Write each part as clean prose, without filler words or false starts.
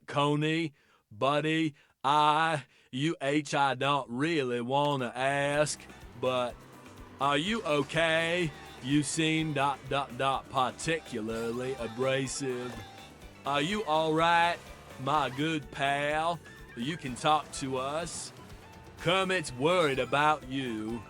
Coney, buddy, I don't really want to ask, but are you okay? You seem particularly abrasive. Are you alright, my good pal? You can talk to us. Kermit's worried about you.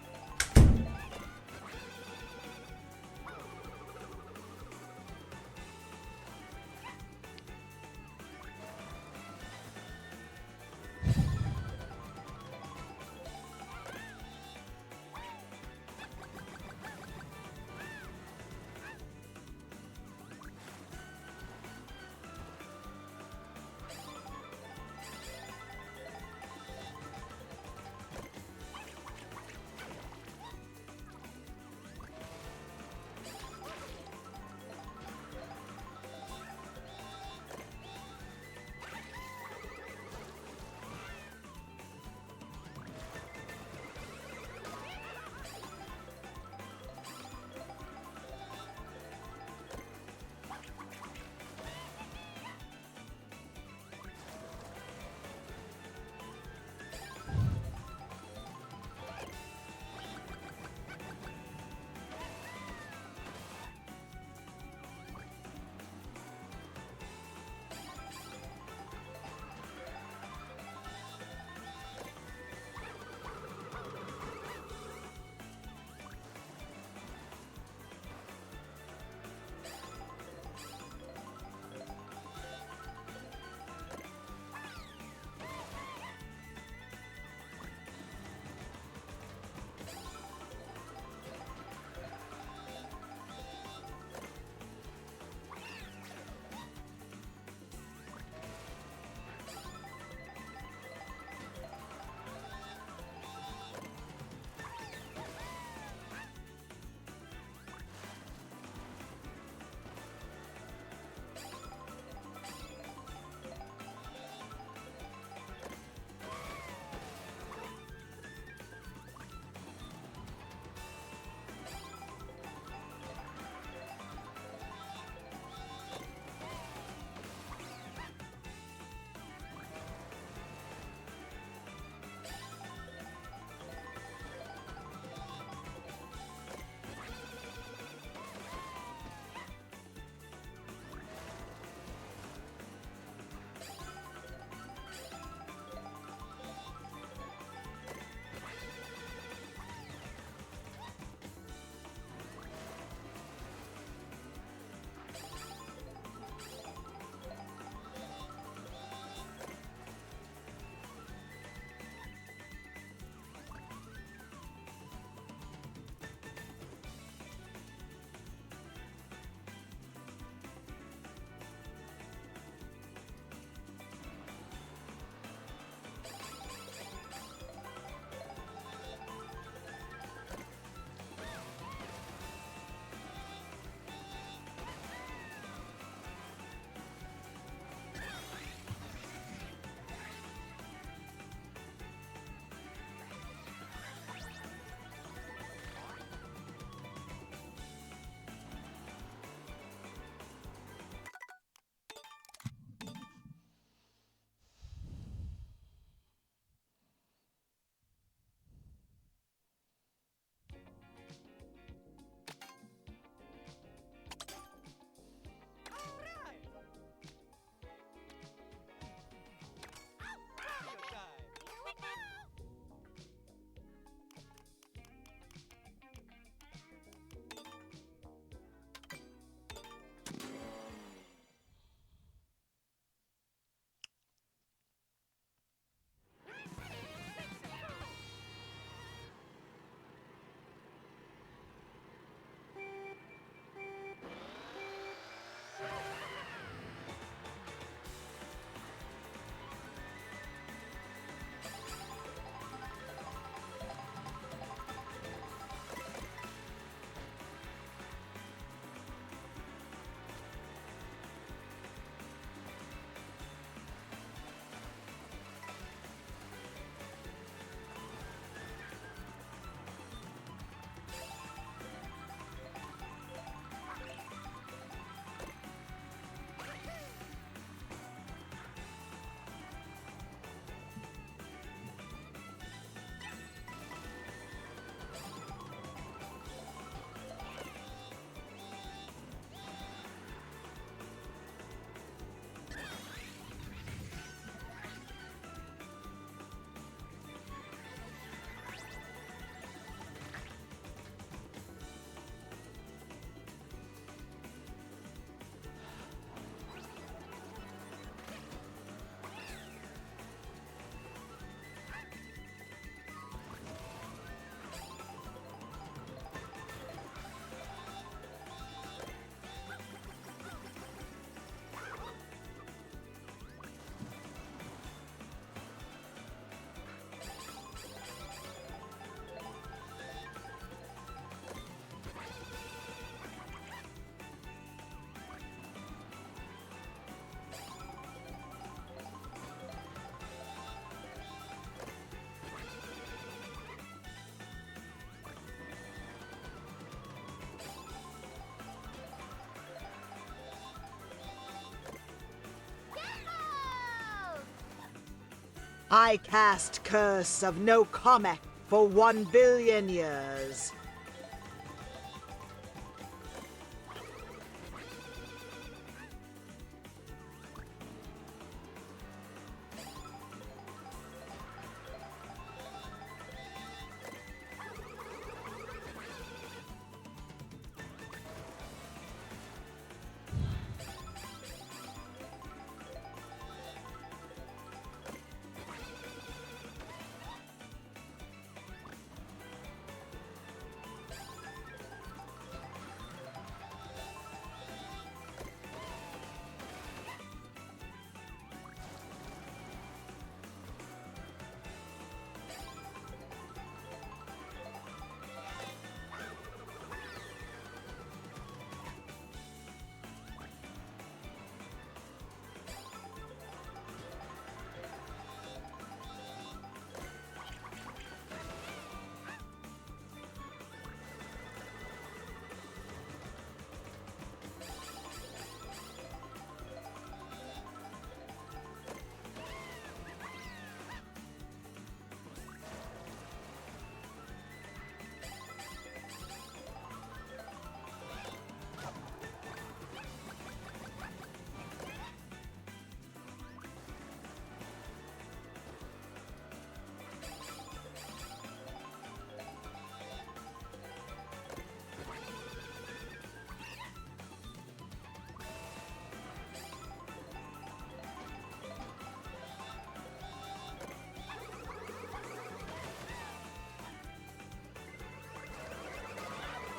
I cast Curse of No Comet for 1 billion years.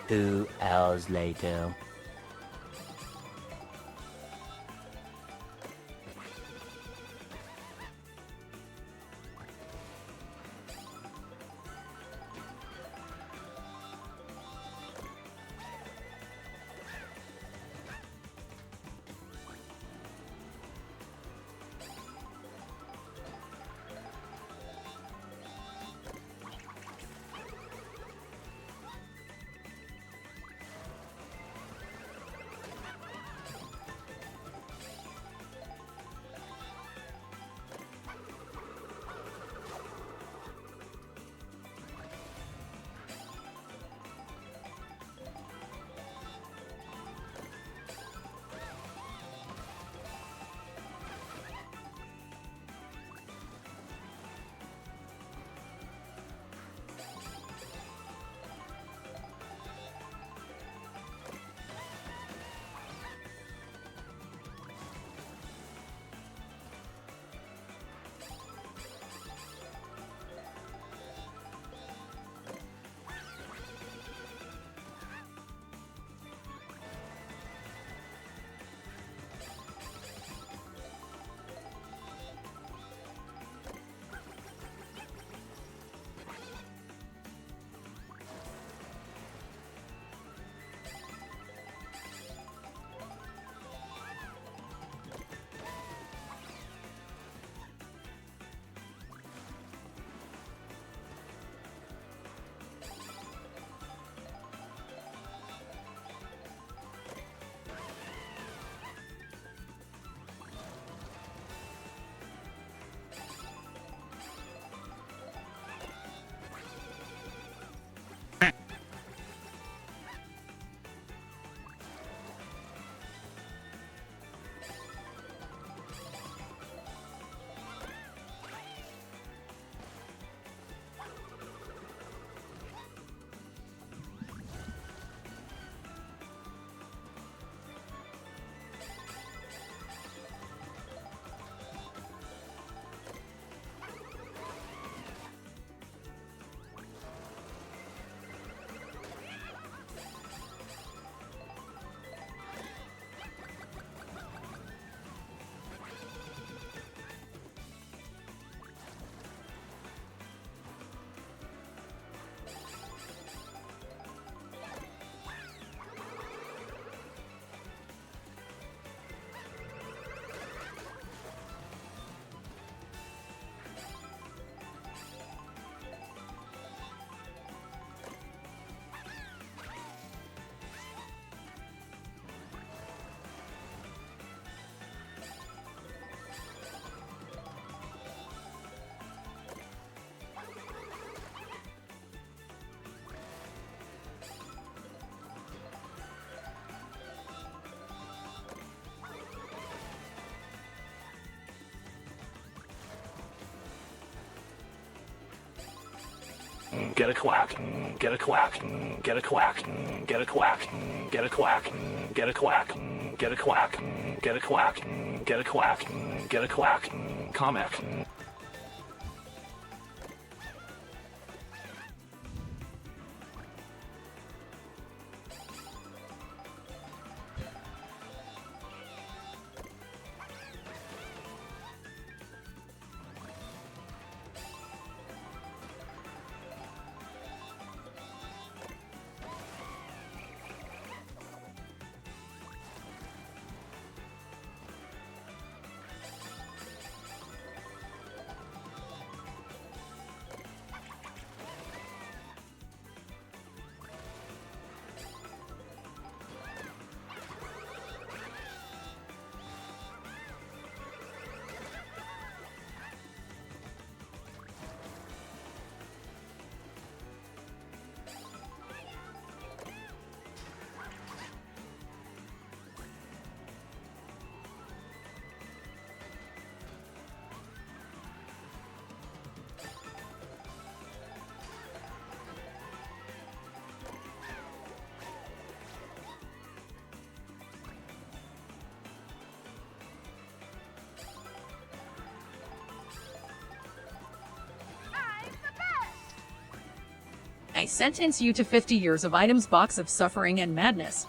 Two hours later. Get a quack, get a quack, get a quack, get a quack, get a quack, get a quack, get a quack, get a quack, get a quack, get a quack, comic. I sentence you to 50 years of items box of suffering and madness.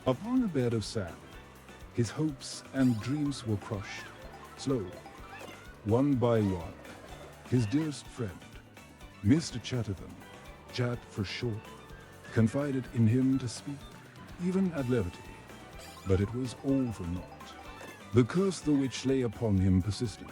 Upon a bed of sand, his hopes and dreams were crushed, slowly, one by one. His dearest friend, Mr. Chatterton, Chat for short, confided in him to speak, even at levity. But it was all for naught. The curse the which lay upon him persisted.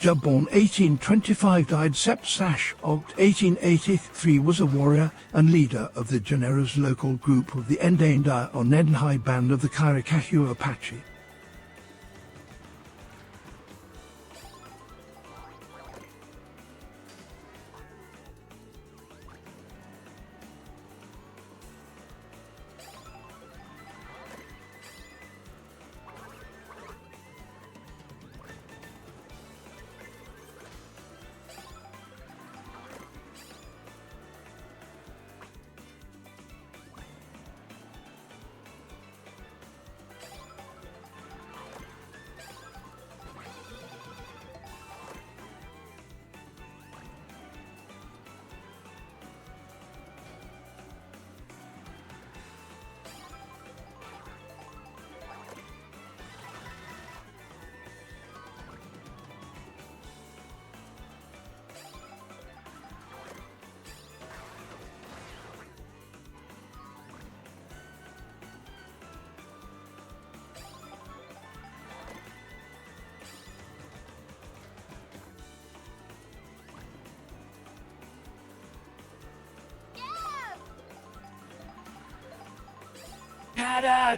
Born 1825, died Sept Sash of 1883, was a warrior and leader of the Generous local group of the Endanda or Nenhai band of the Kairakahu Apache.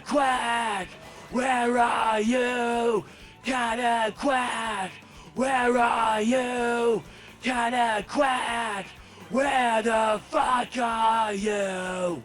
Quack, where are you? Quack, where are you? Quack, where the fuck are you?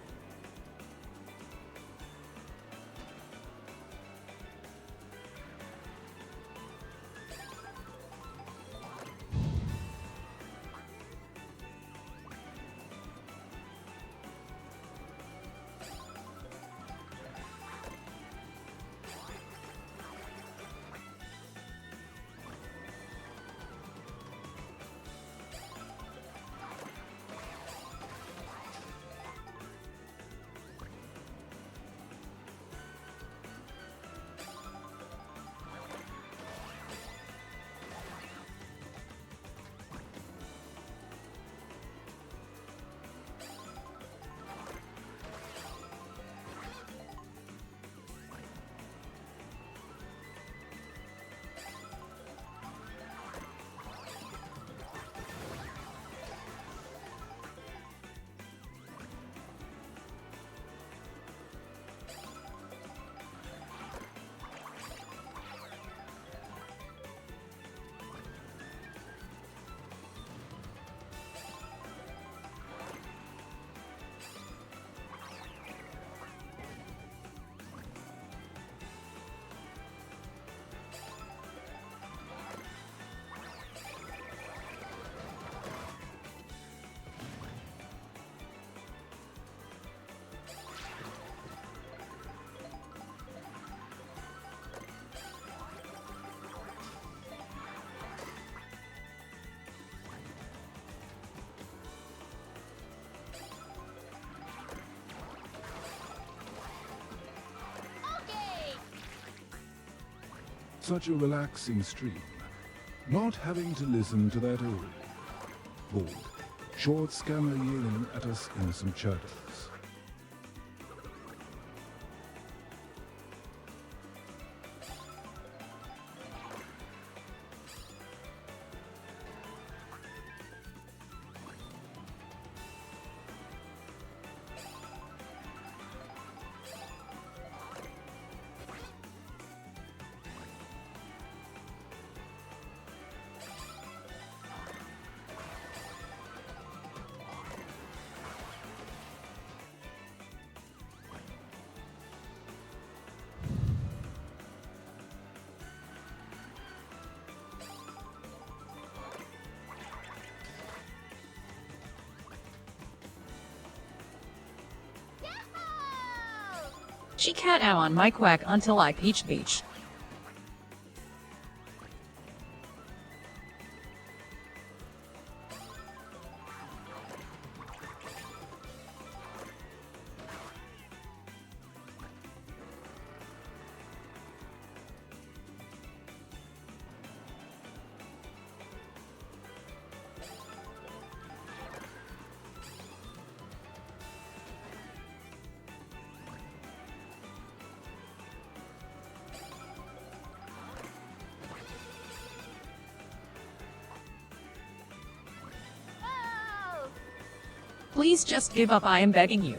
Such a relaxing stream, not having to listen to that old, bored, short scammer yelling at us innocent chatters. She cat out on my quack until I peach beach. Please just give up, I am begging you.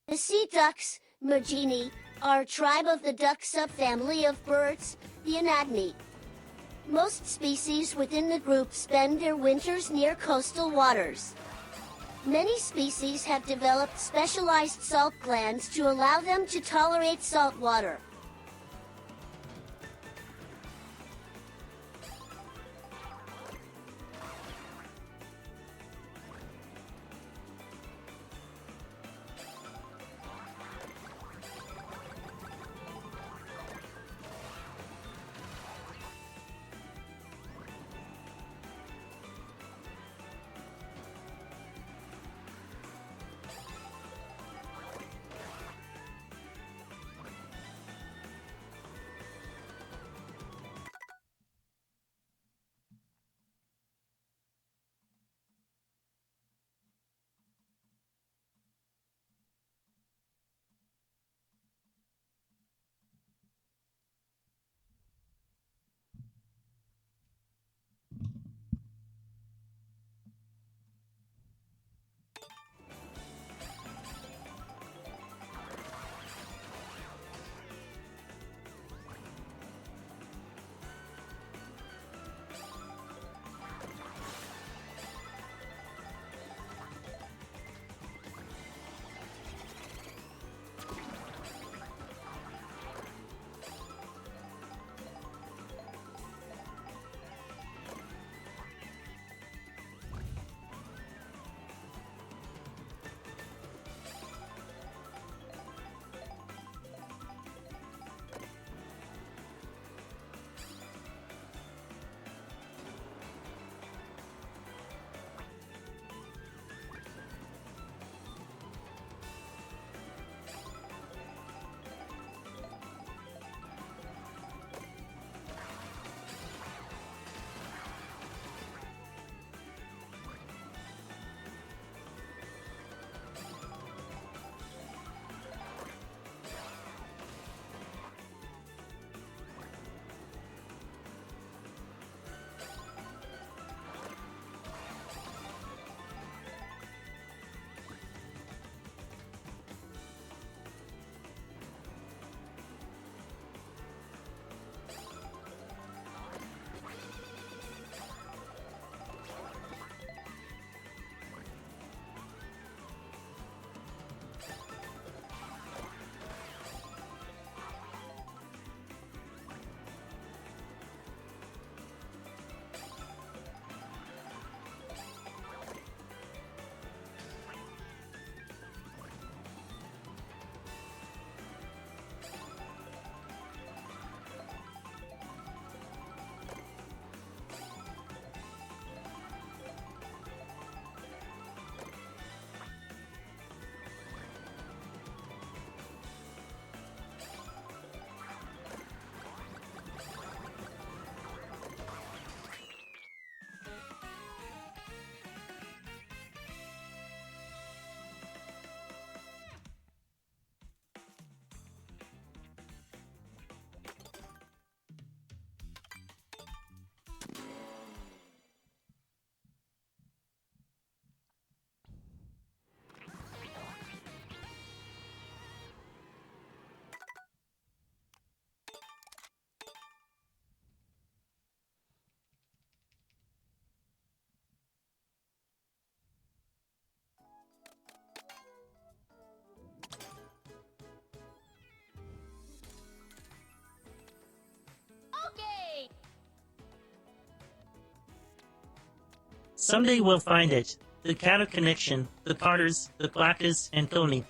The sea ducks, Mergini, are a tribe of the duck subfamily of birds, the Anadni. Most species within the group spend their winters near coastal waters. Many species have developed specialized salt glands to allow them to tolerate salt water. Someday we'll find it. The Cattle Connection, the Carters, the Blackers, and Coney.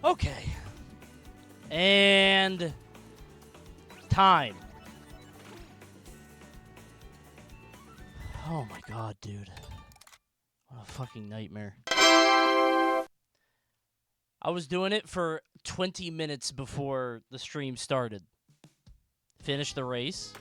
Okay. And time. Oh my god, dude. What a fucking nightmare. I was doing it for 20 minutes before the stream started. Finished the race.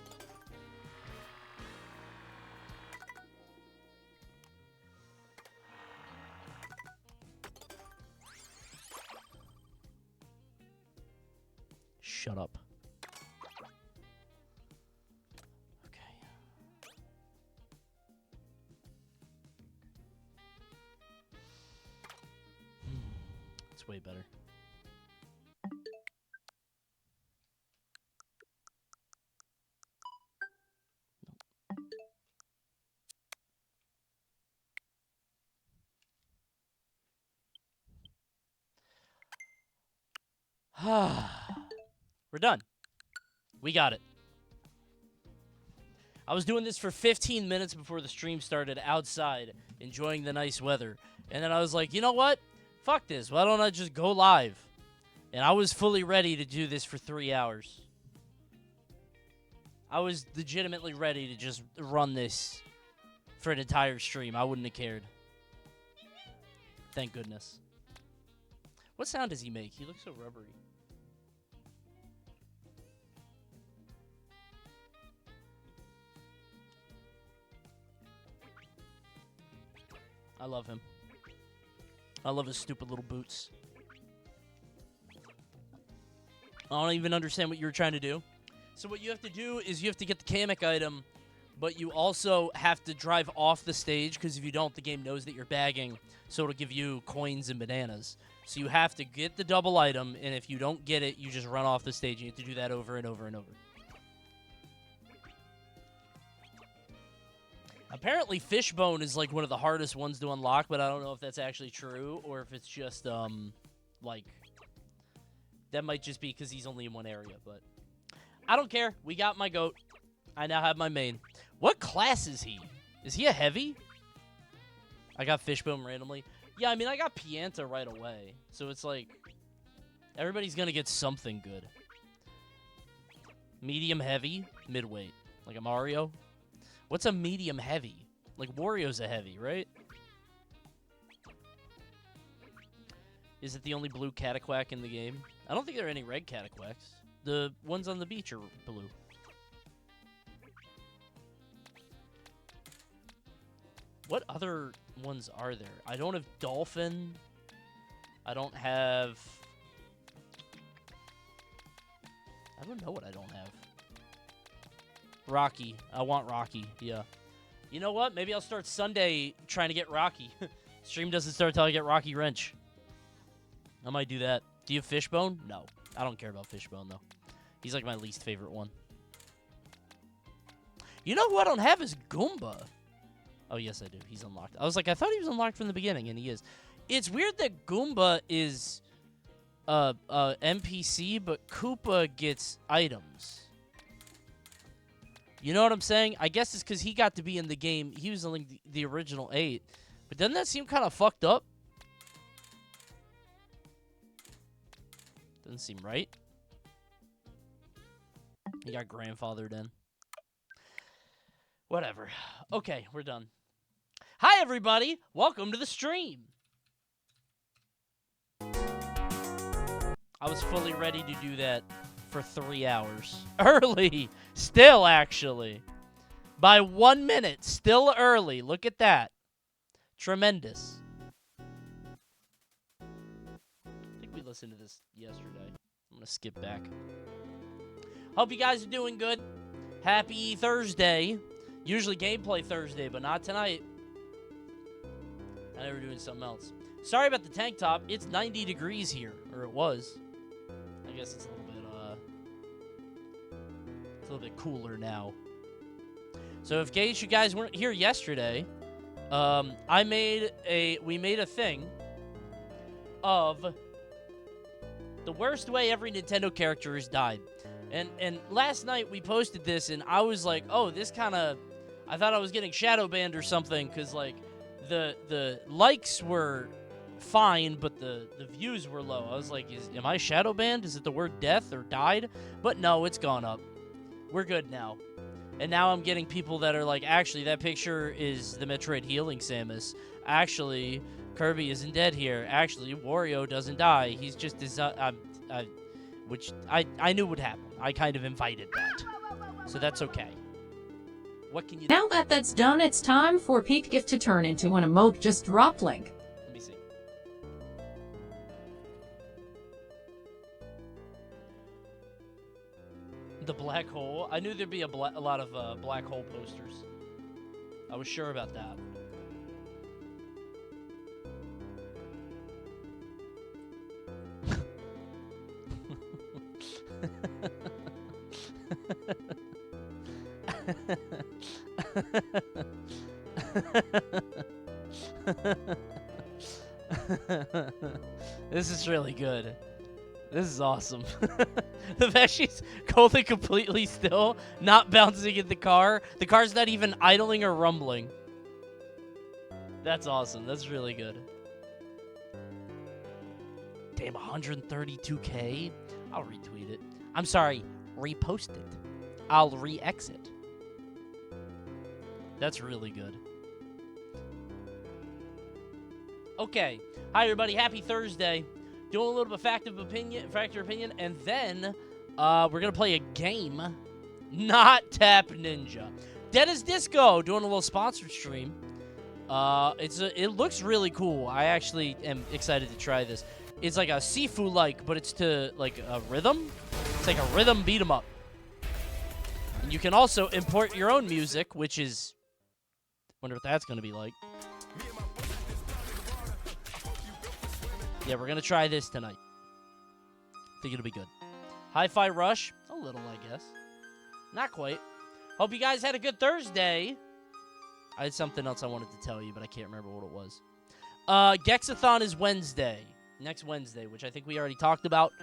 Shut up. Okay. It's way better. We're done. We got it. I was doing this for 15 minutes before the stream started outside, enjoying the nice weather. And then I was like, you know what? Fuck this. Why don't I just go live? And I was fully ready to do this for 3 hours. I was legitimately ready to just run this for an entire stream. I wouldn't have cared. Thank goodness. What sound does he make? He looks so rubbery. I love him. I love his stupid little boots. I don't even understand what you were trying to do. So what you have to do is you have to get the Kamek item, but you also have to drive off the stage, because if you don't, the game knows that you're bagging, so it'll give you coins and bananas. So you have to get the double item, and if you don't get it, you just run off the stage. You have to do that over and over and over. Apparently, Fishbone is, like, one of the hardest ones to unlock, but I don't know if that's actually true, or if it's just, like, that might just be because he's only in one area, but I don't care. We got my goat. I now have my main. What class is he? Is he a heavy? I got Fishbone randomly. Yeah, I mean, I got Pianta right away, so it's like, everybody's gonna get something good. Medium heavy, midweight. Like a Mario. What's a medium heavy? Like, Wario's a heavy, right? Is it the only blue Cataquack in the game? I don't think there are any red Cataquacks. The ones on the beach are blue. What other ones are there? I don't have Dolphin. I don't have... I don't know what I don't have. Rocky. I want Rocky, yeah. You know what? Maybe I'll start Sunday trying to get Rocky. Stream doesn't start until I get Rocky Wrench. I might do that. Do you have Fishbone? No. I don't care about Fishbone, though. He's like my least favorite one. You know who I don't have is Goomba. Oh, yes, I do. He's unlocked. I was like, I thought he was unlocked from the beginning, and he is. It's weird that Goomba is NPC, but Koopa gets items. You know what I'm saying? I guess it's because he got to be in the game. He was in like the original 8. But doesn't that seem kind of fucked up? Doesn't seem right. He got grandfathered in. Whatever. Okay, we're done. Hi, everybody. Welcome to the stream. I was fully ready to do that for 3 hours. Early. Still, actually. By 1 minute. Still early. Look at that. Tremendous. I think we listened to this yesterday. I'm going to skip back. Hope you guys are doing good. Happy Thursday. Usually gameplay Thursday, but not tonight. I know we're doing something else. Sorry about the tank top. It's 90 degrees here. Or it was. I guess it's a little bit cooler now. So in case you guys weren't here yesterday, we made a thing of the worst way every Nintendo character has died. And last night we posted this, and I was like, oh, this kind of... I thought I was getting shadow banned or something, because, like, the likes were fine, but the views were low. I was like, am I shadow banned? Is it the word death or died? But no, it's gone up. We're good now. And now I'm getting people that are like, actually, that picture is the Metroid healing Samus. Actually, Kirby isn't dead here. Actually, Wario doesn't die. He's just which I knew would happen. I kind of invited that. So that's okay. What can you do? Now that that's done, it's time for Peak Gift to turn into an emote just drop link. Let me see. The black hole. I knew there'd be a lot of black hole posters. I was sure about that. This is really good. This is awesome. The fact she's coldly completely still, not bouncing in the car. The car's not even idling or rumbling. That's awesome. That's really good. Damn, 132K? I'll retweet it. I'm sorry, repost it. I'll re-exit. That's really good. Okay. Hi, everybody. Happy Thursday. Doing a little bit of factor opinion, and then we're going to play a game. Not Tap Ninja. Dead as Disco, doing a little sponsored stream. It looks really cool. I actually am excited to try this. It's like a Sifu-like, but it's to, like, a rhythm. It's like a rhythm beat-em-up. And you can also import your own music, which is... wonder what that's going to be like. Yeah, we're going to try this tonight. Think it'll be good. Hi-Fi Rush. A little, I guess. Not quite. Hope you guys had a good Thursday. I had something else I wanted to tell you, but I can't remember what it was. Gexathon is Wednesday. Next Wednesday, which I think we already talked about.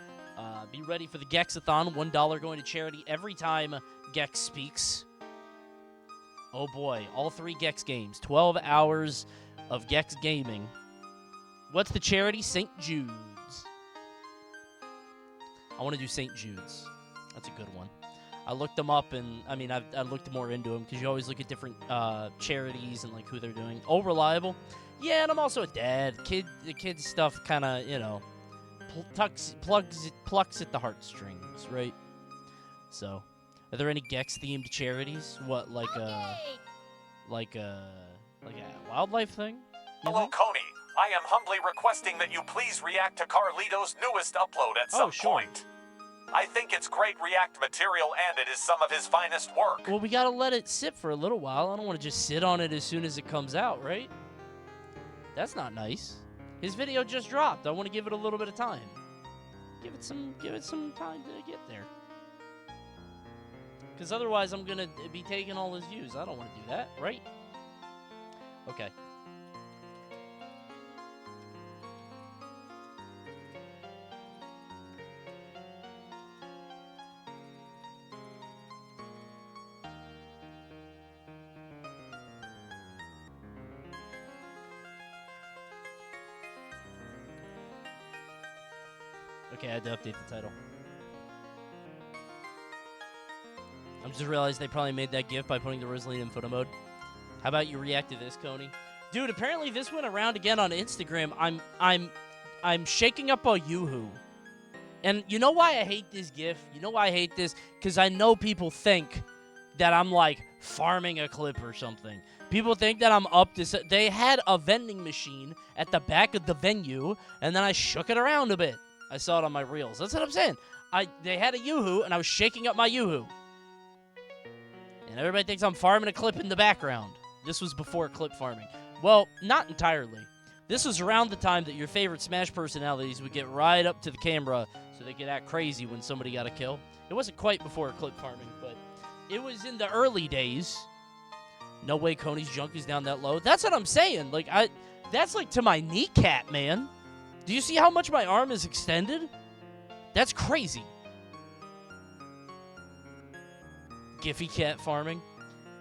Be ready for the Gexathon. $1 going to charity every time Gex speaks. Oh boy, all 3 Gex games. 12 hours of Gex gaming. What's the charity? St. Jude's. I want to do St. Jude's. That's a good one. I looked them up, and I mean, I looked more into them because you always look at different charities and like who they're doing. Oh, reliable. Yeah, and I'm also a dad. The kid stuff kind of, you know, plucks at the heartstrings, right? So, are there any Gex-themed charities? What, like a wildlife thing? Hello, Coney. I am humbly requesting that you please react to Carlito's newest upload at some point. I think it's great React material, and it is some of his finest work. Well, we gotta let it sit for a little while. I don't want to just sit on it as soon as it comes out, right? That's not nice. His video just dropped. I want to give it a little bit of time. Give it some time to get there. Because otherwise, I'm gonna be taking all his views. I don't want to do that, right? Okay. Okay, I had to update the title. I'm just realized they probably made that GIF by putting the Rosaline in photo mode. How about you react to this, Coney? Dude, apparently this went around again on Instagram. I'm shaking up a Yoo-hoo. And you know why I hate this GIF? You know why I hate this? Because I know people think that I'm, like, farming a clip or something. People think that I'm up to... They had a vending machine at the back of the venue, and then I shook it around a bit. I saw it on my reels. That's what I'm saying. They had a Yoo-hoo, and I was shaking up my Yoo-hoo. And everybody thinks I'm farming a clip in the background. This was before clip farming. Well, not entirely. This was around the time that your favorite Smash personalities would get right up to the camera so they could act crazy when somebody got a kill. It wasn't quite before clip farming, but it was in the early days. No way Coney's junk is down that low. That's what I'm saying. Like, that's like to my kneecap, man. Do you see how much my arm is extended? That's crazy. Giphy cat farming.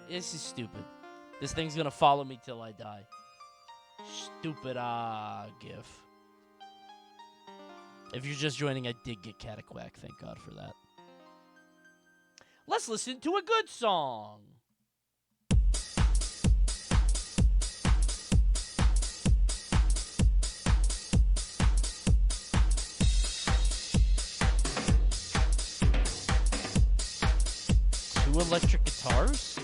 This is stupid. This thing's gonna follow me till I die. Stupid, GIF. If you're just joining, I did get Cataquack. Thank God for that. Let's listen to a good song. Two electric guitars?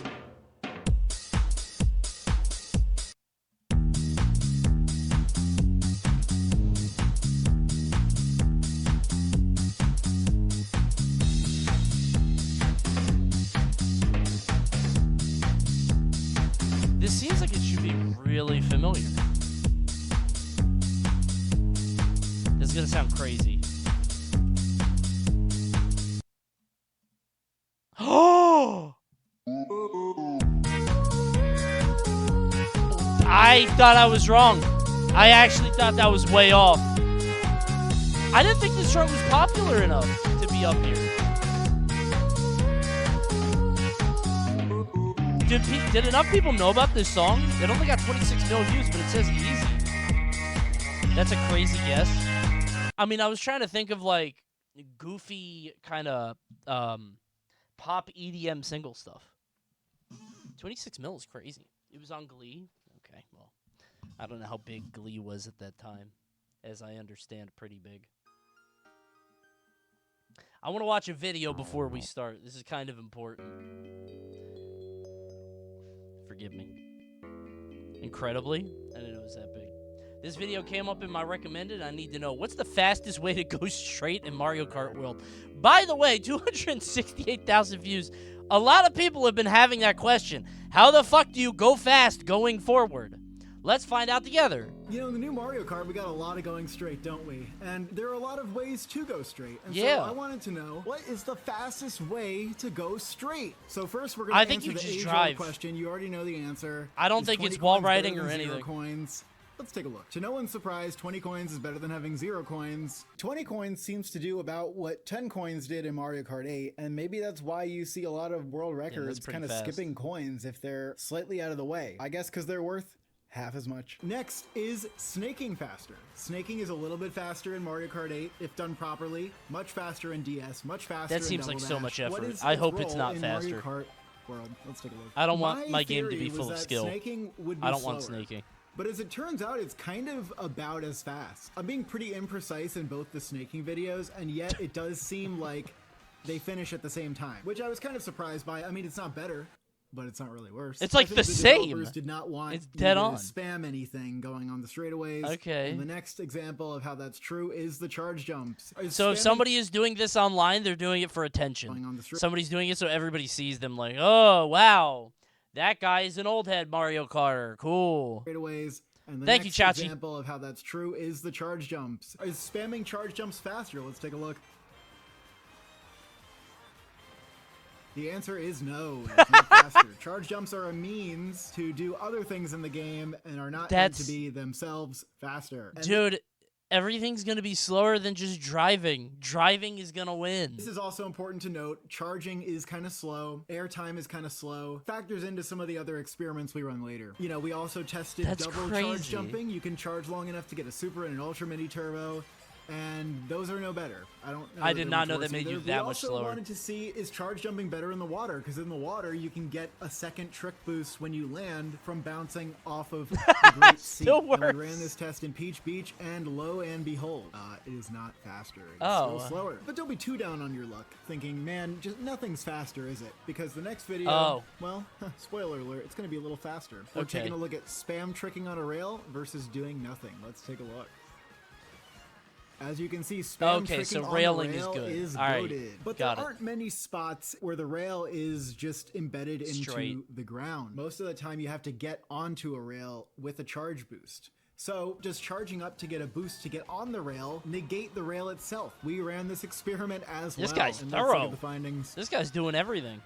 This seems like it should be really familiar. This is gonna sound crazy. Oh! I thought I was wrong. I actually thought that was way off. I didn't think this song was popular enough to be up here. Did enough people know about this song? It only got 26 million views, but it says easy. That's a crazy guess. I mean, I was trying to think of like goofy kind of pop EDM single stuff. 26 mil is crazy. It was on Glee. Okay, well, I don't know how big Glee was at that time. As I understand, pretty big. I want to watch a video before we start. This is kind of important. Forgive me. Incredibly, I didn't know it was that big. This video came up in my recommended. I need to know, what's the fastest way to go straight in Mario Kart World? By the way, 268,000 views. A lot of people have been having that question. How the fuck do you go fast going forward? Let's find out together. You know, in the new Mario Kart, we got a lot of going straight, don't we? And there are a lot of ways to go straight. And yeah. So I wanted to know, what is the fastest way to go straight? So first, we're going to answer the age-old question. You already know the answer. I don't think it's wall riding or anything. Coins. Let's take a look. To no one's surprise, 20 coins is better than having 0 coins. 20 coins seems to do about what 10 coins did in Mario Kart 8, and maybe that's why you see a lot of world records kind of skipping coins if they're slightly out of the way. I guess because they're worth half as much. Next is snaking faster. Snaking is a little bit faster in Mario Kart 8 if done properly, much faster in DS, much faster in That seems like Double so Dash. much effort. What is I its hope it's role not in faster. Mario Kart World? Let's take a look. I don't want my game to be full of skill. Snaking would be I don't slower. want snaking. But as it turns out, it's kind of about as fast. I'm being pretty imprecise in both the snaking videos, and yet it does seem like they finish at the same time, which I was kind of surprised by. I mean, it's not better, but it's not really worse. It's like the same. Developers did not want it's dead on. To spam anything going on the straightaways. Okay. And the next example of how that's true is the charge jumps. So if somebody is doing this online, they're doing it for attention. Somebody's doing it so everybody sees them like, oh, wow. That guy is an old head Mario Karter. Cool. Straightaways. And the Thank next you, Chachi. example of how that's true is the charge jumps. Is spamming charge jumps faster? Let's take a look. The answer is no. It's not faster. Charge jumps are a means to do other things in the game and are not meant to be themselves faster. And dude, everything's going to be slower than just driving. Driving is going to win. this is also important to note. Charging is kind of slow. Airtime is kind of slow. Factors into some of the other experiments we run later. You know, we also tested double charge jumping. You can charge long enough to get a super and an ultra mini turbo. And those are no better. I did not know that made you that much slower. We also wanted to see, is charge jumping better in the water? Because in the water, you can get a second trick boost when you land from bouncing off of the Great Sea. Still And worse. we ran this test in Peach Beach, and lo and behold, it is not faster. It's Oh. still slower. But don't be too down on your luck, thinking, man, just nothing's faster, is it? Because the next video, well, spoiler alert, it's going to be a little faster. We're Okay. taking a look at spam tricking on a rail versus doing nothing. Let's take a look. As you can see, spam tricking on railing the rail is good. goated. But there aren't many spots where the rail is just embedded into the ground. Most of the time, you have to get onto a rail with a charge boost. So just charging up to get a boost to get on the rail negate the rail itself. We ran this experiment as well. This guy's and let's look thorough. at the findings. This guy's doing everything.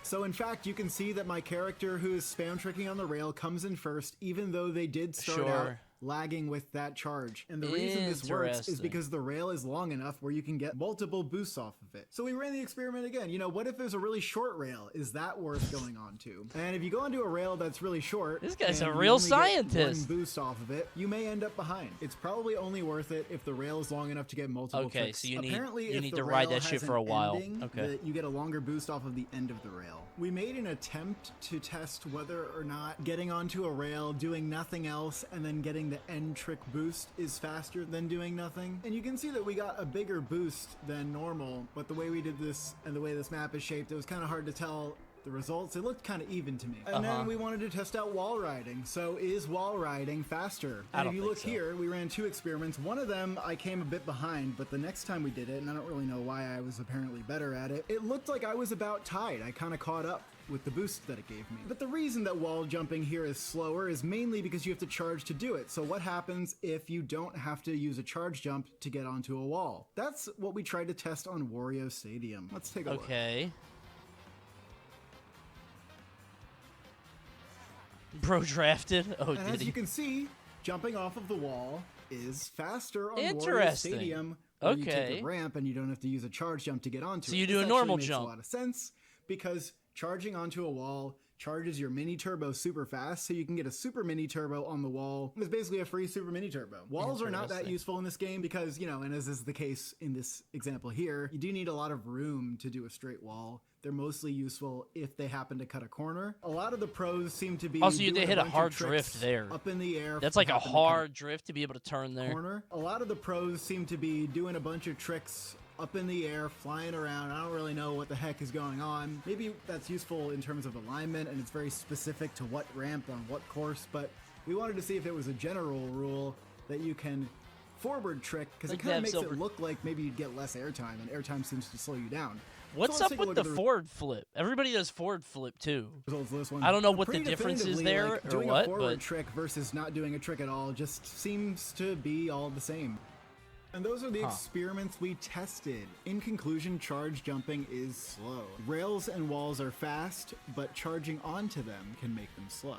So in fact, you can see that my character who is spam tricking on the rail comes in first, even though they did start out lagging with that charge. And the reason this works is because the rail is long enough where you can get multiple boosts off of it. So we ran the experiment again. You know, what if there's a really short rail? Is that worth going on to? And if you go onto a rail that's really short, this guy's a real scientist. One boost off of it, you may end up behind. It's probably only worth it if the rail is long enough to get multiple tricks. So you Apparently, need to ride that shit for a while. Okay. You get a longer boost off of the end of the rail. We made an attempt to test whether or not getting onto a rail, doing nothing else, and then getting the end trick boost is faster than doing nothing. And you can see that we got a bigger boost than normal, but the way we did this and the way this map is shaped, it was kind of hard to tell the results. It looked kind of even to me. And then we wanted to test out wall riding. So is wall riding faster? And if you look here, we ran 2 experiments. One of them I came a bit behind, but the next time we did it, and I don't really know why I was apparently better at it, it looked like I was about tied. I kind of caught up with the boost that it gave me. But the reason that wall jumping here is slower is mainly because you have to charge to do it. So what happens if you don't have to use a charge jump to get onto a wall? That's what we tried to test on Wario Stadium. Let's take a look. Okay. Bro drafted. Oh, and as you can see, jumping off of the wall is faster on Wario Interesting. Stadium. Where you take a ramp and you don't have to use a charge jump to get onto it. So you do a normal makes jump. A lot of sense because charging onto a wall charges your mini turbo super fast, so you can get a super mini turbo on the wall. It's basically a free super mini turbo. Walls are not that useful in this game because, you know, and as is the case in this example here, you do need a lot of room to do a straight wall. They're mostly useful if they happen to cut a corner. A lot of the pros seem to be also they hit a hard drift there. Up in the air. That's like a hard drift to be able to turn there. Corner. A lot of the pros seem to be doing a bunch of tricks up in the air, flying around. I don't really know what the heck is going on. Maybe that's useful in terms of alignment, and it's very specific to what ramp on what course, but we wanted to see if it was a general rule that you can forward trick, because it kind of makes it look like maybe you'd get less airtime, and airtime seems to slow you down. What's up with the forward flip? Everybody does forward flip too. I don't know what the difference is there or doing what, a forward but trick versus not doing a trick at all just seems to be all the same. And those are the experiments we tested. In conclusion, charge jumping is slow. Rails and walls are fast, but charging onto them can make them slow.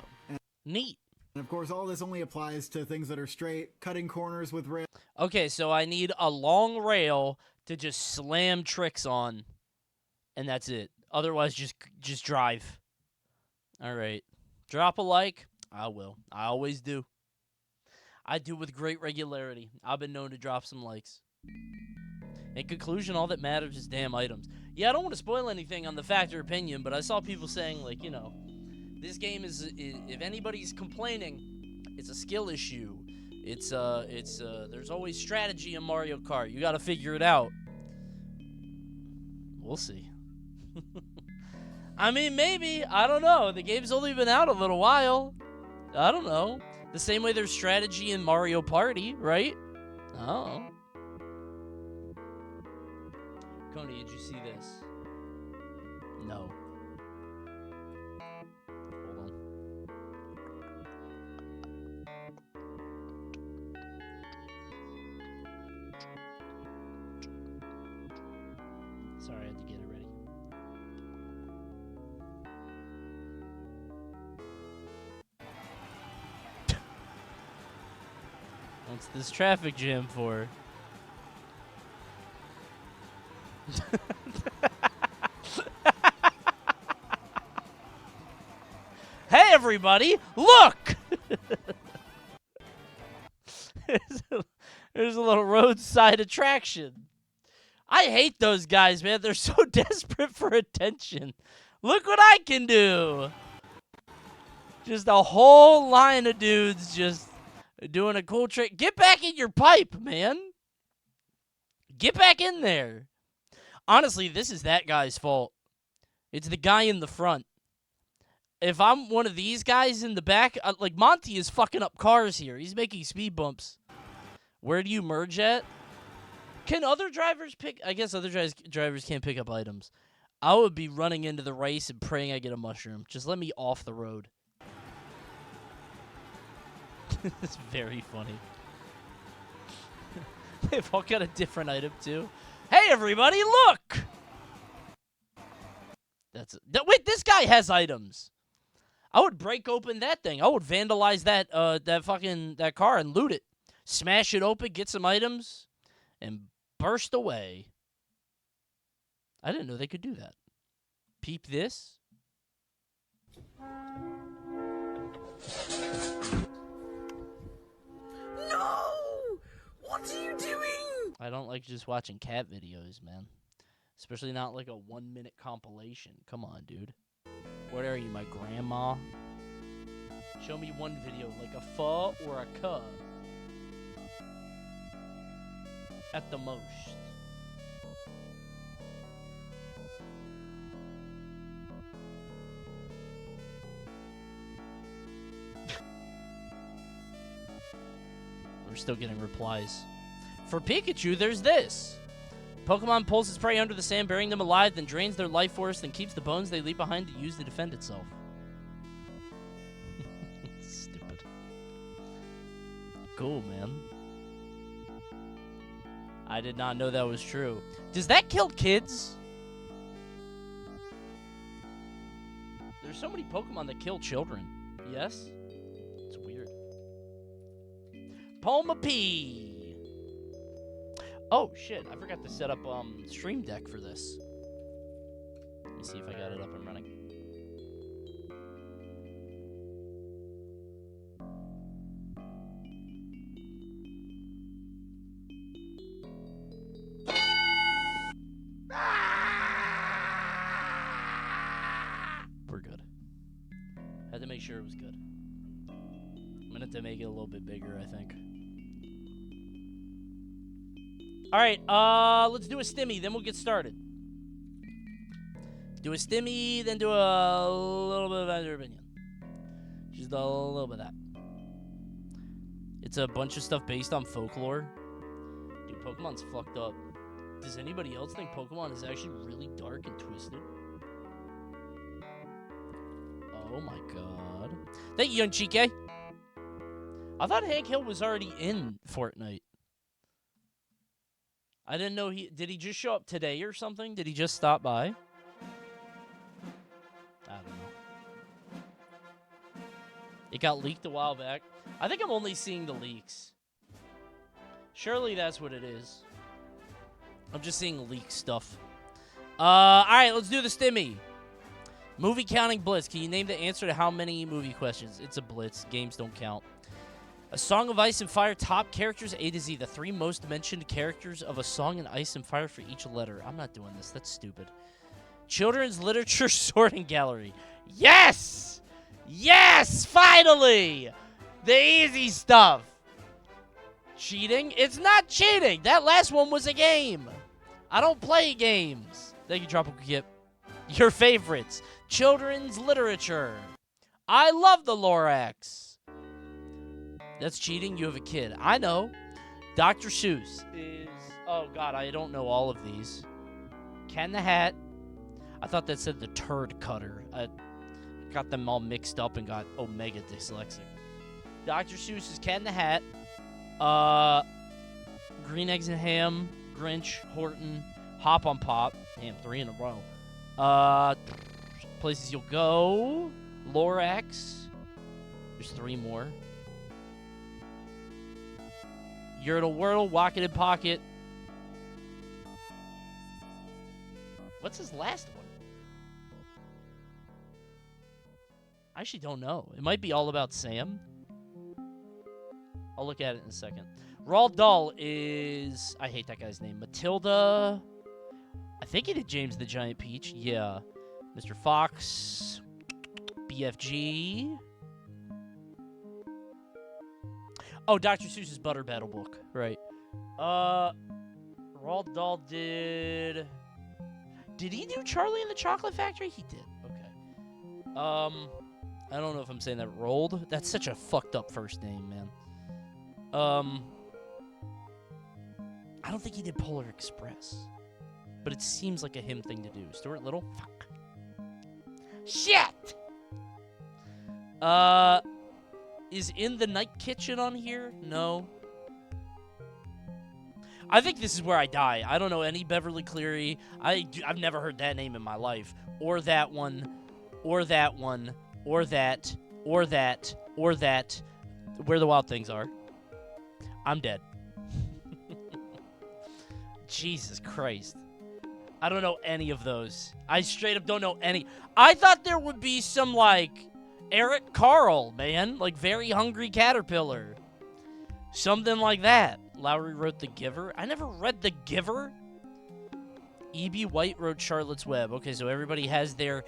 Neat. And of course, all this only applies to things that are straight, cutting corners with rails. Okay, so I need a long rail to just slam tricks on, and that's it. Otherwise, just drive. All right. Drop a like. I will. I always do. I do with great regularity. I've been known to drop some likes. In conclusion, all that matters is damn items. Yeah, I don't want to spoil anything on the factor opinion, but I saw people saying, like, you know, this game is if anybody's complaining, it's a skill issue. There's always strategy in Mario Kart. You got to figure it out. We'll see. I mean, maybe. I don't know. The game's only been out a little while. I don't know. The same way there's strategy in Mario Party, right? Oh. Coney, did you see this? No. Hold on. Sorry, I had to get it ready. What's this traffic jam for? Hey, everybody, look! There's a little roadside attraction. I hate those guys, man. They're so desperate for attention. Look what I can do. Just a whole line of dudes just doing a cool trick. Get back in your pipe, man. Get back in there. Honestly, this is that guy's fault. It's the guy in the front. If I'm one of these guys in the back, like Monty is fucking up cars here. He's making speed bumps. Where do you merge at? Can other drivers pick? I guess other drivers can't pick up items. I would be running into the race and praying I get a mushroom. Just let me off the road. It's very funny. They've all got a different item too. Hey, everybody, look! Wait, this guy has items. I would break open that thing. I would vandalize that car and loot it. Smash it open, get some items, and burst away. I didn't know they could do that. Peep this. No! What are you doing? I don't like just watching cat videos, man. Especially not like a 1-minute compilation. Come on, dude. What are you, my grandma? Show me one video, like a pho or a cuh. At the most. We're still getting replies. For Pikachu, there's this. Pokemon pulls its prey under the sand, burying them alive, then drains their life force, then keeps the bones they leave behind to use to defend itself. Stupid. Cool, man. I did not know that was true. Does that kill kids? There's so many Pokemon that kill children. Yes? It's weird. Poma P. Oh, shit. I forgot to set up Stream Deck for this. Let me see if I got it up and running. We're good. Had to make sure it was good. I'm gonna have to make it a little bit bigger, I think. Alright, let's do a stimmy, then we'll get started. Do a stimmy, then do a little bit of Under Opinion. Just a little bit of that. It's a bunch of stuff based on folklore. Dude, Pokemon's fucked up. Does anybody else think Pokemon is actually really dark and twisted? Oh my god. Thank you, Young Chike. I thought Hank Hill was already in Fortnite. I didn't know did he just show up today or something? Did he just stop by? I don't know. It got leaked a while back. I think I'm only seeing the leaks. Surely that's what it is. I'm just seeing leak stuff. Alright, let's do the stimmy. Movie counting blitz. Can you name the answer to how many movie questions? It's a blitz. Games don't count. A Song of Ice and Fire, top characters A to Z. The 3 most mentioned characters of a song in Ice and Fire for each letter. I'm not doing this. That's stupid. Children's Literature Sorting Gallery. Yes! Yes! Finally! The easy stuff. Cheating? It's not cheating. That last one was a game. I don't play games. Thank you, Tropical Kip. Your favorites. Children's Literature. I love the Lorax. That's cheating. You have a kid. I know. Dr. Seuss is... Oh, God. I don't know all of these. Ken the Hat. I thought that said the Turd Cutter. I got them all mixed up and got omega dyslexic. Dr. Seuss is Ken the Hat. Green Eggs and Ham. Grinch. Horton. Hop on Pop. Damn, 3 in a row. Places You'll Go. Lorax. There's 3 more. Yertle Wordle, Walk It in Pocket. What's his last one? I actually don't know. It might be All About Sam. I'll look at it in a second. Roald Dahl is... I hate that guy's name. Matilda. I think he did James the Giant Peach. Yeah. Mr. Fox. BFG. Oh, Dr. Seuss's Butter Battle book. Right. Roald Dahl did... Did he do Charlie and the Chocolate Factory? He did. Okay. I don't know if I'm saying that. Rolled? That's such a fucked up first name, man. I don't think he did Polar Express. But it seems like a him thing to do. Stuart Little? Fuck. Shit! Is In the Night Kitchen on here? No. I think this is where I die. I don't know any Beverly Cleary. I've never heard that name in my life. Or that one. Or that one. or that, or that, or that, where the wild things are, I'm dead. Jesus Christ. I don't know any of those. I straight up don't know any. I thought there would be some, like, Eric Carl, man. Like, Very Hungry Caterpillar. Something like that. Lowry wrote The Giver. I never read The Giver. E.B. White wrote Charlotte's Web. Okay, so everybody has their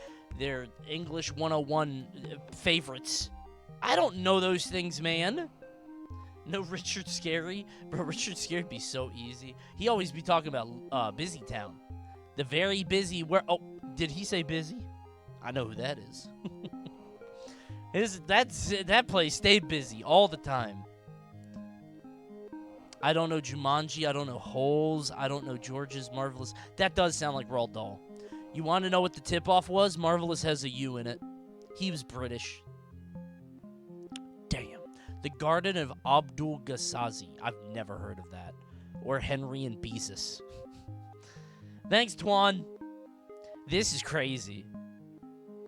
English 101 favorites. I don't know those things, man. No Richard Scarry. Bro, Richard Scarry would be so easy. He always be talking about Busy Town. The very busy where... Oh, did he say busy? I know who that is. That place stayed busy all the time. I don't know Jumanji. I don't know Holes. I don't know George's Marvelous. That does sound like Roald Dahl. You want to know what the tip-off was? Marvelous has a U in it. He was British. Damn. The Garden of Abdul Ghazazi. I've never heard of that. Or Henry and Beezus. Thanks, Twan. This is crazy.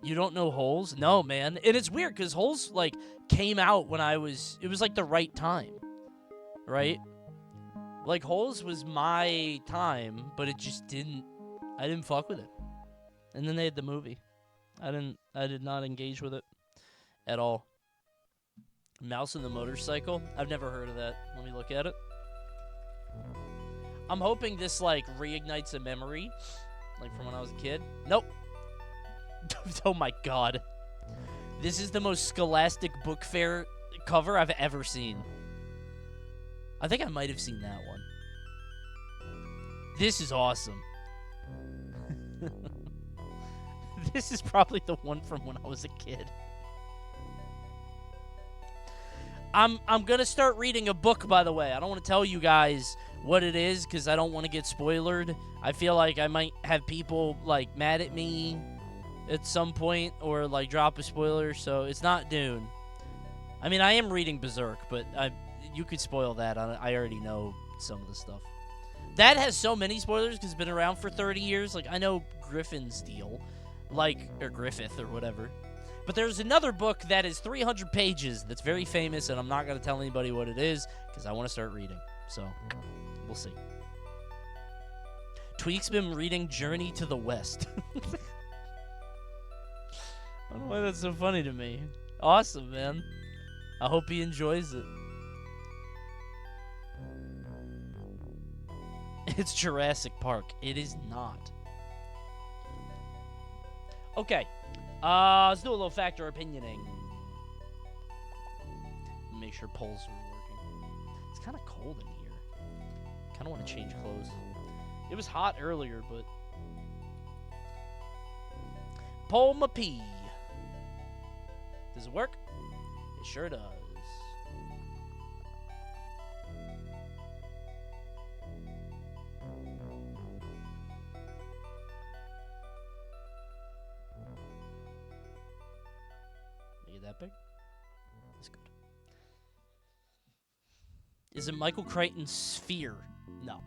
You don't know Holes? No, man. And it's weird because Holes, like, came out when it was like the right time. Right? Like, Holes was my time, but it just I didn't fuck with it. And then they had the movie. I did not engage with it at all. Mouse and the Motorcycle? I've never heard of that. Let me look at it. I'm hoping this, like, reignites a memory. Like, from when I was a kid. Nope. Oh, my God. This is the most Scholastic Book Fair cover I've ever seen. I think I might have seen that one. This is awesome. This is probably the one from when I was a kid. I'm gonna start reading a book, by the way. I don't want to tell you guys what it is because I don't want to get spoilered. I feel like I might have people, like, mad at me at some point or, like, drop a spoiler, so it's not Dune. I mean, I am reading Berserk, but you could spoil that. I already know some of the stuff. That has so many spoilers because it's been around for 30 years. Like, I know Griffin's deal, or Griffith or whatever. But there's another book that is 300 pages that's very famous, and I'm not going to tell anybody what it is because I want to start reading. So, we'll see. Tweak's been reading Journey to the West. I don't know why that's so funny to me. Awesome, man. I hope he enjoys it. It's Jurassic Park. It is not. Okay. Let's do a little factor opinioning. Make sure polls are working. It's kind of cold in here. Kind of want to change clothes. It was hot earlier, but... Poll my pee. Does it work? It sure does. That big? That's good. Is it Michael Crichton's Sphere? No.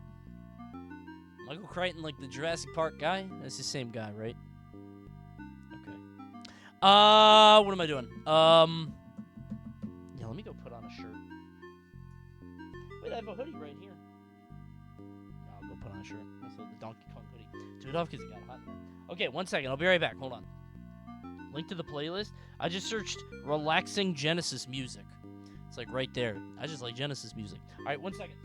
Michael Crichton, like the Jurassic Park guy? That's the same guy, right? Okay. What am I doing? Yeah, let me go put on a shirt. Wait, I have a hoodie right here. No, I'll go put on a shirt. That's the Donkey Kong hoodie. Took it off because it got hot. Okay, 1 second. I'll be right back. Hold on. Link to the playlist. I just searched relaxing Genesis music. It's like right there. I just like Genesis music. All right, 1 second.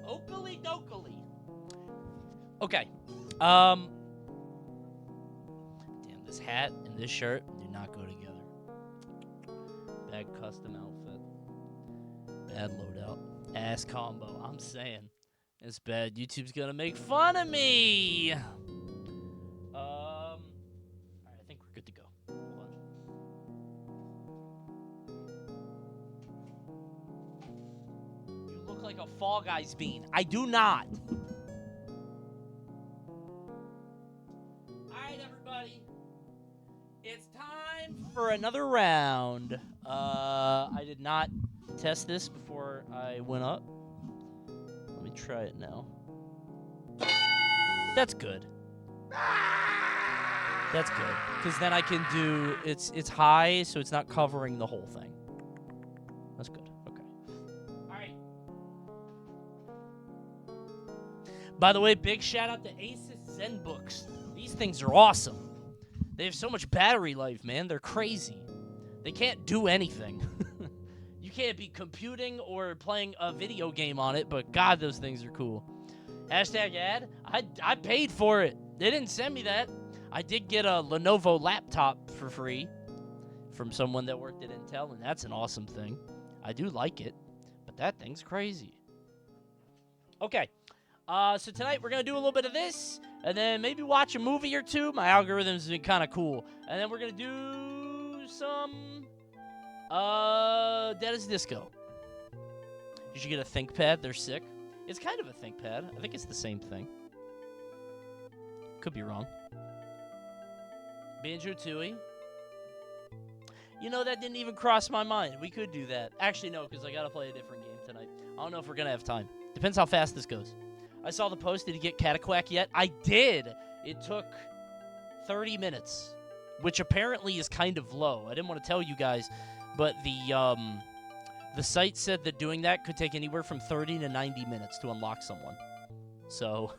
Oakley dokley. Okay. Damn, this hat and this shirt do not go together. bag custom outfit. Bad loadout. Ass combo. I'm saying. It's bad. YouTube's gonna make fun of me. Alright, I think we're good to go. Hold on. You look like a Fall Guys bean. I do not. Alright, everybody. It's time for another round. I did not test this before I went up. Let me try it now. That's good. That's good. Because then I can do... It's high, so it's not covering the whole thing. That's good. Okay. Alright. By the way, big shout out to Asus Zen Books. These things are awesome. They have so much battery life, man. They're crazy. They can't do anything. You can't be computing or playing a video game on it, but God, those things are cool. Hashtag ad. I paid for it. They didn't send me that. I did get a Lenovo laptop for free from someone that worked at Intel, and that's an awesome thing. I do like it, but that thing's crazy. Okay. So tonight we're going to do a little bit of this, and then maybe watch a movie or two. My algorithm's been kind of cool. And then we're going to do some Dead as Disco. You should get a ThinkPad. They're sick. It's kind of a ThinkPad. I think it's the same thing. Could be wrong. Banjo-Tooie. You know, that didn't even cross my mind. We could do that. Actually, no, because I got to play a different game tonight. I don't know if we're going to have time. Depends how fast this goes. I saw the post. Did you get Cataquack yet? I did. It took 30 minutes, which apparently is kind of low. I didn't want to tell you guys, but the site said that doing that could take anywhere from 30 to 90 minutes to unlock someone. So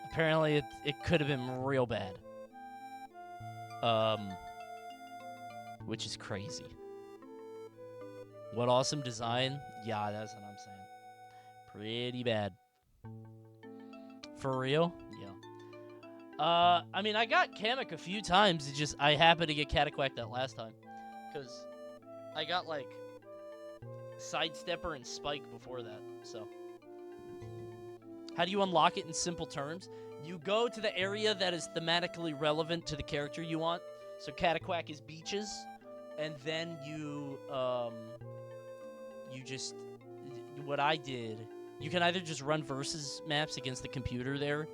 apparently it could have been real bad. Which is crazy. What awesome design. Yeah, that's what I'm saying. Pretty bad. For real? Yeah. I mean, I got Kamek a few times. It's just, I happened to get Cataquack that last time. Because I got, like, Sidestepper and Spike before that, so. How do you unlock it in simple terms? You go to the area that is thematically relevant to the character you want. So Cataquack is beaches. And then you just, what I did, you can either just run versus maps against the computer there,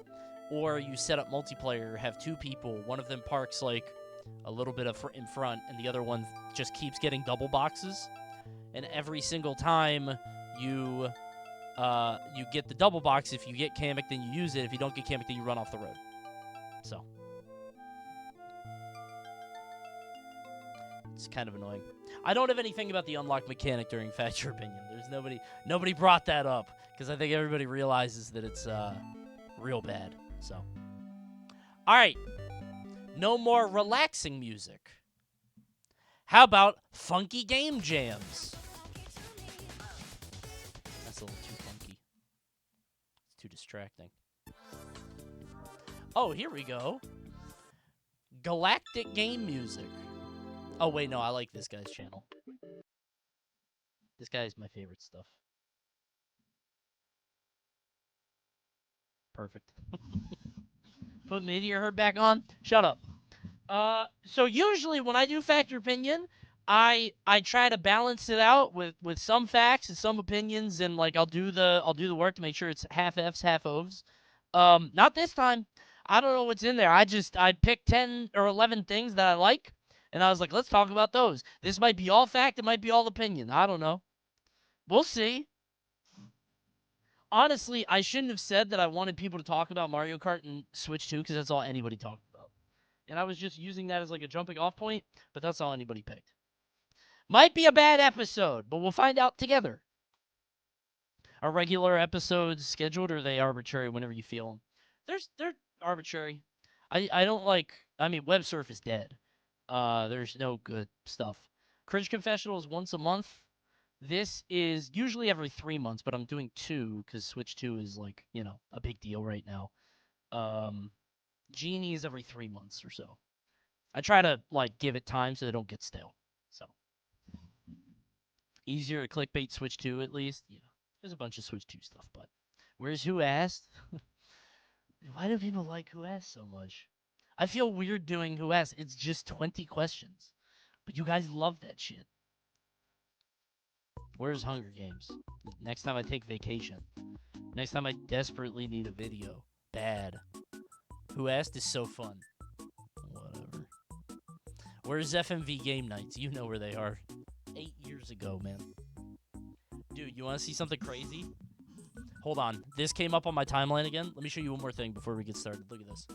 or you set up multiplayer, have two people, one of them parks like a little bit in front, and the other one just keeps getting double boxes. And every single time you get the double box, if you get Kamek, then you use it. If you don't get Kamek, then you run off the road. So. It's kind of annoying. I don't have anything about the unlock mechanic during Fact Your Opinion. There's nobody brought that up, because I think everybody realizes that it's real bad. So, all right, no more relaxing music. How about funky game jams? That's a little too funky. It's too distracting. Oh, here we go. Galactic game music. Oh, wait, no, I like this guy's channel. This guy is my favorite stuff. Perfect. Put Meteor Herd back on? Shut up. So usually when I do Fact Your Opinion, I try to balance it out with some facts and some opinions, and like I'll do the work to make sure it's half F's, half O's. Not this time. I don't know what's in there. I picked 10 or 11 things that I like. And I was like, let's talk about those. This might be all fact. It might be all opinion. I don't know. We'll see. Honestly, I shouldn't have said that I wanted people to talk about Mario Kart and Switch 2, because that's all anybody talked about. And I was just using that as like a jumping off point, but that's all anybody picked. Might be a bad episode, but we'll find out together. Are regular episodes scheduled, or are they arbitrary whenever you feel them? They're arbitrary. I don't like... I mean, Web Surf is dead. There's no good stuff. Cringe Confessional is once a month. This is usually every 3 months, but I'm doing 2 because Switch 2 is like, you know, a big deal right now. Genie is every 3 months or so. I try to like give it time so they don't get stale. So Easier to clickbait Switch 2 at least. Yeah, there's a bunch of Switch 2 stuff, but where's Who Asked? Why do people like Who Asked so much? I feel weird doing Who Asked. It's just 20 questions. But you guys love that shit. Where's Hunger Games? Next time I take vacation. Next time I desperately need a video. Bad. Who Asked is so fun. Whatever. Where's FMV Game Nights? You know where they are. 8 years ago, man. Dude, you want to see something crazy? Hold on. This came up on my timeline again. Let me show you one more thing before we get started. Look at this.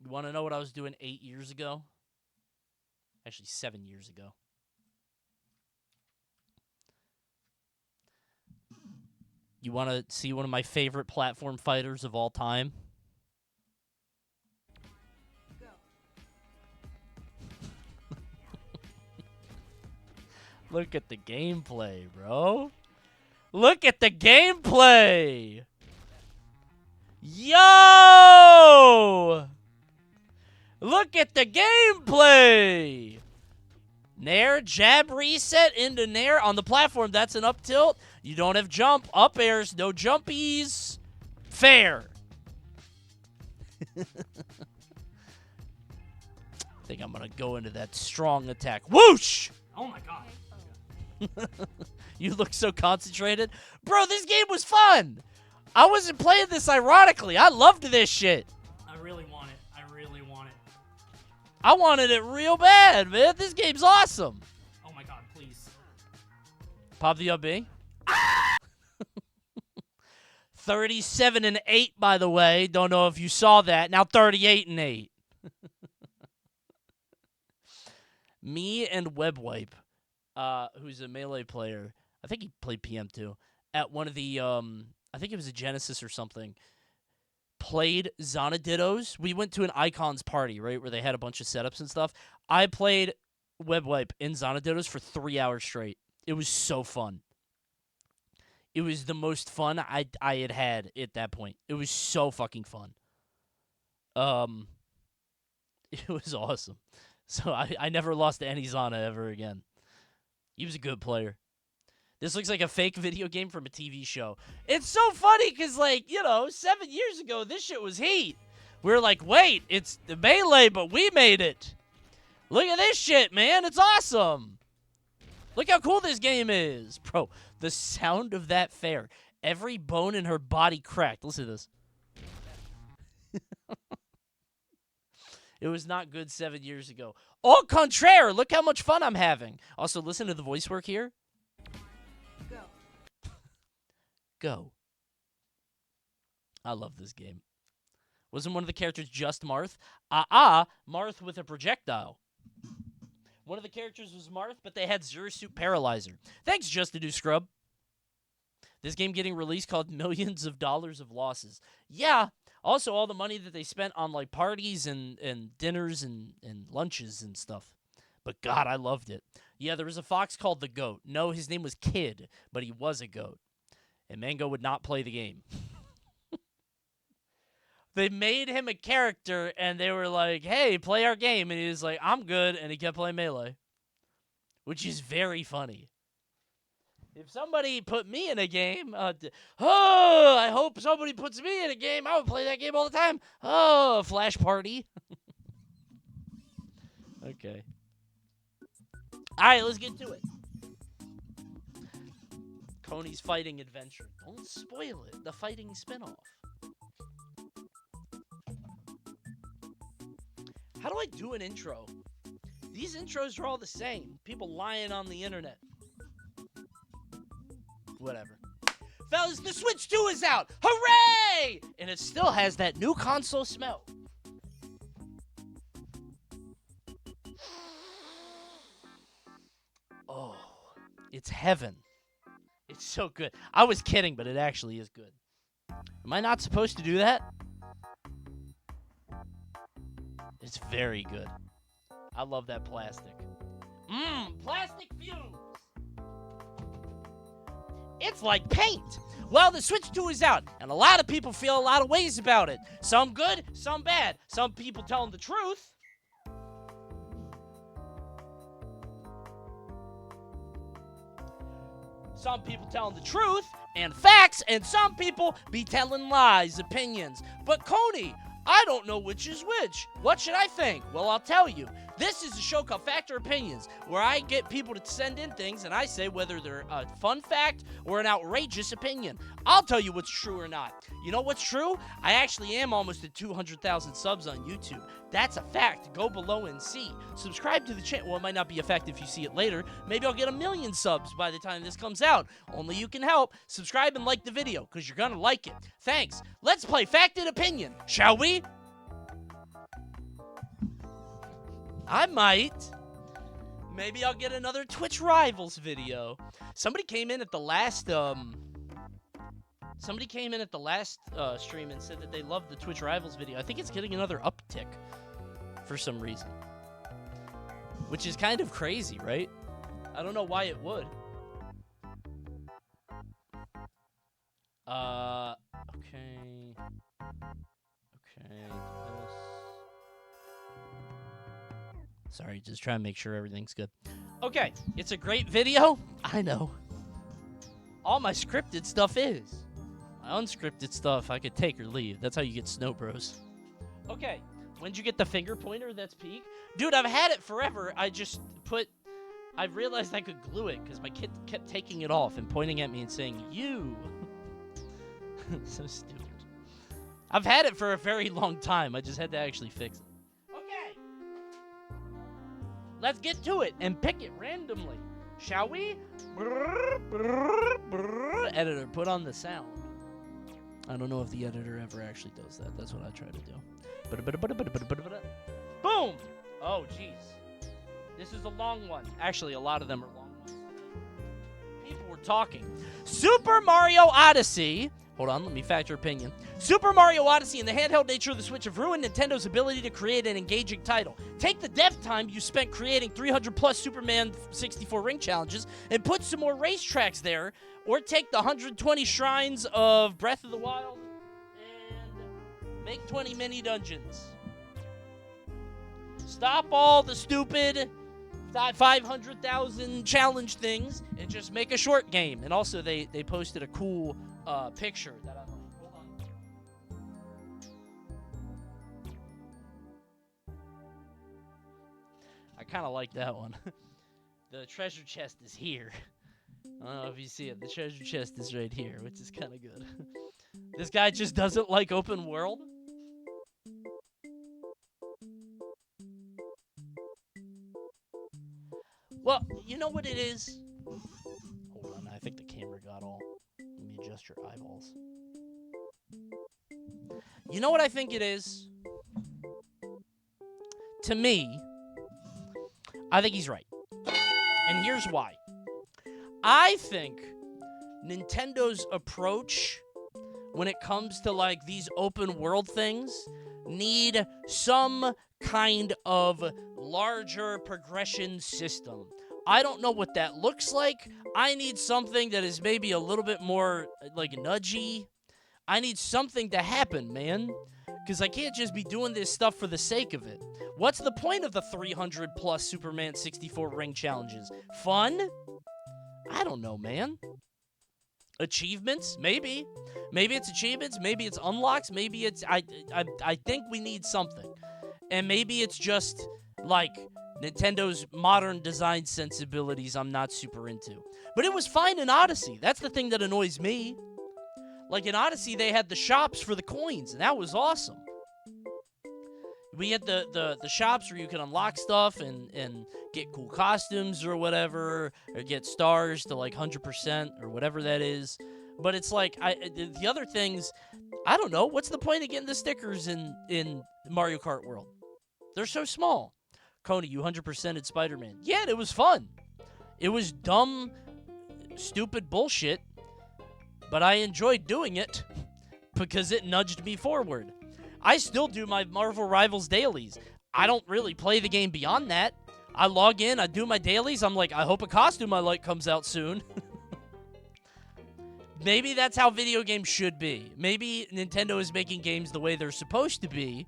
You want to know what I was doing 8 years ago? Actually, 7 years ago. You want to see one of my favorite platform fighters of all time? Go. Look at the gameplay, bro. Look at the gameplay. Yo! Look at the gameplay. Nair, jab, reset into Nair on the platform. That's an up tilt. You don't have jump. Up airs, no jumpies. Fair. I think I'm going to go into that strong attack. Whoosh! Oh my god. You look so concentrated. Bro, this game was fun. I wasn't playing this ironically. I loved this shit. I really want it. I really want it. I wanted it real bad, man. This game's awesome. Oh my god, please. Pop the up B. 37-8, by the way. Don't know if you saw that. Now 38-8. Me and Webwipe, who's a Melee player, I think he played PM too, at one of the, I think it was a Genesis or something, played Zonadittos. We went to an Icons party, right, where they had a bunch of setups and stuff. I played Webwipe in Zonadittos for 3 hours straight. It was so fun. It was the most fun I had had at that point. It was so fucking fun. It was awesome. So I never lost to any Zana ever again. He was a good player. This looks like a fake video game from a TV show. It's so funny because, like, 7 years ago, this shit was heat. We were like, wait, it's the Melee, but we made it. Look at this shit, man. It's awesome. Look how cool this game is. Bro, the sound of that fair. Every bone in her body cracked. Listen to this. It was not good 7 years ago. Au contraire, look how much fun I'm having. Also, listen to the voice work here. Go. Go. I love this game. Wasn't one of the characters just Marth? Marth with a projectile. One of the characters was Marth, but they had Zero Suit Paralyzer. Thanks, Just to Do Scrub. This game getting released called millions of dollars of losses. Yeah. Also, all the money that they spent on, like, parties and dinners and lunches and stuff. But, God, I loved it. Yeah, there was a fox called the Goat. No, his name was Kid, but he was a goat. And Mango would not play the game. They made him a character, and they were like, hey, play our game. And he was like, I'm good, and he kept playing Melee. Which is very funny. If somebody put me in a game, I hope somebody puts me in a game. I would play that game all the time. Oh, Flash Party. Okay. All right, let's get to it. Coney's fighting adventure. Don't spoil it. The fighting spinoff. How do I do an intro? These intros are all the same. People lying on the internet. Whatever. Fellas, the Switch 2 is out! Hooray! And it still has that new console smell. Oh, it's heaven. It's so good. I was kidding, but it actually is good. Am I not supposed to do that? It's very good. I love that plastic. Plastic fumes! It's like paint. Well, the Switch 2 is out, and a lot of people feel a lot of ways about it. Some good, some bad. Some people telling the truth. Some people telling the truth and facts, and some people be telling lies, opinions. But Coney, I don't know which is which. What should I think? Well, I'll tell you. This is a show called Fact or Opinions, where I get people to send in things, and I say whether they're a fun fact or an outrageous opinion. I'll tell you what's true or not. You know what's true? I actually am almost at 200,000 subs on YouTube. That's a fact. Go below and see. Subscribe to the channel. Well, it might not be a fact if you see it later. Maybe I'll get 1 million subs by the time this comes out. Only you can help. Subscribe and like the video, because you're going to like it. Thanks. Let's play Fact and Opinion, shall we? I might. Maybe I'll get another Twitch Rivals video. Somebody came in at the last stream and said that they loved the Twitch Rivals video. I think it's getting another uptick for some reason, which is kind of crazy, right? I don't know why it would. Okay. Sorry, just trying to make sure everything's good. Okay, it's a great video. I know. All my scripted stuff is. My unscripted stuff, I could take or leave. That's how you get Snow Bros. Okay, when'd you get the finger pointer that's peak? Dude, I've had it forever. I realized I could glue it because my kid kept taking it off and pointing at me and saying, "You." So stupid. I've had it for a very long time. I just had to actually fix it. Let's get to it and pick it randomly, shall we? Editor, put on the sound. I don't know if the editor ever actually does that. That's what I try to do. Boom! Oh, jeez. This is a long one. Actually, a lot of them are long ones. People were talking. Super Mario Odyssey. Hold on, let me factor opinion. Super Mario Odyssey and the handheld nature of the Switch have ruined Nintendo's ability to create an engaging title. Take the dev time you spent creating 300+ Superman 64 ring challenges and put some more racetracks there, or take the 120 shrines of Breath of the Wild and make 20 mini dungeons. Stop all the stupid 500,000 challenge things and just make a short game. And also, they posted a cool picture that I like. Hold on. I kind of like that one. The treasure chest is here. I don't know if you see it. The treasure chest is right here, which is kind of good. This guy just doesn't like open world. Well, you know what it is? Hold on, I think the camera got all... Let me adjust your eyeballs. You know what I think it is? To me, I think he's right. And here's why. I think Nintendo's approach when it comes to, like, these open world things need some kind of larger progression system. I don't know what that looks like. I need something that is maybe a little bit more, like, nudgy. I need something to happen, man. Because I can't just be doing this stuff for the sake of it. What's the point of the 300+ Superman 64 ring challenges? Fun? I don't know, man. Achievements? Maybe. Maybe it's achievements. Maybe it's unlocks. Maybe it's... I think we need something. And maybe it's just, like, Nintendo's modern design sensibilities I'm not super into. But it was fine in Odyssey. That's the thing that annoys me. Like, in Odyssey, they had the shops for the coins, and that was awesome. We had the shops where you could unlock stuff and get cool costumes or whatever, or get stars to, like, 100% or whatever that is. But it's like, the other things, I don't know. What's the point of getting the stickers in Mario Kart World? They're so small. Coney, you 100%ed Spider-Man. Yeah, it was fun. It was dumb, stupid bullshit, but I enjoyed doing it because it nudged me forward. I still do my Marvel Rivals dailies. I don't really play the game beyond that. I log in, I do my dailies, I'm like, I hope a costume I like comes out soon. Maybe that's how video games should be. Maybe Nintendo is making games the way they're supposed to be,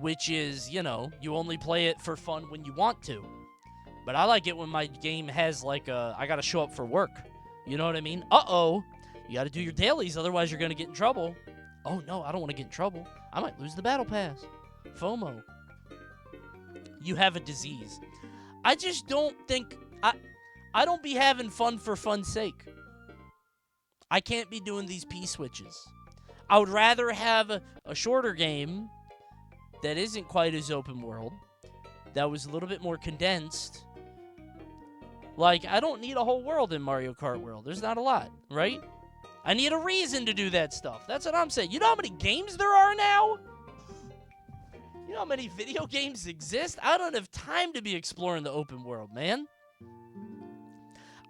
which is, you know, you only play it for fun when you want to. But I like it when my game has, like, I gotta show up for work. You know what I mean? Uh-oh. You gotta do your dailies, otherwise you're gonna get in trouble. Oh, no, I don't want to get in trouble. I might lose the Battle Pass. FOMO. You have a disease. I just don't think... I don't be having fun for fun's sake. I can't be doing these P-switches. I would rather have a shorter game that isn't quite as open world, that was a little bit more condensed. Like, I don't need a whole world in Mario Kart World. There's not a lot, right? I need a reason to do that stuff. That's what I'm saying. You know how many games there are now? You know how many video games exist? I don't have time to be exploring the open world, man.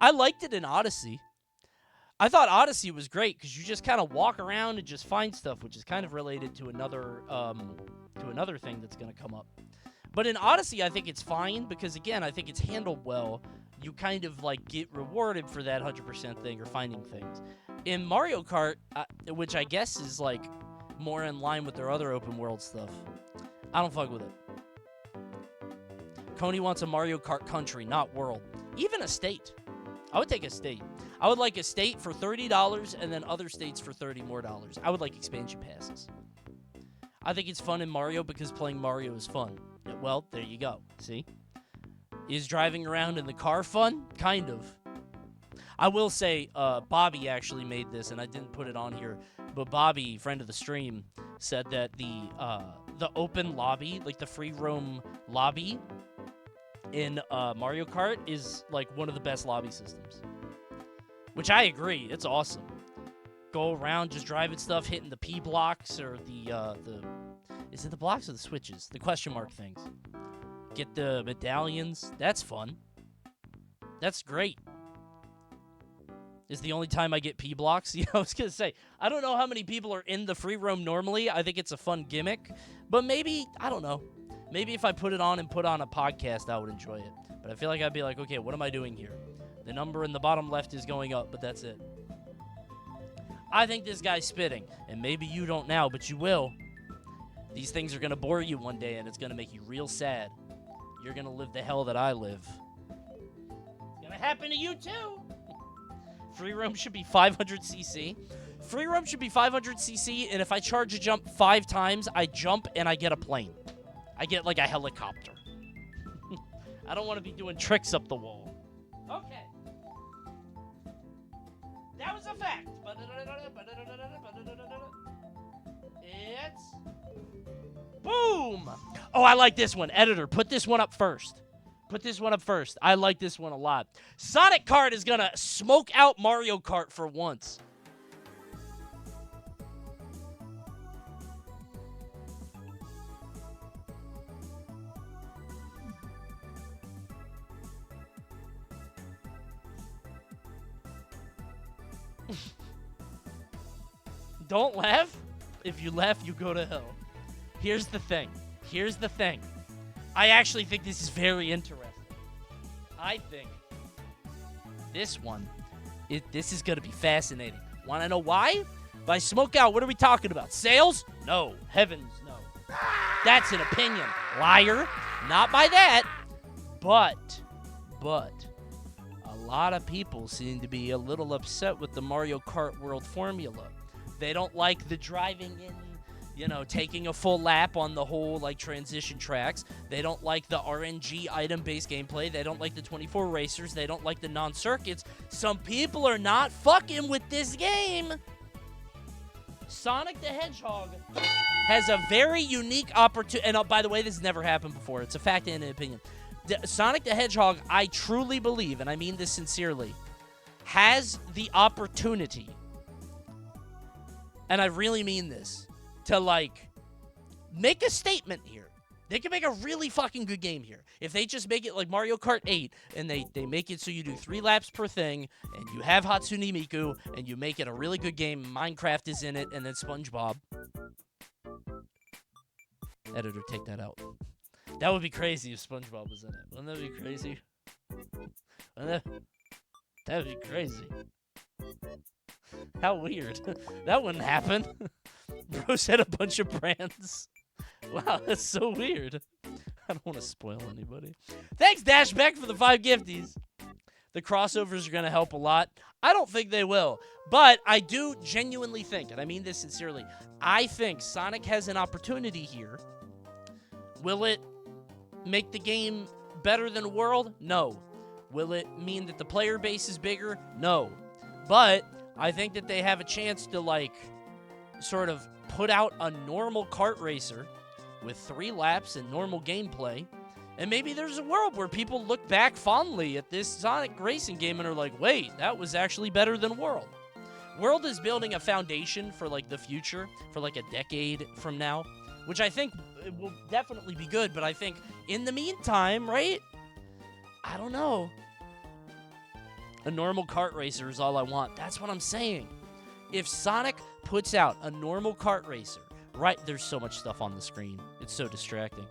I liked it in Odyssey. I thought Odyssey was great because you just kind of walk around and just find stuff, which is kind of related to another thing that's going to come up. But in Odyssey, I think it's fine because, again, I think it's handled well. You kind of, like, get rewarded for that 100% thing or finding things. In Mario Kart, which I guess is, like, more in line with their other open world stuff, I don't fuck with it. Coney wants a Mario Kart country, not world. Even a state. I would take a state. I would like a state for $30 and then other states for $30 more. I would like expansion passes. I think it's fun in Mario because playing Mario is fun. Well, there you go. See? Is driving around in the car fun? Kind of. I will say, Bobby actually made this, and I didn't put it on here, but Bobby, friend of the stream, said that the open lobby, like the free roam lobby in Mario Kart is like one of the best lobby systems. Which I agree. It's awesome. Go around just driving stuff, hitting the P blocks or the is it the blocks or the switches? The question mark things. Get the medallions. That's fun. That's great. Is the only time I get P blocks. I was going to say, I don't know how many people are in the free roam normally. I think it's a fun gimmick. But maybe, I don't know. Maybe if I put it on and put on a podcast, I would enjoy it. But I feel like I'd be like, okay, what am I doing here? The number in the bottom left is going up, but that's it. I think this guy's spitting. And maybe you don't now, but you will. These things are going to bore you one day, and it's going to make you real sad. You're going to live the hell that I live. It's going to happen to you, too. Free roam should be 500cc. Free roam should be 500cc, and if I charge a jump 5 times, I jump and I get a plane. I get like a helicopter. I don't want to be doing tricks up the wall. Okay. That was a fact. It's... Boom! Oh, I like this one. Editor, put this one up first. Put this one up first. I like this one a lot. Sonic Kart is going to smoke out Mario Kart for once. Don't laugh. If you laugh, you go to hell. Here's the thing. Here's the thing. I actually think this is very interesting. I think this one, this is going to be fascinating. Want to know why? By smoke out, what are we talking about? Sales? No. Heavens, no. That's an opinion. Liar. Not by that. But, a lot of people seem to be a little upset with the Mario Kart World formula. They don't like the driving in, taking a full lap on the whole, transition tracks. They don't like the RNG item-based gameplay. They don't like the 24 racers. They don't like the non-circuits. Some people are not fucking with this game. Sonic the Hedgehog has a very unique opportunity. And by the way, this has never happened before. It's a fact and an opinion. Sonic the Hedgehog, I truly believe, and I mean this sincerely, has the opportunity, and I really mean this, to, make a statement here. They can make a really fucking good game here. If they just make it like Mario Kart 8, and they make it so you do 3 laps per thing, and you have Hatsune Miku, and you make it a really good game, Minecraft is in it, and then SpongeBob. Editor, take that out. That would be crazy if SpongeBob was in it. Wouldn't that be crazy? That would be crazy. How weird. That wouldn't happen. Bro said a bunch of brands. Wow, that's so weird. I don't want to spoil anybody. Thanks, Dashback, for the 5 gifties. The crossovers are going to help a lot. I don't think they will. But I do genuinely think, and I mean this sincerely, I think Sonic has an opportunity here. Will it make the game better than World? No. Will it mean that the player base is bigger? No. But I think that they have a chance to, like, sort of put out a normal kart racer with 3 laps and normal gameplay. And maybe there's a world where people look back fondly at this Sonic racing game and are like, wait, that was actually better than World. World is building a foundation for, like, the future, for, like, a decade from now, which I think will definitely be good. But I think in the meantime, right? I don't know. A normal kart racer is all I want. That's what I'm saying. If Sonic puts out a normal kart racer, right? There's so much stuff on the screen. It's so distracting.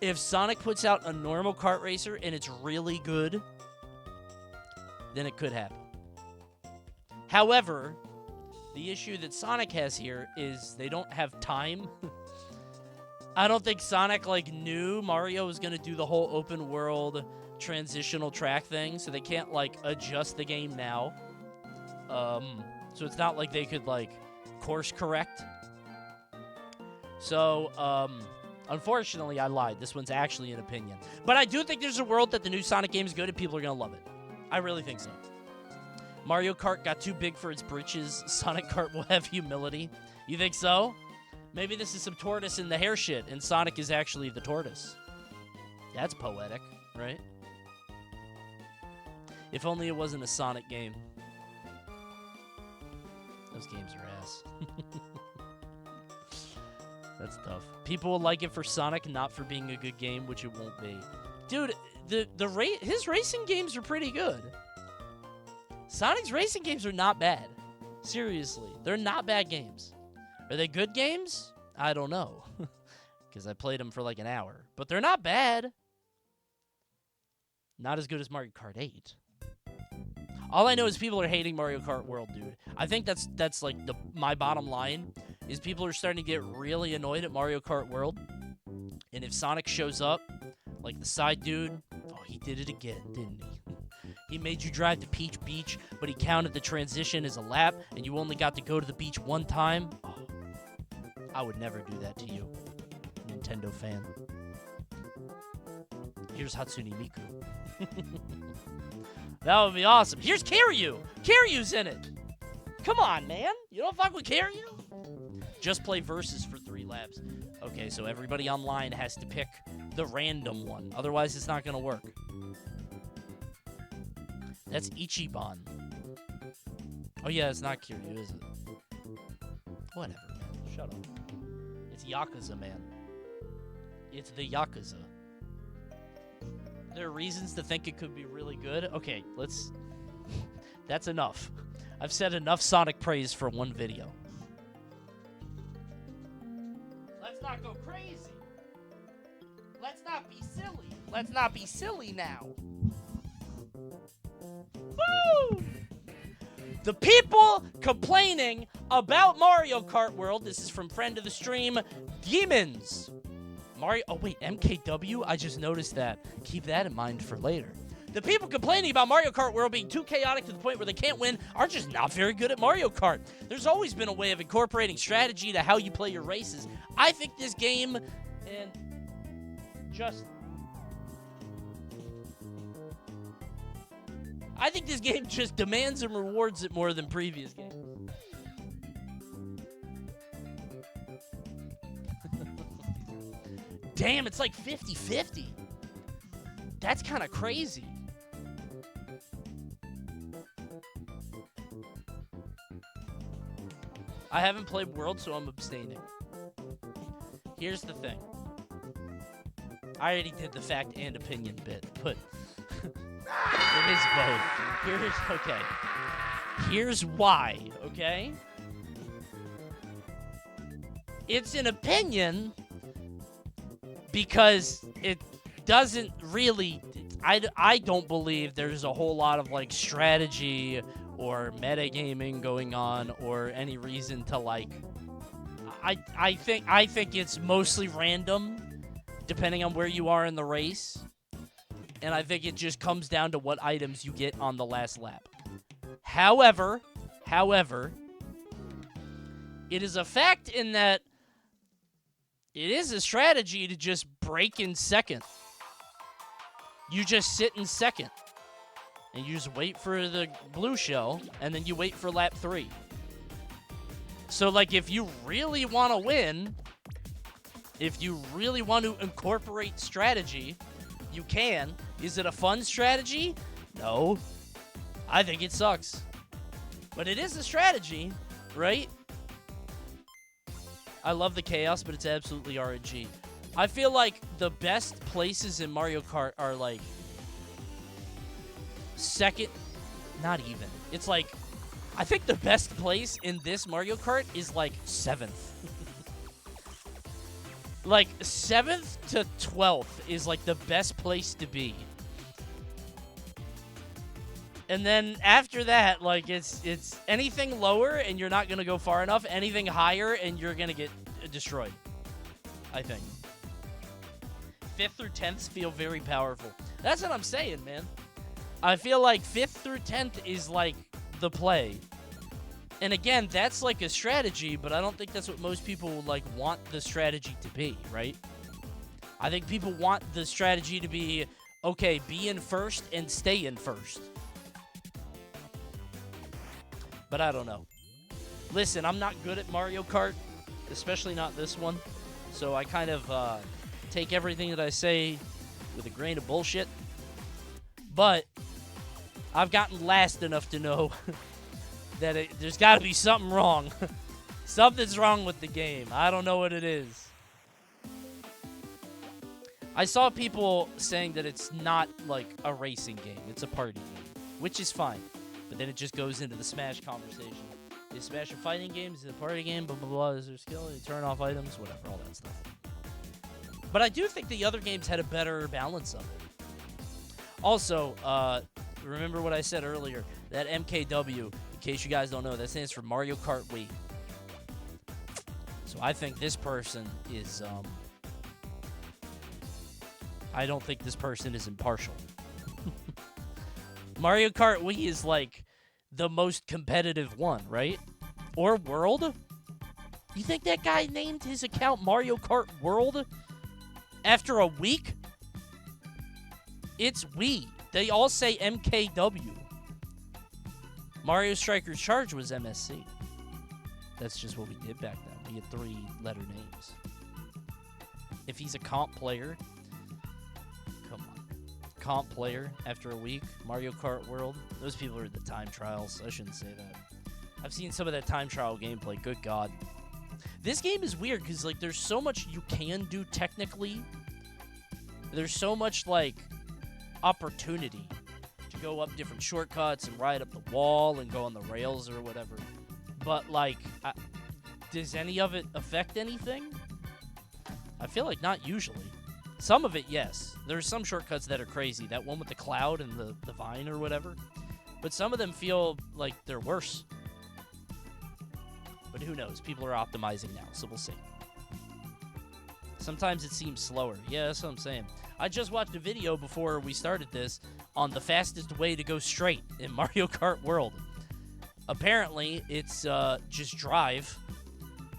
If Sonic puts out a normal kart racer and it's really good, then it could happen. However, the issue that Sonic has here is they don't have time. I don't think Sonic, like, knew Mario was going to do the whole open world transitional track thing, so they can't, like, adjust the game now. So it's not like they could, like, course correct. So, unfortunately, I lied. This one's actually an opinion. But I do think there's a world that the new Sonic game is good and people are going to love it. I really think so. Mario Kart got too big for its britches. Sonic Kart will have humility. You think so? Maybe this is some tortoise in the hair shit, and Sonic is actually the tortoise. That's poetic, right? If only it wasn't a Sonic game. Those games are ass. That's tough. People will like it for Sonic, not for being a good game, which it won't be. Dude, his racing games are pretty good. Sonic's racing games are not bad. Seriously, they're not bad games. Are they good games? I don't know. Because I played them for like an hour. But they're not bad. Not as good as Mario Kart 8. All I know is people are hating Mario Kart World, dude. I think that's like my bottom line, is people are starting to get really annoyed at Mario Kart World. And if Sonic shows up, like the side dude, oh, he did it again, didn't he? He made you drive to Peach Beach, but he counted the transition as a lap, and you only got to go to the beach one time. Oh, I would never do that to you, Nintendo fan. Here's Hatsune Miku. That would be awesome. Here's Kiryu. Kiryu's in it. Come on, man. You don't fuck with Kiryu? Just play versus for 3 laps. Okay, so everybody online has to pick the random one. Otherwise, it's not going to work. That's Ichiban. Oh, yeah, it's not Kiryu, is it? Whatever, man. Shut up. It's Yakuza, man. It's the Yakuza. There are reasons to think it could be really good. Okay, let's... That's enough. I've said enough Sonic praise for one video. Let's not go crazy. Let's not be silly. Let's not be silly now. Woo! The people complaining about Mario Kart World. This is from friend of the stream, Demons. Mario. Oh, wait, MKW? I just noticed that. Keep that in mind for later. The people complaining about Mario Kart World being too chaotic to the point where they can't win are just not very good at Mario Kart. There's always been a way of incorporating strategy to how you play your races. I think this game and just... I think this game just demands and rewards it more than previous games. Damn, it's like 50-50. That's kind of crazy. I haven't played World, so I'm abstaining. Here's the thing. I already did the fact and opinion bit, but it is both. Here's why, okay? It's an opinion because it doesn't really... I don't believe there's a whole lot of, like, strategy or metagaming going on or any reason to like. I think it's mostly random, depending on where you are in the race, and I think it just comes down to what items you get on the last lap. However, it is a fact in that it is a strategy to just break in second. You just sit in second, and you just wait for the blue shell, and then you wait for lap 3. So, like, if you really want to win, if you really want to incorporate strategy, you can. Is it a fun strategy? No. I think it sucks. But it is a strategy, right? I love the chaos, but it's absolutely RNG. I feel like the best places in Mario Kart are, like, second. Not even. It's like, I think the best place in this Mario Kart is, like, 7th. Like, 7th to 12th is, like, the best place to be. And then after that, like, it's anything lower and you're not going to go far enough. Anything higher and you're going to get destroyed, I think. 5th through 10th feel very powerful. That's what I'm saying, man. I feel like 5th through 10th is, like, the play. And again, that's like a strategy, but I don't think that's what most people like want the strategy to be, right? I think people want the strategy to be, okay, be in first and stay in first. But I don't know. Listen, I'm not good at Mario Kart, especially not this one. So I kind of take everything that I say with a grain of bullshit. But I've gotten last enough to know that there's got to be something wrong. Something's wrong with the game. I don't know what it is. I saw people saying that it's not like a racing game. It's a party game, which is fine. But then it just goes into the Smash conversation. Is Smash a fighting game? Is it a party game? Blah, blah, blah. Is there skill? You turn off items? Whatever, all that stuff. But I do think the other games had a better balance of it. Also, remember what I said earlier. That MKW, in case you guys don't know, that stands for Mario Kart Wii. So I think this person is, I don't think this person is impartial. Mario Kart Wii is like the most competitive one, right? Or World? You think that guy named his account Mario Kart World after a week? It's Wii. They all say MKW. Mario Strikers Charge was MSC. That's just what we did back then. We had 3-letter names. If he's a comp player, come on. Comp player after a week, Mario Kart World. Those people are the time trials. I shouldn't say that. I've seen some of that time trial gameplay. Good God. This game is weird because, like, there's so much you can do technically. There's so much, like, opportunity to go up different shortcuts and ride up the wall and go on the rails or whatever. But, like, does any of it affect anything? I feel like not usually. Some of it, yes. There's some shortcuts that are crazy. That one with the cloud and the vine or whatever. But some of them feel like they're worse. But who knows? People are optimizing now, so we'll see. Sometimes it seems slower. Yeah, that's what I'm saying. I just watched a video before we started this on the fastest way to go straight in Mario Kart World. Apparently, it's just drive.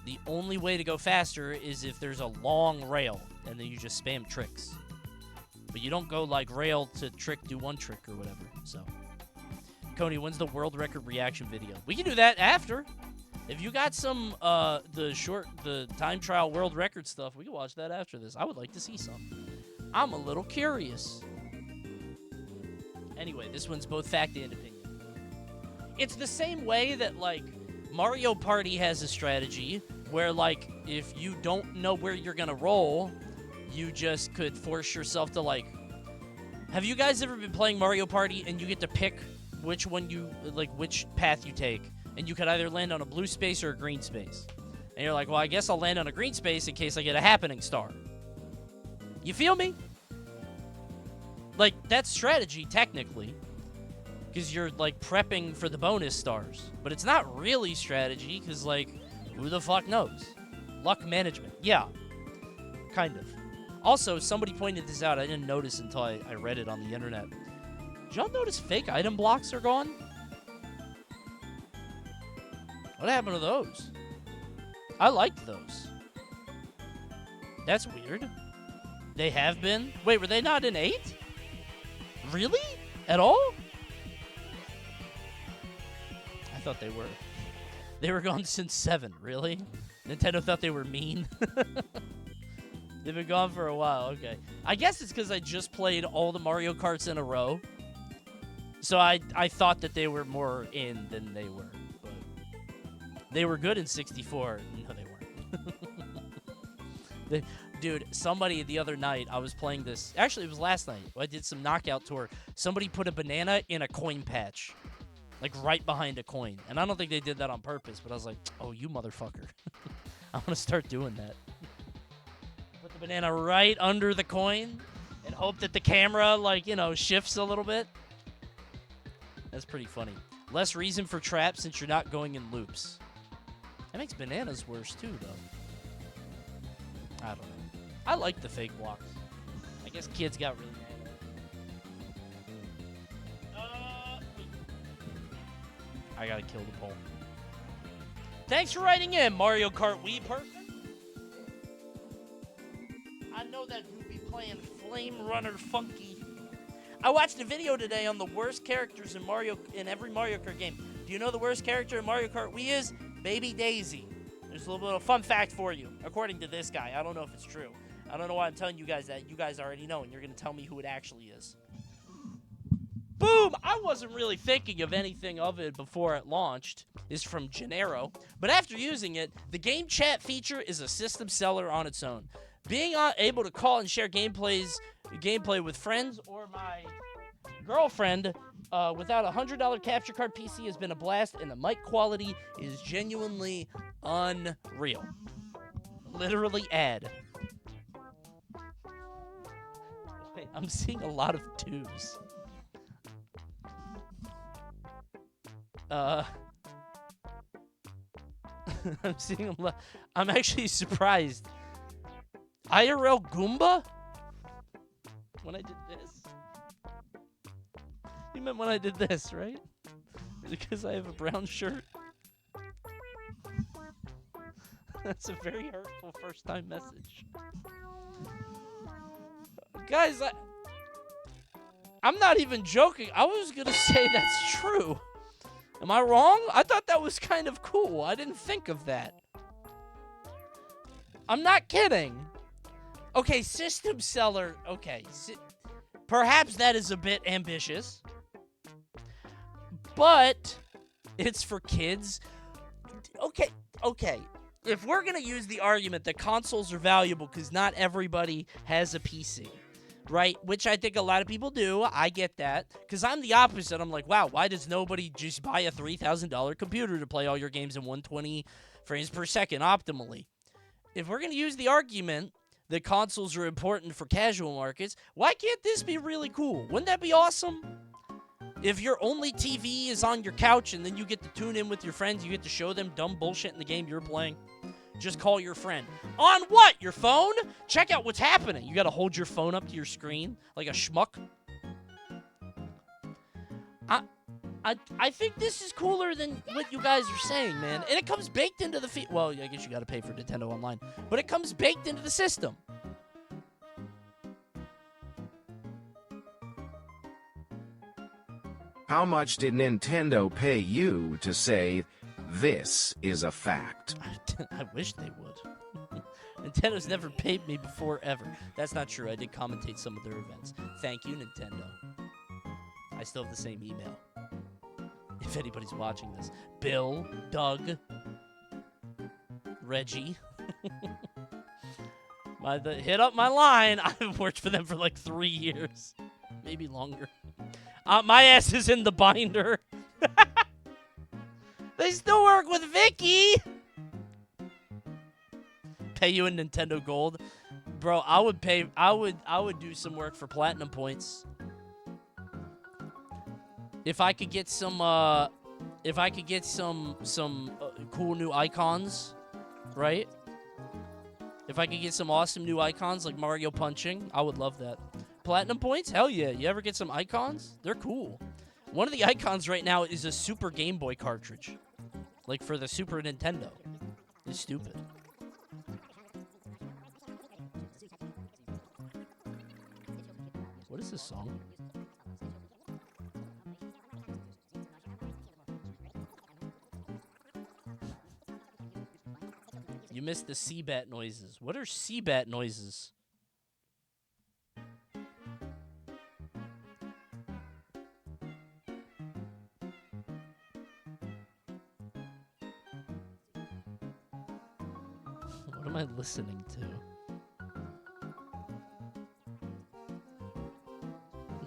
The only way to go faster is if there's a long rail, and then you just spam tricks. But you don't go like rail to trick, do one trick or whatever. So, Coney, when's the world record reaction video? We can do that after. If you got some the time trial world record stuff, we can watch that after this. I would like to see some. I'm a little curious. Anyway, this one's both fact and opinion. It's the same way that, like, Mario Party has a strategy where, like, if you don't know where you're gonna roll, you just could force yourself to, like... Have you guys ever been playing Mario Party and you get to pick which one you, like, which path you take? And you could either land on a blue space or a green space. And you're like, well, I guess I'll land on a green space in case I get a happening star. You feel me? Like, that's strategy, technically. because you're, like, prepping for the bonus stars. But it's not really strategy, because, like, who the fuck knows? Luck management. Yeah, kind of. Also, somebody pointed this out. I didn't notice until I read it on the internet. Did y'all notice fake item blocks are gone? What happened to those? I liked those. That's weird. They have been? Wait, were they not in 8? Really? At all? I thought they were. They were gone since 7, really? Nintendo thought they were mean? They've been gone for a while, okay. I guess it's because I just played all the Mario Karts in a row. So I thought that they were more in than they were. But they were good in 64. No, they weren't. Dude, somebody the other night, I was playing this. Actually, it was last night. I did some knockout tour. Somebody put a banana in a coin patch. Like, right behind a coin. And I don't think they did that on purpose, but I was like, oh, you motherfucker. I'm going to start doing that. Put the banana right under the coin and hope that the camera, like, you know, shifts a little bit. That's pretty funny. Less reason for traps since you're not going in loops. That makes bananas worse, too, though. I don't know. I like the fake blocks. I guess kids got really mad at it. I gotta kill the pole. Thanks for writing in, Mario Kart Wii person. I know that you be playing Flame Runner Funky. I watched a video today on the worst characters in every Mario Kart game. Do you know the worst character in Mario Kart Wii is? Baby Daisy. There's a little bit of fun fact for you, according to this guy. I don't know if it's true. I don't know why I'm telling you guys that. You guys already know, and you're going to tell me who it actually is. Boom! I wasn't really thinking of anything of it before it launched. It's from Gennaro. But after using it, the game chat feature is a system seller on its own. Being able to call and share gameplay with friends or my girlfriend without a $100 capture card PC has been a blast, and the mic quality is genuinely unreal. Literally ad. Wait, I'm seeing a lot of 2s. I'm seeing a lot. I'm actually surprised. IRL Goomba? When I did this? You meant when I did this, right? Because I have a brown shirt? That's a very hurtful first-time message. Guys, I'm not even joking. I was going to say that's true. Am I wrong? I thought that was kind of cool. I didn't think of that. I'm not kidding. Okay, system seller. Okay, perhaps that is a bit ambitious. But it's for kids. Okay. If we're going to use the argument that consoles are valuable because not everybody has a PC, right? Which I think a lot of people do. I get that. Because I'm the opposite. I'm like, wow, why does nobody just buy a $3,000 computer to play all your games in 120 frames per second optimally? If we're going to use the argument that consoles are important for casual markets, why can't this be really cool? Wouldn't that be awesome? If your only TV is on your couch and then you get to tune in with your friends, you get to show them dumb bullshit in the game you're playing. Just call your friend. On what? Your phone? Check out what's happening. You gotta hold your phone up to your screen like a schmuck. I think this is cooler than what you guys are saying, man. And it comes baked into the well, I guess you gotta pay for Nintendo Online. But it comes baked into the system. How much did Nintendo pay you to say, this is a fact? I wish they would. Nintendo's never paid me before, ever. That's not true. I did commentate some of their events. Thank you, Nintendo. I still have the same email. If anybody's watching this. Bill, Doug, Reggie. Hit up my line. I've worked for them for like 3 years. Maybe longer. My ass is in the binder. They still work with Vicky. Pay you in Nintendo Gold. Bro, I would do some work for Platinum points. If I could get some cool new icons, right? If I could get some awesome new icons like Mario punching, I would love that. Platinum points? Hell yeah. You ever get some icons? They're cool. One of the icons right now is a Super Game Boy cartridge. Like for the Super Nintendo. It's stupid. What is this song? You missed the Seabat noises. What are Seabat noises? What am I listening to?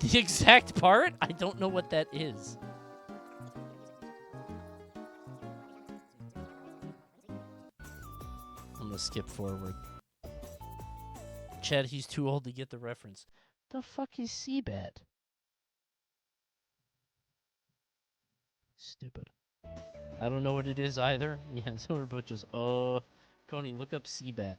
The exact part? I don't know what that is. I'm gonna skip forward. Chad, he's too old to get the reference. The fuck is Seabat? Stupid. I don't know what it is either. Yeah, so we're both just, Coney, look up Seabat.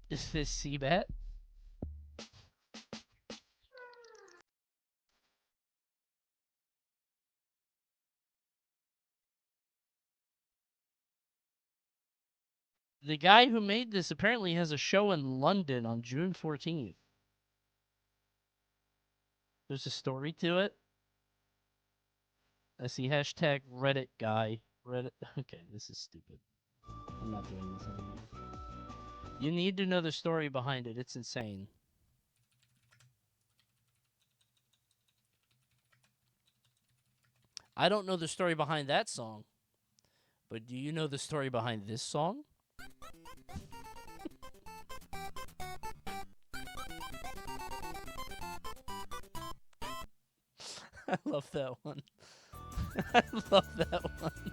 Is this Seabat? The guy who made this apparently has a show in London on June 14th. There's a story to it. I see hashtag Reddit guy. Reddit. Okay, this is stupid. I'm not doing this anymore. You need to know the story behind it. It's insane. I don't know the story behind that song. But do you know the story behind this song? I love that one. I love that one.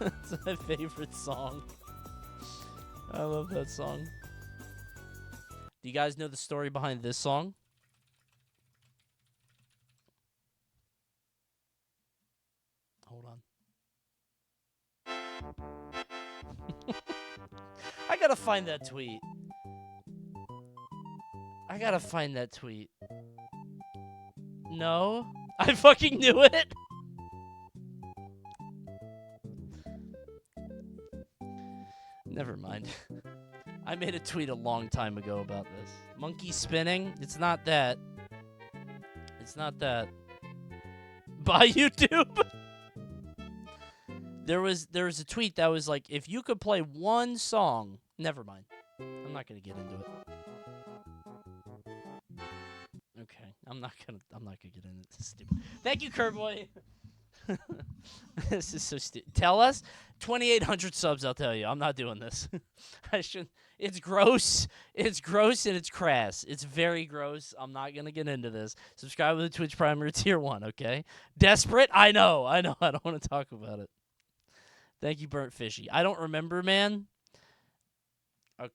It's my favorite song. I love that song. Do you guys know the story behind this song? Hold on. I gotta find that tweet. I gotta find that tweet. No? I fucking knew it! Never mind. I made a tweet a long time ago about this. Monkey spinning? It's not that. It's not that. By YouTube? There was a tweet that was like, if you could play one song... Never mind. I'm not gonna get into it. Okay, I'm not gonna get into this. Stupid. Thank you, Kerboy. This is so stupid. Tell us 2,800 subs. I'll tell you. I'm not doing this. I should. It's gross. It's gross and it's crass. It's very gross. I'm not gonna get into this. Subscribe to the Twitch Prime or Tier 1. Okay. Desperate. I know. I don't want to talk about it. Thank you, Burnt Fishy. I don't remember, man. Okay.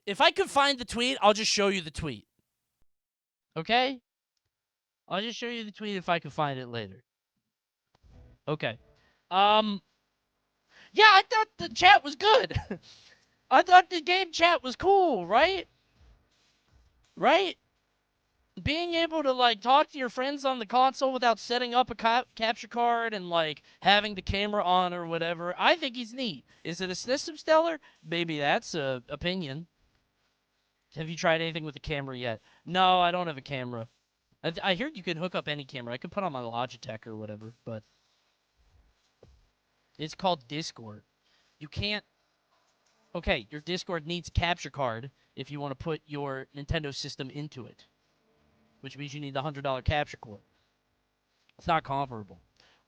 If I could find the tweet, I'll just show you the tweet. Okay? I'll just show you the tweet if I can find it later. Okay. Yeah, I thought the chat was good. I thought the game chat was cool, right? Right? Being able to, like, talk to your friends on the console without setting up a capture card and, like, having the camera on or whatever, I think is neat. Is it a system stellar? Maybe that's a opinion. Have you tried anything with a camera yet? No, I don't have a camera. I heard you could hook up any camera. I could put on my Logitech or whatever, but... It's called Discord. You can't... Okay, your Discord needs a capture card if you want to put your Nintendo system into it. Which means you need the $100 capture cord. It's not comparable.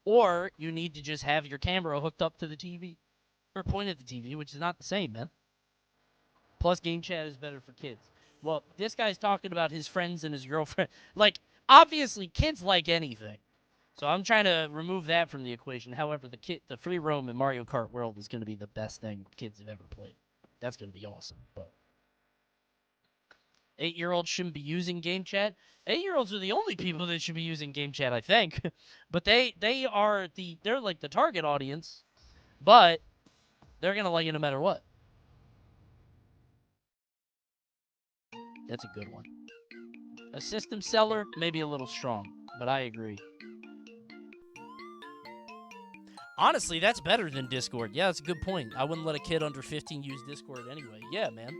Or you need to just have your camera hooked up to the TV. Or point at the TV, which is not the same, man. Plus, game chat is better for kids. Well, this guy's talking about his friends and his girlfriend. Like, Obviously, kids like anything. So I'm trying to remove that from the equation. However, the free roam in Mario Kart World is going to be the best thing kids have ever played. That's going to be awesome. But 8-year-olds shouldn't be using game chat. 8-year-olds are the only people that should be using game chat, I think. But they're like the target audience. But they're going to like it no matter what. That's a good one. A system seller, maybe a little strong, but I agree. Honestly, that's better than Discord. Yeah, that's a good point. I wouldn't let a kid under 15 use Discord anyway. Yeah, man.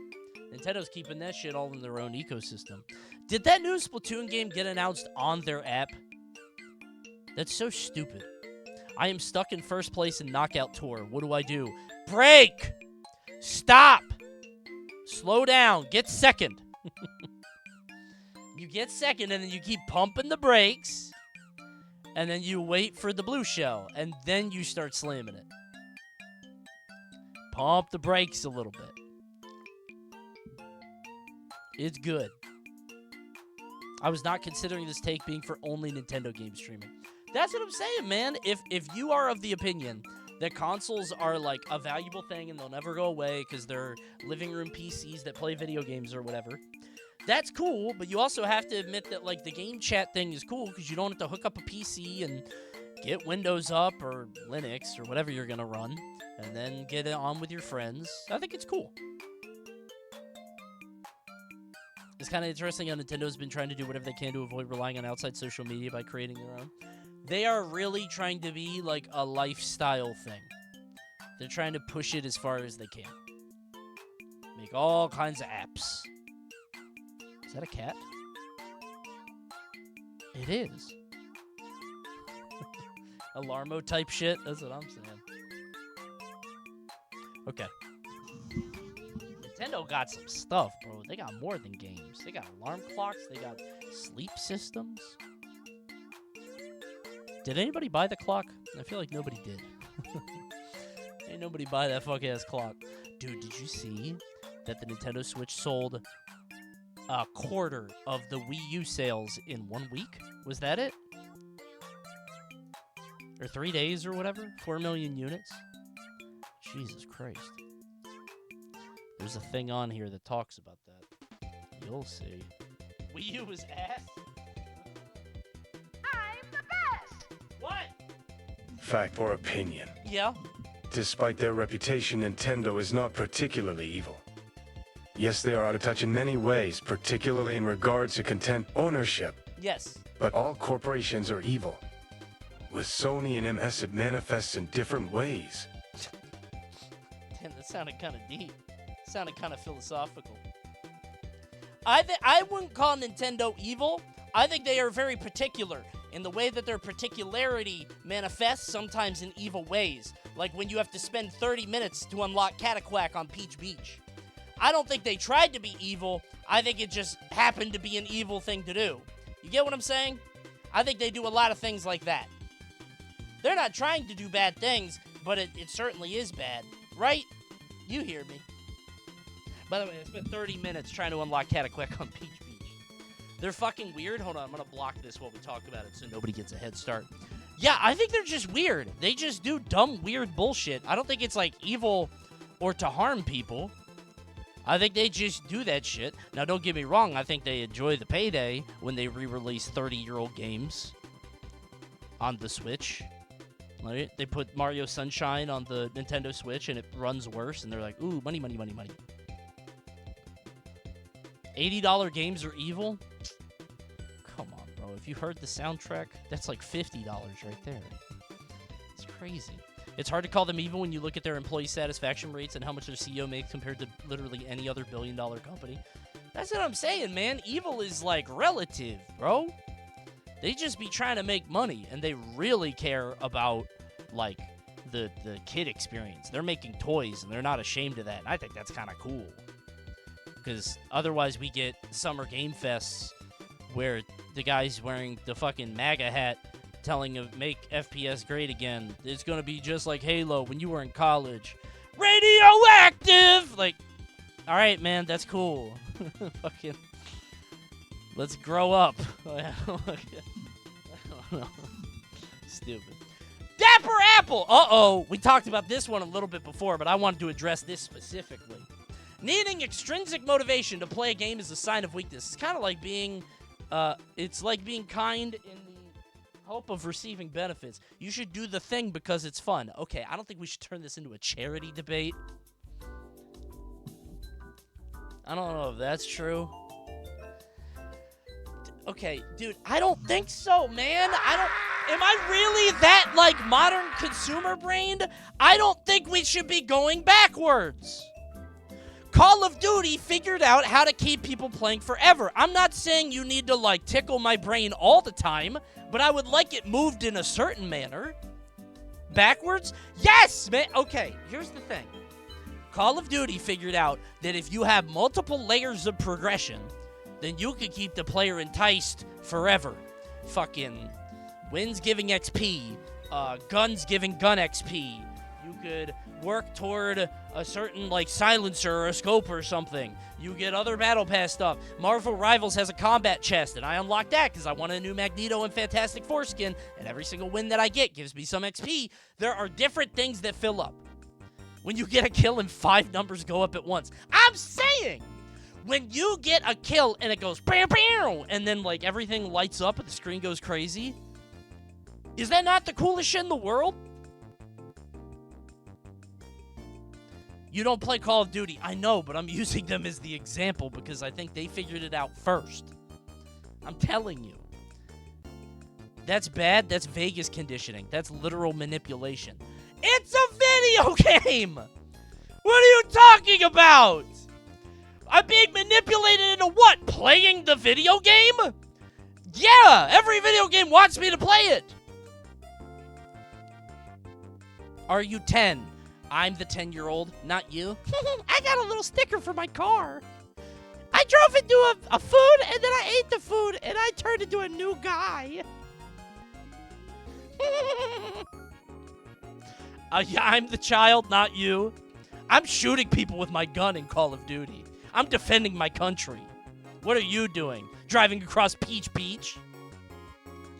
Nintendo's keeping that shit all in their own ecosystem. Did that new Splatoon game get announced on their app? That's so stupid. I am stuck in first place in Knockout Tour. What do I do? Break! Stop! Slow down. Get second. You get second, and then you keep pumping the brakes, and then you wait for the blue shell, and then you start slamming it. Pump the brakes a little bit. It's good. I was not considering this take being for only Nintendo game streaming. That's what I'm saying, man. If you are of the opinion that consoles are like a valuable thing and they'll never go away because they're living room PCs that play video games or whatever, that's cool, but you also have to admit that like the game chat thing is cool because you don't have to hook up a PC and get Windows up or Linux or whatever you're going to run and then get it on with your friends. I think it's cool. It's kind of interesting how Nintendo's been trying to do whatever they can to avoid relying on outside social media by creating their own. They are really trying to be like a lifestyle thing. They're trying to push it as far as they can. Make all kinds of apps. Is that a cat? It is. Alarmo type shit? That's what I'm saying. Okay. Nintendo got some stuff, bro. They got more than games. They got alarm clocks. They got sleep systems. Did anybody buy the clock? I feel like nobody did. Ain't nobody buy that fuck-ass clock. Dude, did you see that the Nintendo Switch sold a quarter of the Wii U sales in 1 week? Was that it? Or 3 days or whatever? 4 million units? Jesus Christ. There's a thing on here that talks about that. You'll see. Wii U was ass? I'm the best! What? Fact or opinion? Yeah? Despite their reputation, Nintendo is not particularly evil. Yes, they are out of touch in many ways, particularly in regards to content ownership. Yes. But all corporations are evil. With Sony and MS, it manifests in different ways. Damn, that sounded kind of deep. Sounded kind of philosophical. I wouldn't call Nintendo evil. I think they are very particular in the way that their particularity manifests sometimes in evil ways. Like when you have to spend 30 minutes to unlock Cataquack on Peach Beach. I don't think they tried to be evil. I think it just happened to be an evil thing to do. You get what I'm saying? I think they do a lot of things like that. They're not trying to do bad things, but it certainly is bad. Right? You hear me. By the way, I spent 30 minutes trying to unlock Cataquack on Peach Beach. They're fucking weird. Hold on, I'm going to block this while we talk about it so nobody gets a head start. Yeah, I think they're just weird. They just do dumb, weird bullshit. I don't think it's like evil or to harm people. I think they just do that shit. Now, don't get me wrong. I think they enjoy the payday when they re-release 30-year-old games on the Switch. Right? They put Mario Sunshine on the Nintendo Switch, and it runs worse, and they're like, ooh, money, money, money, money. $80 games are evil? Come on, bro. If you heard the soundtrack, that's like $50 right there. It's crazy. It's hard to call them evil when you look at their employee satisfaction rates and how much their CEO makes compared to literally any other billion-dollar company. That's what I'm saying, man. Evil is, like, relative, bro. They just be trying to make money, and they really care about, like, the kid experience. They're making toys, and they're not ashamed of that. And I think that's kind of cool. Because otherwise we get summer game fests where the guy's wearing the fucking MAGA hat telling him make FPS great again. It's going to be just like Halo when you were in college. Radioactive! Like, all right, man, that's cool. Fucking Let's grow up. I don't know. Stupid. Dapper Apple! Uh-oh. We talked about this one a little bit before, but I wanted to address this specifically. Needing extrinsic motivation to play a game is a sign of weakness. It's kind of like being, it's like being kind in the hope of receiving benefits. You should do the thing because it's fun. Okay, I don't think we should turn this into a charity debate. I don't know if that's true. Okay, dude, I don't think so, man. Am I really that, like, modern consumer brained? I don't think we should be going backwards. Call of Duty figured out how to keep people playing forever. I'm not saying you need to, like, tickle my brain all the time, but I would like it moved in a certain manner. Backwards? Yes, man. Okay, here's the thing. Call of Duty figured out that if you have multiple layers of progression, then you can keep the player enticed forever. Fucking wins giving XP, guns giving gun XP. You could work toward a certain, like, silencer or a scope or something. You get other Battle Pass stuff. Marvel Rivals has a combat chest, and I unlocked that because I wanted a new Magneto and Fantastic Four skin, and every single win that I get gives me some XP. There are different things that fill up. When you get a kill and 5 numbers go up at once. I'm saying, when you get a kill and it goes bam, bam, and then, like, everything lights up and the screen goes crazy, is that not the coolest shit in the world? You don't play Call of Duty. I know, but I'm using them as the example because I think they figured it out first. I'm telling you. That's bad. That's Vegas conditioning. That's literal manipulation. It's a video game! What are you talking about? I'm being manipulated into what? Playing the video game? Yeah! Every video game wants me to play it! Are you 10? I'm the 10-year-old, not you. I got a little sticker for my car. I drove into a food, and then I ate the food, and I turned into a new guy. Yeah, I'm the child, not you. I'm shooting people with my gun in Call of Duty. I'm defending my country. What are you doing? Driving across Peach Beach?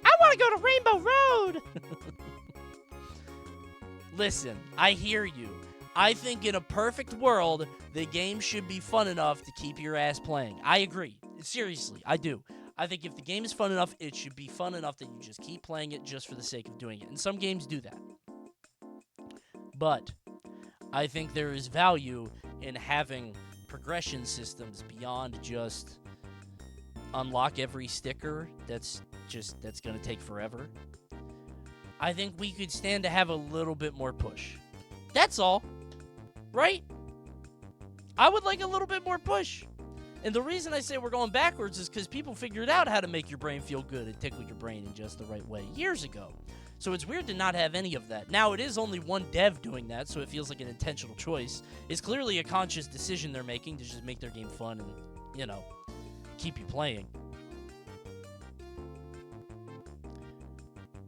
I want to go to Rainbow Road. Listen, I hear you. I think in a perfect world, the game should be fun enough to keep your ass playing. I agree. Seriously, I do. I think if the game is fun enough, it should be fun enough that you just keep playing it just for the sake of doing it. And some games do that. But I think there is value in having progression systems beyond just unlock every sticker that's going to take forever. I think we could stand to have a little bit more push. That's all. Right? I would like a little bit more push. And the reason I say we're going backwards is because people figured out how to make your brain feel good and tickle your brain in just the right way years ago. So it's weird to not have any of that. Now, it is only one dev doing that, so it feels like an intentional choice. It's clearly a conscious decision they're making to just make their game fun and, you know, keep you playing.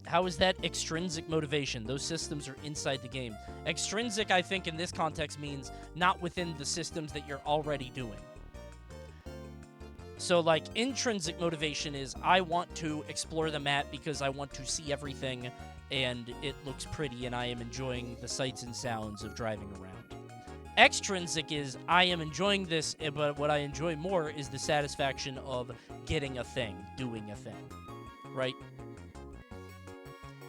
How is that extrinsic motivation? Those systems are inside the game. Extrinsic, I think, in this context means not within the systems that you're already doing. So, like, intrinsic motivation is I want to explore the map because I want to see everything and it looks pretty and I am enjoying the sights and sounds of driving around. Extrinsic is I am enjoying this, but what I enjoy more is the satisfaction of getting a thing, doing a thing, right?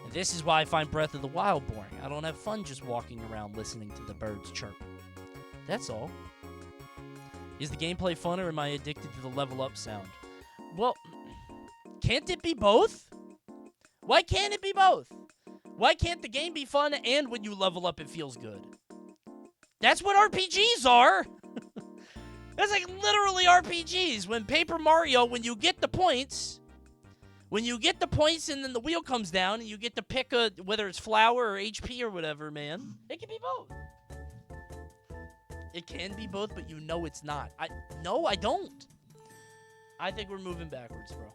And this is why I find Breath of the Wild boring. I don't have fun just walking around listening to the birds chirp. That's all. Is the gameplay fun, or am I addicted to the level up sound? Well, can't it be both? Why can't it be both? Why can't the game be fun and when you level up it feels good? That's what RPGs are! That's like literally RPGs. When Paper Mario, when you get the points and then the wheel comes down and you get to pick whether it's flower or HP or whatever, man. It can be both. It can be both, but you know it's not. No, I don't. I think we're moving backwards, bro.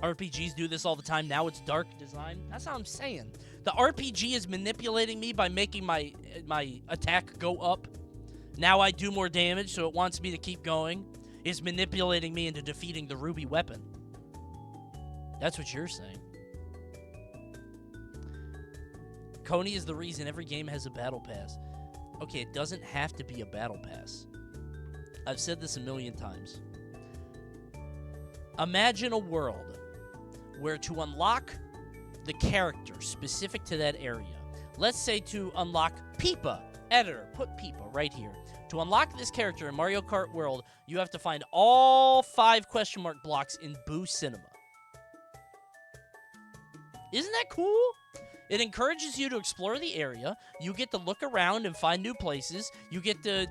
RPGs do this all the time. Now it's dark design. That's what I'm saying. The RPG is manipulating me by making my attack go up. Now I do more damage, so it wants me to keep going. is manipulating me into defeating the ruby weapon. That's what you're saying. Coney is the reason every game has a battle pass. Okay, it doesn't have to be a battle pass. I've said this a million times. Imagine a world where to unlock the character specific to that area, let's say to unlock Peepa, editor, put Peepa right here. To unlock this character in Mario Kart World, you have to find all 5 question mark blocks in Boo Cinema. Isn't that cool? It encourages you to explore the area. You get to look around and find new places. You get to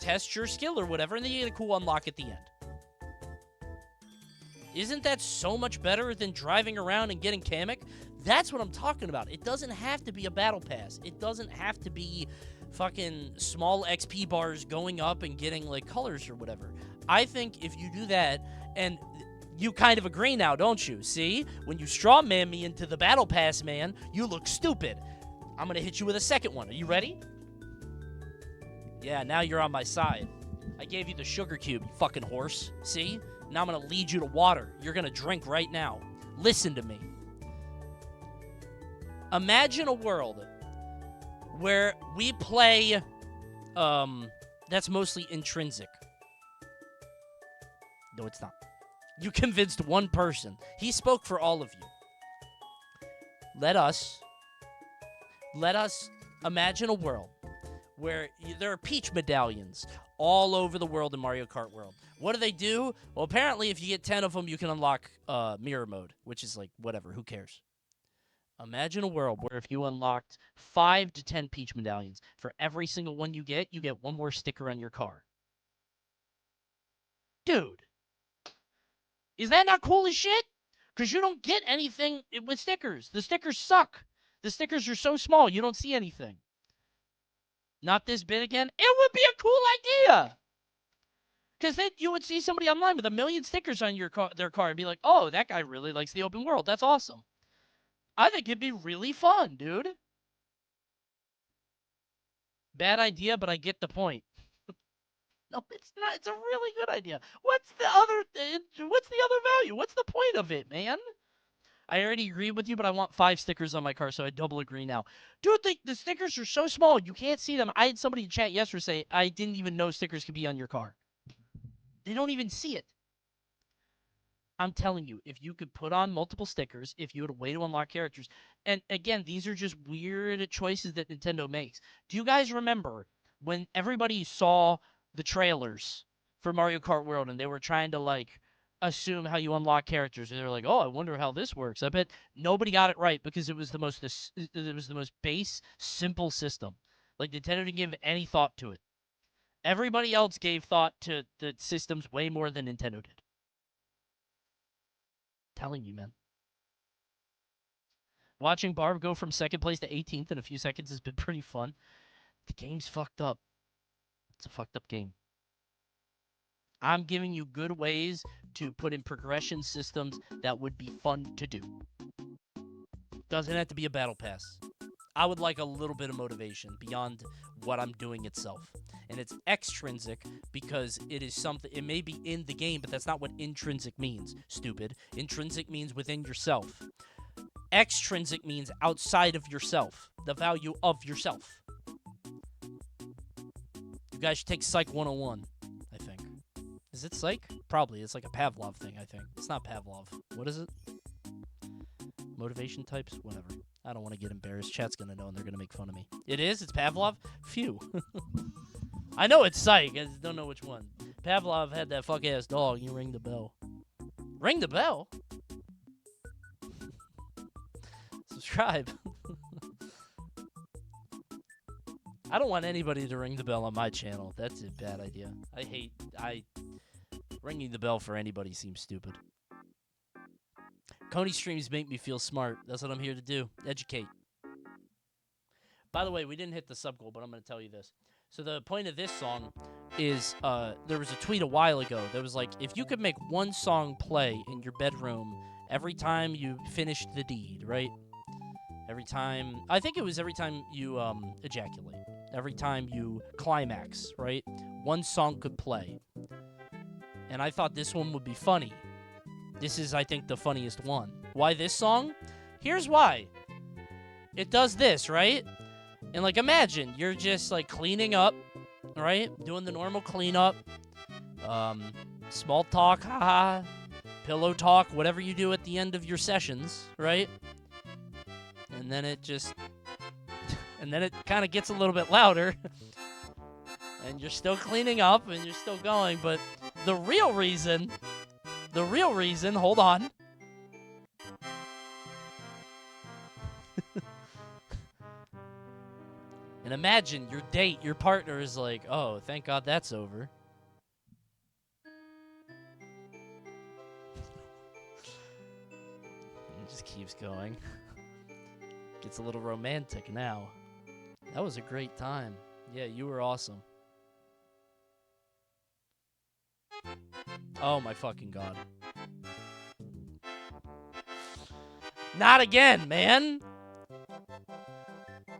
test your skill or whatever, and then you get a cool unlock at the end. Isn't that so much better than driving around and getting Kamek? That's what I'm talking about. It doesn't have to be a battle pass. It doesn't have to be fucking small XP bars going up and getting, like, colors or whatever. I think if you do that, and you kind of agree now, don't you? See? When you straw man me into the battle pass, man, you look stupid. I'm going to hit you with a second one. Are you ready? Yeah, now you're on my side. I gave you the sugar cube, you fucking horse. See? Now I'm going to lead you to water. You're going to drink right now. Listen to me. Imagine a world where we play, that's mostly intrinsic. No, it's not. You convinced one person. He spoke for all of you. Let us imagine a world where there are Peach medallions all over the world in Mario Kart World. What do? Well, apparently if you get 10 of them, you can unlock mirror mode, which is like, whatever, who cares? Imagine a world where if you unlocked 5 to 10 Peach medallions, for every single one you get one more sticker on your car. Dude. Is that not cool as shit? Because you don't get anything with stickers. The stickers suck. The stickers are so small, you don't see anything. Not this big again? It would be a cool idea. Because then you would see somebody online with 1 million stickers on their car and be like, oh, that guy really likes the open world. That's awesome. I think it'd be really fun, dude. Bad idea, but I get the point. No, it's not. It's a really good idea. What's the other value? What's the point of it, man? I already agree with you, but I want 5 stickers on my car, so I double agree now. Dude, the stickers are so small, you can't see them. I had somebody in chat yesterday say, I didn't even know stickers could be on your car. They don't even see it. I'm telling you, if you could put on multiple stickers, if you had a way to unlock characters, and again, these are just weird choices that Nintendo makes. Do you guys remember when everybody saw the trailers for Mario Kart World and they were trying to, like, assume how you unlock characters, and they were like, oh, I wonder how this works. I bet nobody got it right because it was the most base, simple system. Like, Nintendo didn't give any thought to it. Everybody else gave thought to the systems way more than Nintendo did. Telling you, man. Watching Barb go from 2nd place to 18th in a few seconds has been pretty fun. The game's fucked up. It's a fucked up game. I'm giving you good ways to put in progression systems that would be fun to do. Doesn't have to be a battle pass. I would like a little bit of motivation beyond what I'm doing itself. And it's extrinsic because it is something, it may be in the game, but that's not what intrinsic means, stupid. Intrinsic means within yourself. Extrinsic means outside of yourself, the value of yourself. You guys should take Psych 101, I think. Is it Psych? Probably. It's like a Pavlov thing, I think. It's not Pavlov. What is it? Motivation types? Whatever. I don't want to get embarrassed. Chat's going to know and they're going to make fun of me. It is? It's Pavlov? Phew. I know it's Psych. I just don't know which one. Pavlov had that fuck-ass dog. You ring the bell. Ring the bell? Subscribe. I don't want anybody to ring the bell on my channel. That's a bad idea. Ringing the bell for anybody seems stupid. Coney streams make me feel smart. That's what I'm here to do. Educate. By the way, we didn't hit the sub goal, but I'm going to tell you this. So the point of this song is there was a tweet a while ago that was like, if you could make one song play in your bedroom every time you finished the deed, right? Every time, I think it was every time you ejaculate. Every time you climax, right? One song could play. And I thought this one would be funny. This is, I think, the funniest one. Why this song? Here's why. It does this, right? And, like, imagine you're just, like, cleaning up, right? Doing the normal cleanup. Small talk, haha. Pillow talk, whatever you do at the end of your sessions, right? And then it just... and then it kind of gets a little bit louder. And you're still cleaning up, and you're still going, but the real reason, hold on. And imagine your date, your partner is like, oh, thank God that's over. It just keeps going. Gets a little romantic now. That was a great time. Yeah, you were awesome. Oh my fucking God. Not again, man.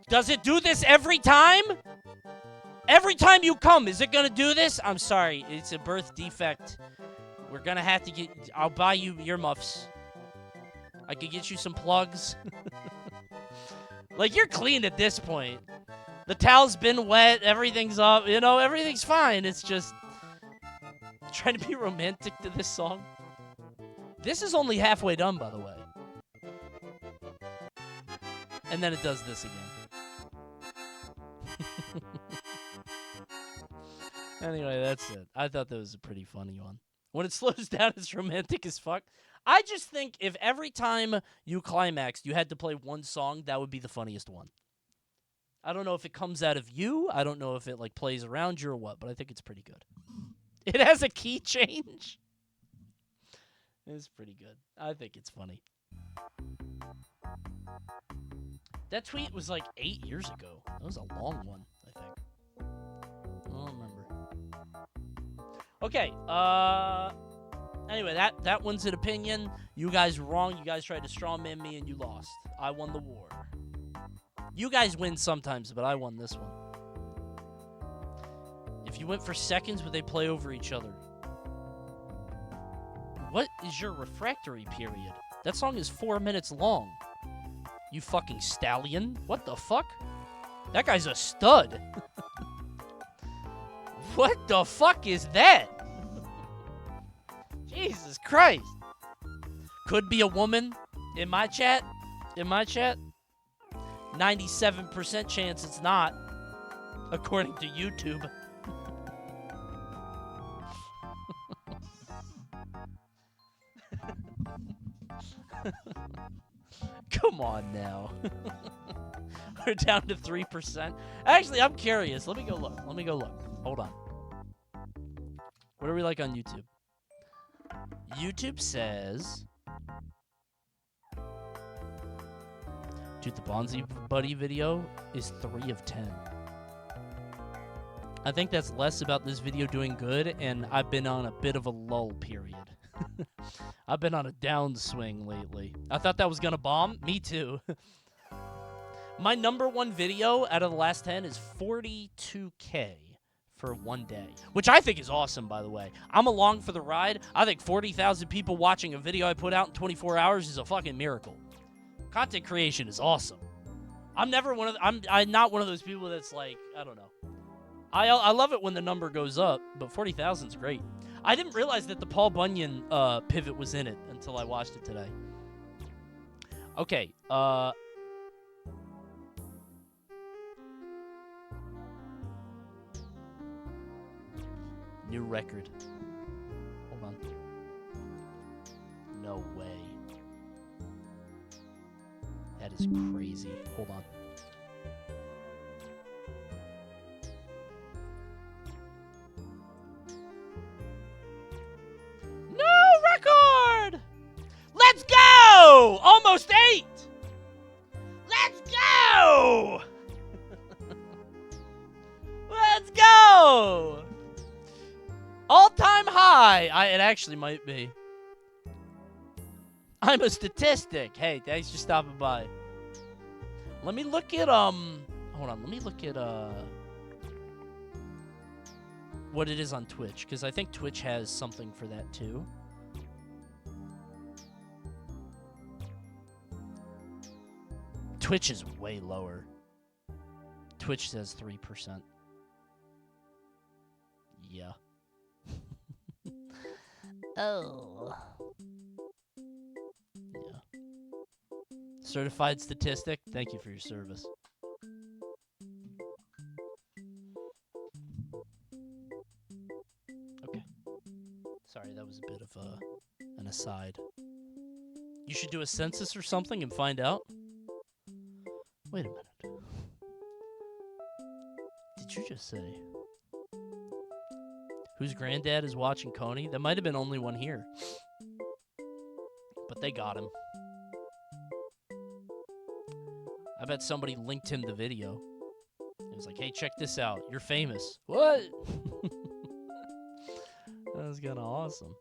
Does it do this every time? Every time you come, is it gonna do this? I'm sorry, it's a birth defect. We're gonna have to get... I'll buy you earmuffs. I could get you some plugs. Like, you're clean at this point. The towel's been wet, everything's up, you know, everything's fine. It's just... trying to be romantic to this song. This is only halfway done, by the way. And then it does this again. Anyway, that's it. I thought that was a pretty funny one. When it slows down, it's romantic as fuck. I just think if every time you climaxed, you had to play one song, that would be the funniest one. I don't know if it comes out of you. I don't know if it, like, plays around you or what, but I think it's pretty good. It has a key change. It's pretty good. I think it's funny. That tweet was like 8 years ago. That was a long one, I think. I don't remember. Okay, anyway, that one's an opinion. You guys were wrong. You guys tried to strawman me and you lost. I won the war. You guys win sometimes, but I won this one. If you went for seconds, would they play over each other? What is your refractory period? That song is 4 minutes long. You fucking stallion. What the fuck? That guy's a stud. What the fuck is that? Jesus Christ. Could be a woman in my chat. 97% chance it's not, according to YouTube. Come on now. We're down to 3%. Actually, I'm curious. Let me go look. Hold on. What are we like on YouTube? YouTube says... Dude, the Bonzi Buddy video is 3 of 10. I think that's less about this video doing good, and I've been on a bit of a lull period. I've been on a downswing lately. I thought that was gonna bomb. Me too. My #1 video out of the last 10 is 42K for one day, which I think is awesome, by the way. I'm along for the ride. I think 40,000 people watching a video I put out in 24 hours is a fucking miracle. Content creation is awesome. I'm not one of those people that's like, I don't know. I love it when the number goes up, but 40,000 is great. I didn't realize that the Paul Bunyan pivot was in it until I watched it today. Okay, new record. Hold on. No way. That is crazy. Hold on. No record! Let's go! Almost 8! Let's go! Let's go! All-time high! It actually might be. I'm a statistic. Hey, thanks for stopping by. Let me look at, hold on. Let me look at, what it is on Twitch, because I think Twitch has something for that too. Twitch is way lower. Twitch says 3%. Yeah. Oh. Yeah. Certified statistic, thank you for your service. Okay. Sorry, that was a bit of an aside. You should do a census or something and find out. Wait a minute. Did you just say whose granddad is watching Coney? That might have been only one here. But they got him. I bet somebody linked him the video. It was like, hey, check this out. You're famous. What? That was kind of awesome.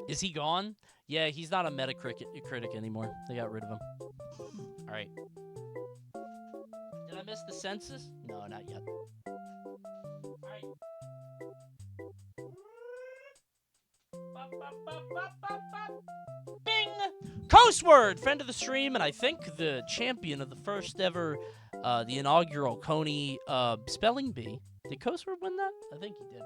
Is he gone? Yeah, he's not a Metacritic anymore. They got rid of him. All right. Did I miss the census? No, not yet. All right. Bing! Coastword, friend of the stream, and I think the champion of the first ever, the inaugural Coney spelling bee. Did Coastword win that? I think he did.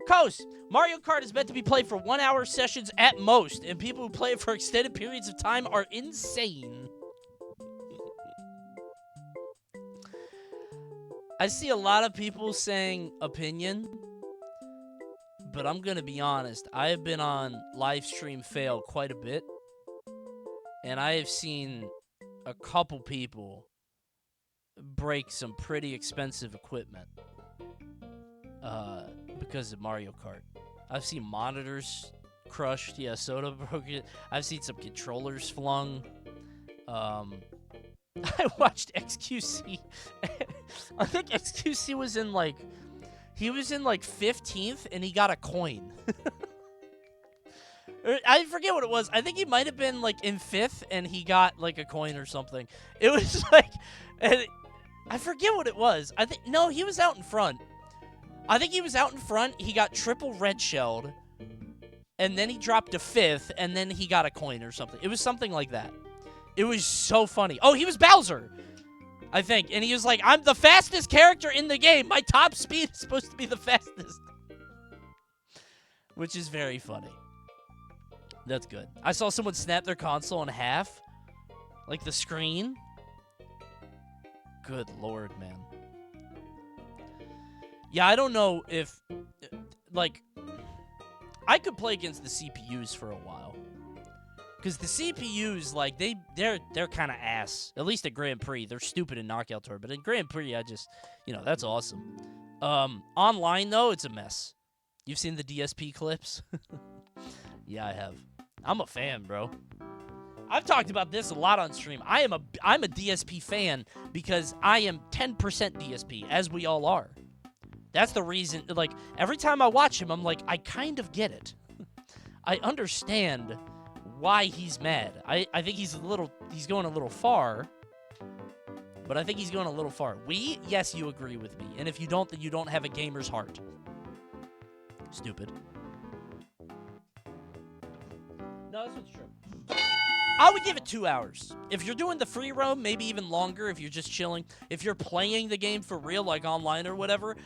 Coast, Mario Kart is meant to be played for 1 hour sessions at most, and people who play it for extended periods of time are insane. I see a lot of people saying opinion, but I'm going to be honest. I have been on live stream fail quite a bit, and I have seen a couple people break some pretty expensive equipment because of Mario Kart. I've seen monitors crushed. Yeah, Soda broke it. I've seen some controllers flung. I watched XQC. I think XQC was in like, he was in like 15th and he got a coin. I forget what it was. I think he might have been like in 5th and he got like a coin or something. It was like, I forget what it was. No, he was out in front. I think he was out in front. He got triple red shelled and then he dropped to 5th and then he got a coin or something. It was something like that. It was so funny. Oh, he was Bowser, I think. And he was like, I'm the fastest character in the game. My top speed is supposed to be the fastest. Which is very funny. That's good. I saw someone snap their console in half. Like the screen. Good lord, man. Yeah, I don't know if... Like... I could play against the CPUs for a while. Because the CPUs, like, they're kind of ass. At least at Grand Prix. They're stupid in Knockout Tour. But in Grand Prix, I just... You know, that's awesome. Online, though, it's a mess. You've seen the DSP clips? Yeah, I have. I'm a fan, bro. I've talked about this a lot on stream. I'm a DSP fan because I am 10% DSP, as we all are. That's the reason, like, every time I watch him, I'm like, I kind of get it. I understand why he's mad. I think he's going a little far. But I think he's going a little far. Yes, you agree with me. And if you don't, then you don't have a gamer's heart. Stupid. No, that's what's true. I would give it 2 hours. If you're doing the free roam, maybe even longer if you're just chilling. If you're playing the game for real, like online or whatever,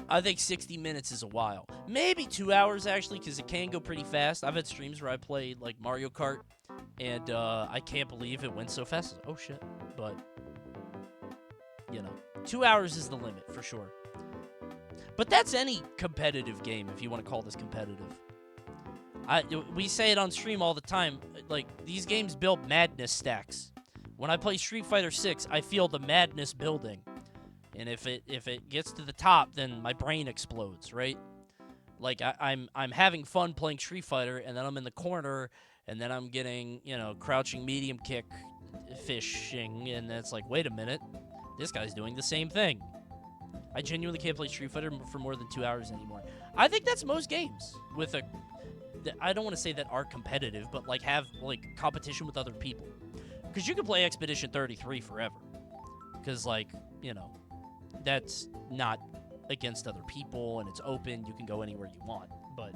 I think 60 minutes is a while. Maybe 2 hours, actually, because it can go pretty fast. I've had streams where I played, like, Mario Kart, and I can't believe it went so fast. Oh, shit. But, you know, 2 hours is the limit, for sure. But that's any competitive game, if you want to call this competitive. We say it on stream all the time. Like, these games build madness stacks. When I play Street Fighter 6, I feel the madness building. And if it gets to the top, then my brain explodes, right? Like, I'm having fun playing Street Fighter, and then I'm in the corner, and then I'm getting, you know, crouching medium kick fishing, and it's like, wait a minute, this guy's doing the same thing. I genuinely can't play Street Fighter for more than 2 hours anymore. I think that's most games with a... I don't want to say that are competitive, but, like, have, like, competition with other people. Because you can play Expedition 33 forever. Because, like, you know, that's not against other people, and it's open. You can go anywhere you want. But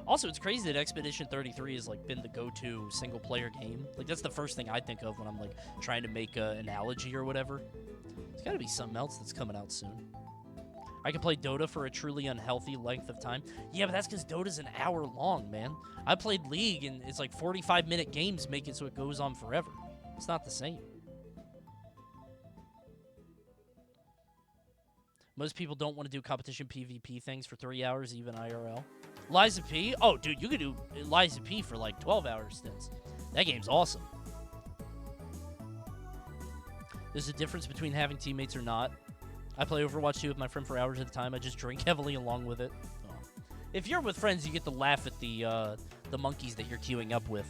also, it's crazy that Expedition 33 has like been the go-to single-player game. Like that's the first thing I think of when I'm like trying to make an analogy or whatever. There's got to be something else that's coming out soon. I can play Dota for a truly unhealthy length of time. Yeah, but that's because Dota's an hour long, man. I played League, and it's like 45-minute games make it so it goes on forever. It's not the same. Most people don't want to do competition PvP things for 3 hours, even IRL. Liza P? Oh, dude, you could do Liza P for like 12-hour stints. That game's awesome. There's a difference between having teammates or not. I play Overwatch 2 with my friend for hours at a time. I just drink heavily along with it. Oh. If you're with friends, you get to laugh at the monkeys that you're queuing up with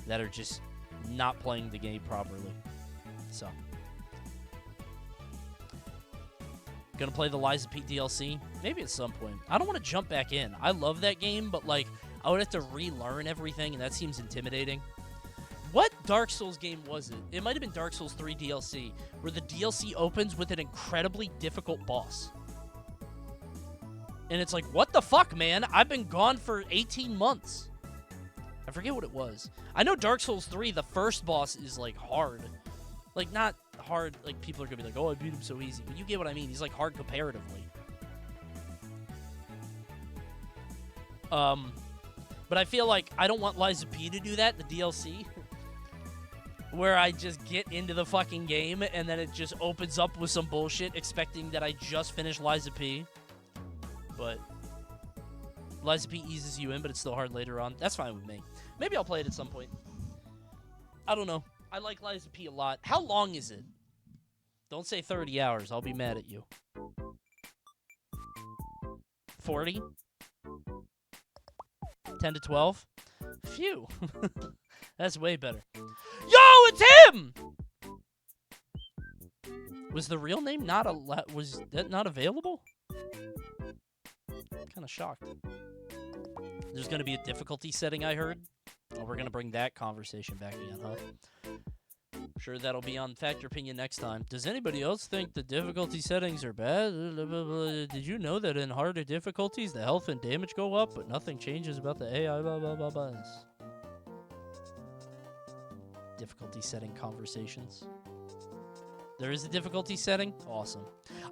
that are just not playing the game properly. So. Gonna play the Liza P DLC? Maybe at some point. I don't want to jump back in. I love that game, but like, I would have to relearn everything, and that seems intimidating. What Dark Souls game was it? It might have been Dark Souls 3 DLC, where the DLC opens with an incredibly difficult boss. And it's like, what the fuck, man? I've been gone for 18 months. I forget what it was. I know Dark Souls 3, the first boss is like hard. Like, not hard, like people are gonna be like, oh, I beat him so easy. But you get what I mean. He's like hard comparatively. But I feel like I don't want Liza P to do that in the DLC. Where I just get into the fucking game and then it just opens up with some bullshit expecting that I just finished Liza P. But Liza P eases you in, but it's still hard later on. That's fine with me. Maybe I'll play it at some point. I don't know. I like Liza P a lot. How long is it? Don't say 30 hours. I'll be mad at you. 40? 10 to 12? Phew. That's way better. Yo, it's him! Was the real name not was that not available? I'm kind of shocked. There's going to be a difficulty setting, I heard. Oh, we're going to bring that conversation back again, huh? I'm sure that'll be on Fact or Opinion next time. Does anybody else think the difficulty settings are bad? Did you know that in harder difficulties, the health and damage go up, but nothing changes about the AI? Blah, blah, blah, blah. Difficulty setting conversations. There is a difficulty setting? Awesome.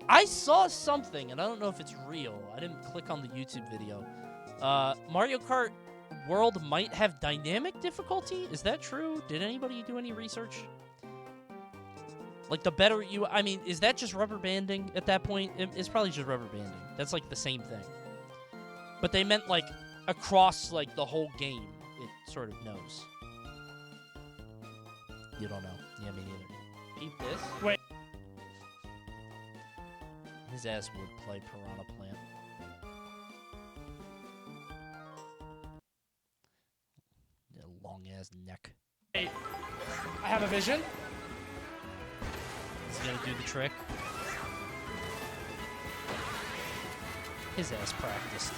I saw something, and I don't know if it's real. I didn't click on the YouTube video. Mario Kart World might have dynamic difficulty? Is that true? Did anybody do any research? Like, the better you... I mean, is that just rubber banding at that point? It's probably just rubber banding. That's, like, the same thing. But they meant, like, across, like, the whole game. It sort of knows. You don't know. Yeah, me neither. Eat this? Wait. His ass would play Piranha Plant. Long-ass neck. Hey, I have a vision. He's gonna do the trick. His ass practiced.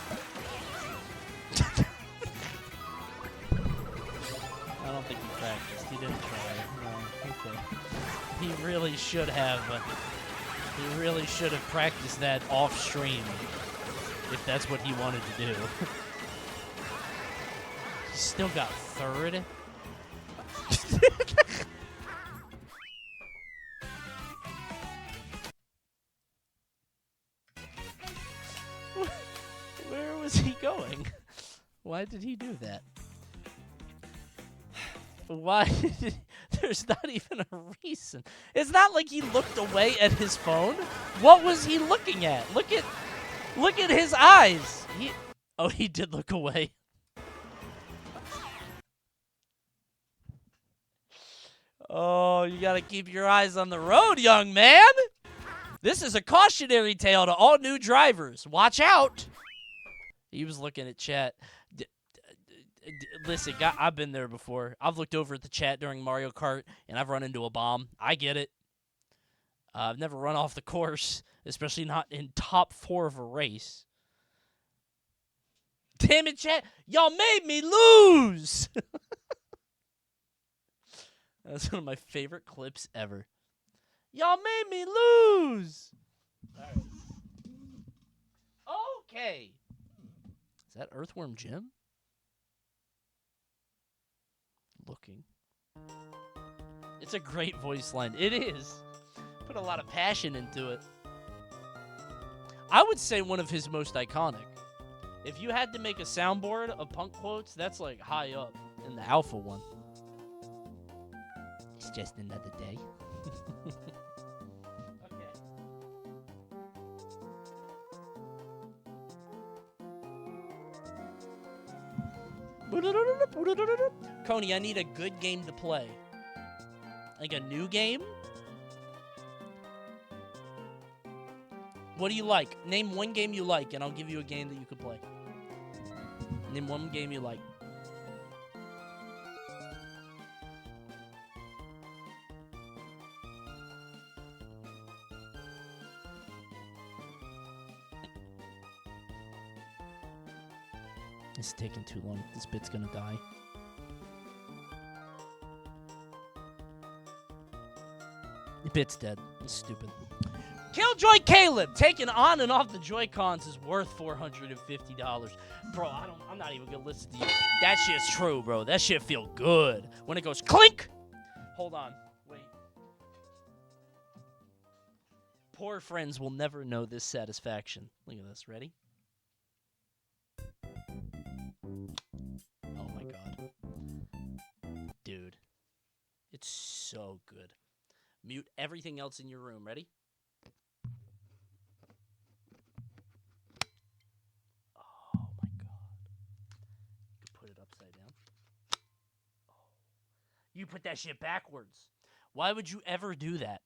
I don't think he practiced. He didn't try it. No, okay. He really should have. He really should have practiced that off stream, if that's what he wanted to do. He still got third. Where was he going? Why did he do that? Why did he... There's not even a reason. It's not like he looked away at his phone. What was he looking at? Look at his eyes. He did look away. Oh, you gotta keep your eyes on the road, young man. This is a cautionary tale to all new drivers. Watch out. He was looking at chat. Listen, I've been there before. I've looked over at the chat during Mario Kart, and I've run into a bomb. I get it. I've never run off the course, especially not in top 4 of a race. Damn it, chat. Y'all made me lose. That's one of my favorite clips ever. Y'all made me lose. All right. Okay. Is that Earthworm Jim? Looking. It's a great voice line. It is. Put a lot of passion into it. I would say one of his most iconic. If you had to make a soundboard of punk quotes, that's like high up in the alpha one. It's just another day. Coney, I need a good game to play. Like a new game? What do you like? Name one game you like, and I'll give you a game that you could play. Name one game you like. It's taking too long. This bit's gonna die. The bit's dead. It's stupid. Killjoy Caleb taking on and off the Joy-Cons is worth $450. Bro, I'm not even gonna listen to you. That shit's true, bro. That shit feel good. When it goes clink! Hold on. Wait. Poor friends will never know this satisfaction. Look at this. Ready? Oh my god. Dude. It's so good. Mute everything else in your room. Ready? Oh my god. You can put it upside down. Oh. You put that shit backwards. Why would you ever do that?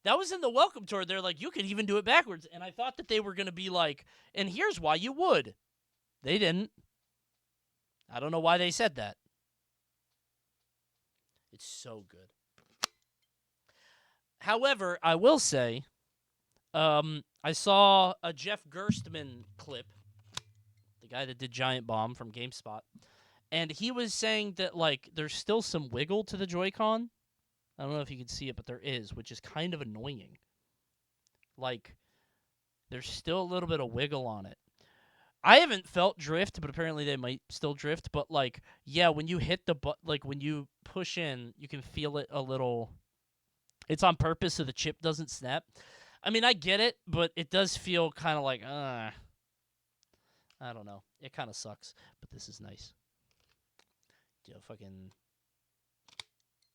That was in the welcome tour. They're like, you could even do it backwards. And I thought that they were going to be like, and here's why you would. They didn't. I don't know why they said that. It's so good. However, I will say, I saw a Jeff Gerstmann clip, the guy that did Giant Bomb from GameSpot, and he was saying that, like, there's still some wiggle to the Joy-Con. I don't know if you can see it, but there is, which is kind of annoying. Like, there's still a little bit of wiggle on it. I haven't felt drift, but apparently they might still drift. But, like, yeah, when you hit the like, when you push in, you can feel it a little. It's on purpose so the chip doesn't snap. I mean, I get it, but it does feel kind of like, I don't know. It kind of sucks, but this is nice. Fucking.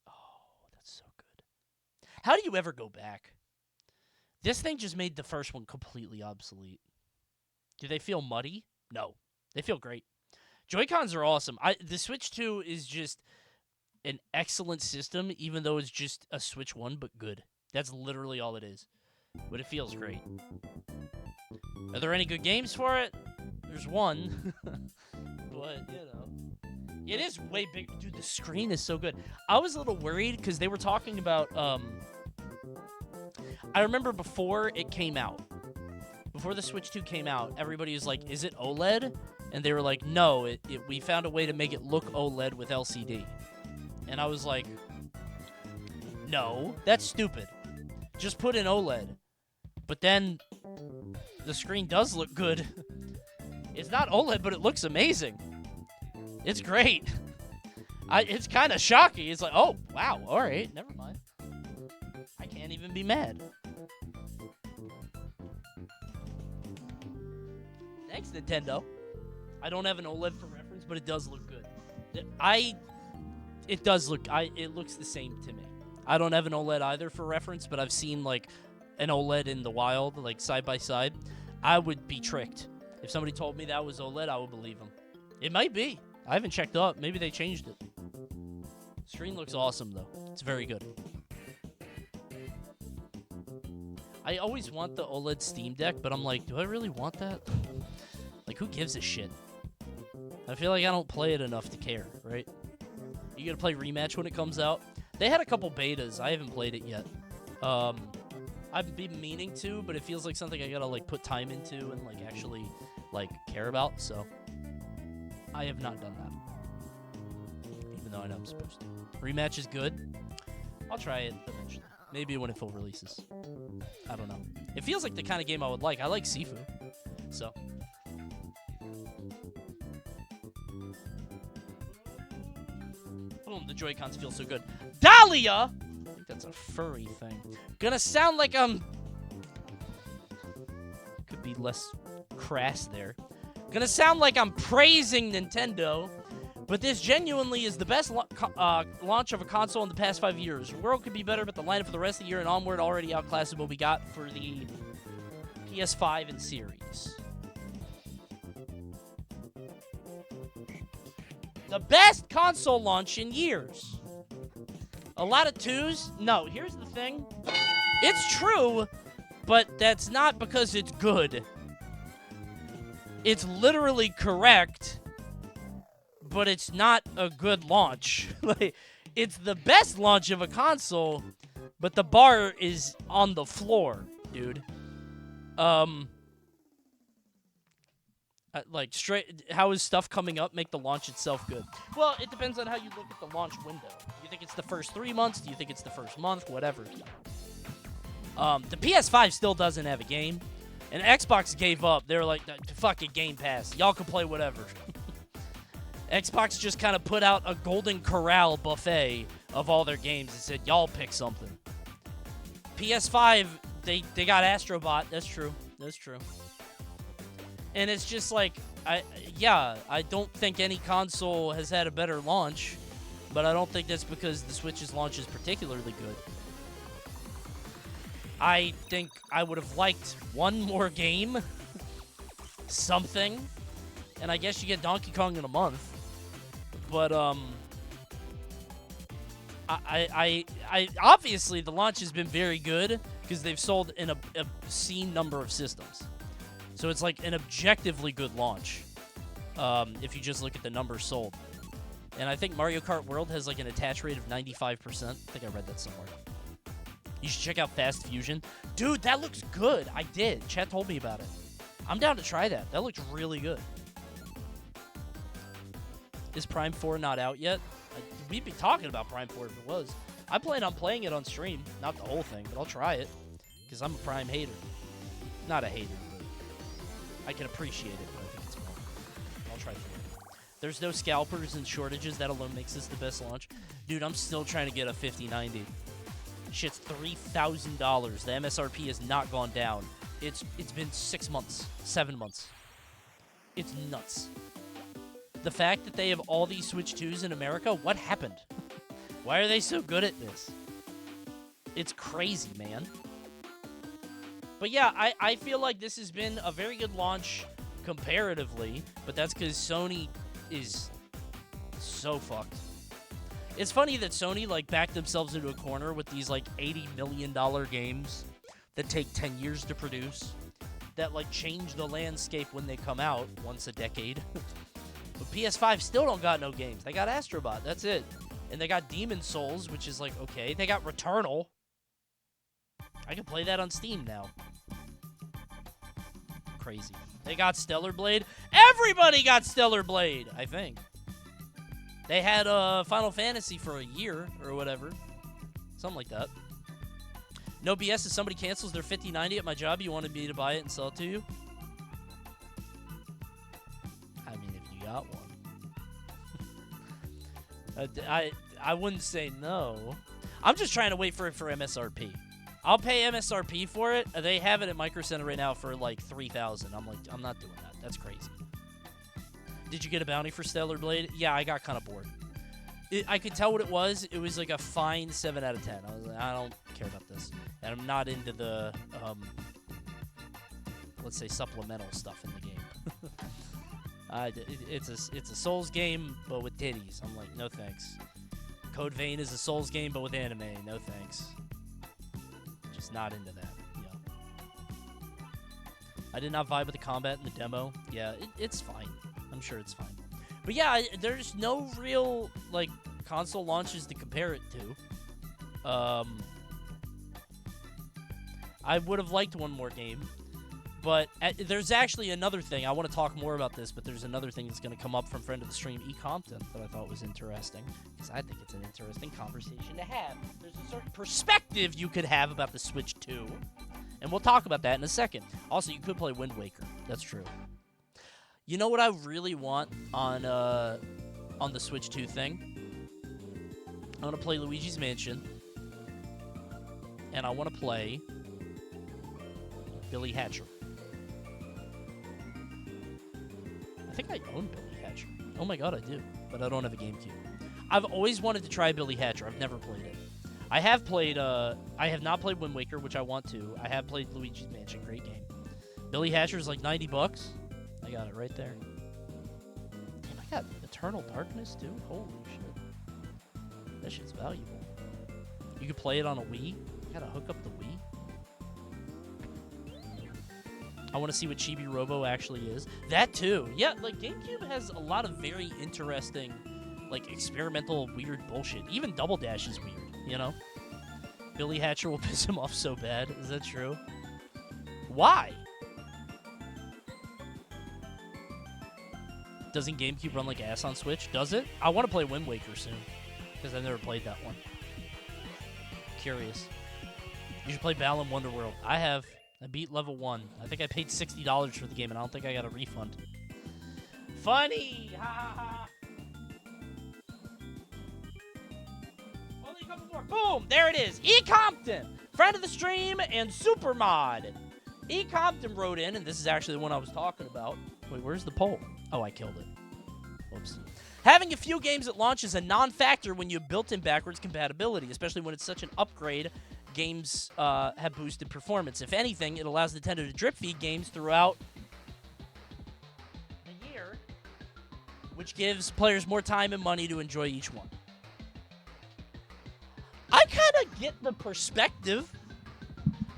Oh, that's so good. How do you ever go back? This thing just made the first one completely obsolete. Do they feel muddy? No. They feel great. Joy-Cons are awesome. The Switch 2 is just an excellent system, even though it's just a Switch 1, but good. That's literally all it is. But it feels great. Are there any good games for it? There's one. But, you know. It is way big. Dude, the screen is so good. I was a little worried because they were talking about... I remember before it came out. Before the Switch 2 came out, everybody was like, is it OLED? And they were like, no, we found a way to make it look OLED with LCD. And I was like, no, that's stupid. Just put in OLED. But then the screen does look good. It's not OLED, but it looks amazing. It's great. It's kind of shocking. It's like, oh, wow, all right, never mind. I can't even be mad. Thanks, Nintendo. I don't have an OLED for reference, but it does look good. It does look, it looks the same to me. I don't have an OLED either for reference, but I've seen, like, an OLED in the wild, like, side by side. I would be tricked. If somebody told me that was OLED, I would believe them. It might be. I haven't checked up. Maybe they changed it. Screen looks awesome, though. It's very good. I always want the OLED Steam Deck, but I'm like, do I really want that? Like, who gives a shit? I feel like I don't play it enough to care, right? You gotta play Rematch when it comes out. They had a couple betas. I haven't played it yet. I've been meaning to, but it feels like something I gotta, like, put time into and, like, actually, like, care about, so I have not done that. Even though I know I'm supposed to. Rematch is good. I'll try it eventually. Maybe when it full releases. I don't know. It feels like the kind of game I would like. I like Sifu. So, Boom, the Joy-Cons feel so good. Dahlia! I think that's a furry thing. Gonna sound like I'm... Could be less crass there. Gonna sound like I'm praising Nintendo, but this genuinely is the best launch of a console in the past 5 years. The world could be better, but the lineup for the rest of the year and onward already outclasses what we got for the PS5 and series. The best console launch in years. A lot of twos? No, here's the thing. It's true, but that's not because it's good. It's literally correct, but it's not a good launch. Like, it's the best launch of a console, but the bar is on the floor, dude. Like, straight, how is stuff coming up make the launch itself good? Well, it depends on how you look at the launch window. Do you think it's the first 3 months? Do you think it's the first month? Whatever. The PS5 still doesn't have a game. And Xbox gave up. They were like, fuck it, Game Pass. Y'all can play whatever. Xbox just kind of put out a Golden Corral buffet of all their games and said, y'all pick something. PS5, they got Astrobot. That's true. That's true. And it's just like, I don't think any console has had a better launch, but I don't think that's because the Switch's launch is particularly good. I think I would have liked one more game, something, and I guess you get Donkey Kong in a month. But I obviously the launch has been very good because they've sold an obscene number of systems. So it's like an objectively good launch if you just look at the numbers sold. And I think Mario Kart World has like an attach rate of 95%. I think I read that somewhere. You should check out Fast Fusion. Dude, that looks good. I did. Chat told me about it. I'm down to try that. That looks really good. Is Prime 4 not out yet? We'd be talking about Prime 4 if it was. I plan on playing it on stream. Not the whole thing, but I'll try it. Because I'm a Prime hater. Not a hater, but I can appreciate it, but I think it's more. I'll try 4. There's no scalpers and shortages. That alone makes this the best launch. Dude, I'm still trying to get a 5090. Shit's $3,000. The MSRP has not gone down. It's been 6 months, 7 months. It's nuts. The fact that they have all these Switch 2s in America, what happened? Why are they so good at this? It's crazy, man. But yeah, I feel like this has been a very good launch comparatively, but that's because Sony is so fucked. It's funny that Sony, like, backed themselves into a corner with these, like, $80 million games that take 10 years to produce, that, like, change the landscape when they come out once a decade. But PS5 still don't got no games. They got Astrobot, that's it. And they got Demon Souls, which is, like, okay. They got Returnal. I can play that on Steam now. Crazy. They got Stellar Blade. Everybody got Stellar Blade, I think. They had Final Fantasy for a year or whatever. Something like that. No BS, if somebody cancels their 5090 at my job, you wanted me to buy it and sell it to you? I mean, if you got one. I wouldn't say no. I'm just trying to wait for it for MSRP. I'll pay MSRP for it. They have it at Micro Center right now for like $3,000. I'm like, I'm not doing that. That's crazy. Did you get a bounty for Stellar Blade? Yeah, I got kind of bored. I could tell what it was. It was like a fine 7 out of 10. I was like, I don't care about this. And I'm not into the, let's say, supplemental stuff in the game. It's a Souls game, but with titties. I'm like, no thanks. Code Vein is a Souls game, but with anime. No thanks. Just not into that. Yeah. I did not vibe with the combat in the demo. Yeah, it's fine. I'm sure it's fine. But yeah, there's no real, like, console launches to compare it to. I would have liked one more game. But there's actually another thing. I want to talk more about this, but there's another thing that's going to come up from friend of the stream, E. Compton, that I thought was interesting. Because I think it's an interesting conversation to have. There's a certain perspective you could have about the Switch 2. And we'll talk about that in a second. Also, you could play Wind Waker. That's true. You know what I really want on the Switch 2 thing? I want to play Luigi's Mansion. And I want to play Billy Hatcher. I think I own Billy Hatcher. Oh my god, I do. But I don't have a GameCube. I've always wanted to try Billy Hatcher. I've never played it. I have not played Wind Waker, which I want to. I have played Luigi's Mansion. Great game. Billy Hatcher's like $90. I got it right there. Damn, I got Eternal Darkness, too? Holy shit. That shit's valuable. You could play it on a Wii. I gotta hook up the Wii. I want to see what Chibi Robo actually is. That too. Yeah, like GameCube has a lot of very interesting, like experimental weird bullshit. Even Double Dash is weird, you know? Billy Hatcher will piss him off so bad. Is that true? Why? Doesn't GameCube run like ass on Switch? Does it? I want to play Wind Waker soon. Because I've never played that one. Curious. You should play Balan Wonderworld. I have. I beat level 1. I think I paid $60 for the game, and I don't think I got a refund. Funny! Ha ha ha! Only a couple more. Boom! There it is. E. Compton! Friend of the stream and super mod. E. Compton wrote in, and this is actually the one I was talking about. Wait, where's the poll? Oh, I killed it. Whoops. Having a few games at launch is a non-factor when you have built-in backwards compatibility, especially when it's such an upgrade. Games have boosted performance. If anything, it allows Nintendo to drip feed games throughout the year, which gives players more time and money to enjoy each one. I kind of get the perspective.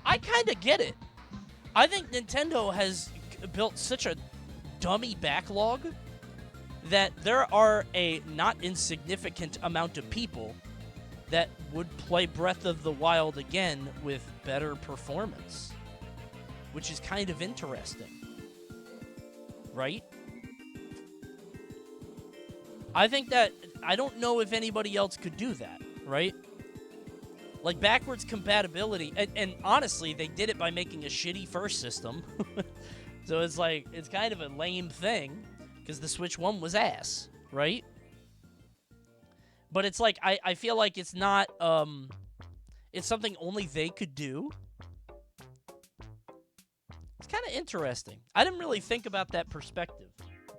I kind of get it. I think Nintendo has built such a dummy backlog that there are a not insignificant amount of people that would play Breath of the Wild again with better performance, which is kind of interesting, right? I think that, I don't know if anybody else could do that, right? Like, backwards compatibility, and honestly, they did it by making a shitty first system, so it's like, it's kind of a lame thing, because the Switch 1 was ass, right? But it's like, I feel like it's not, it's something only they could do. It's kind of interesting. I didn't really think about that perspective.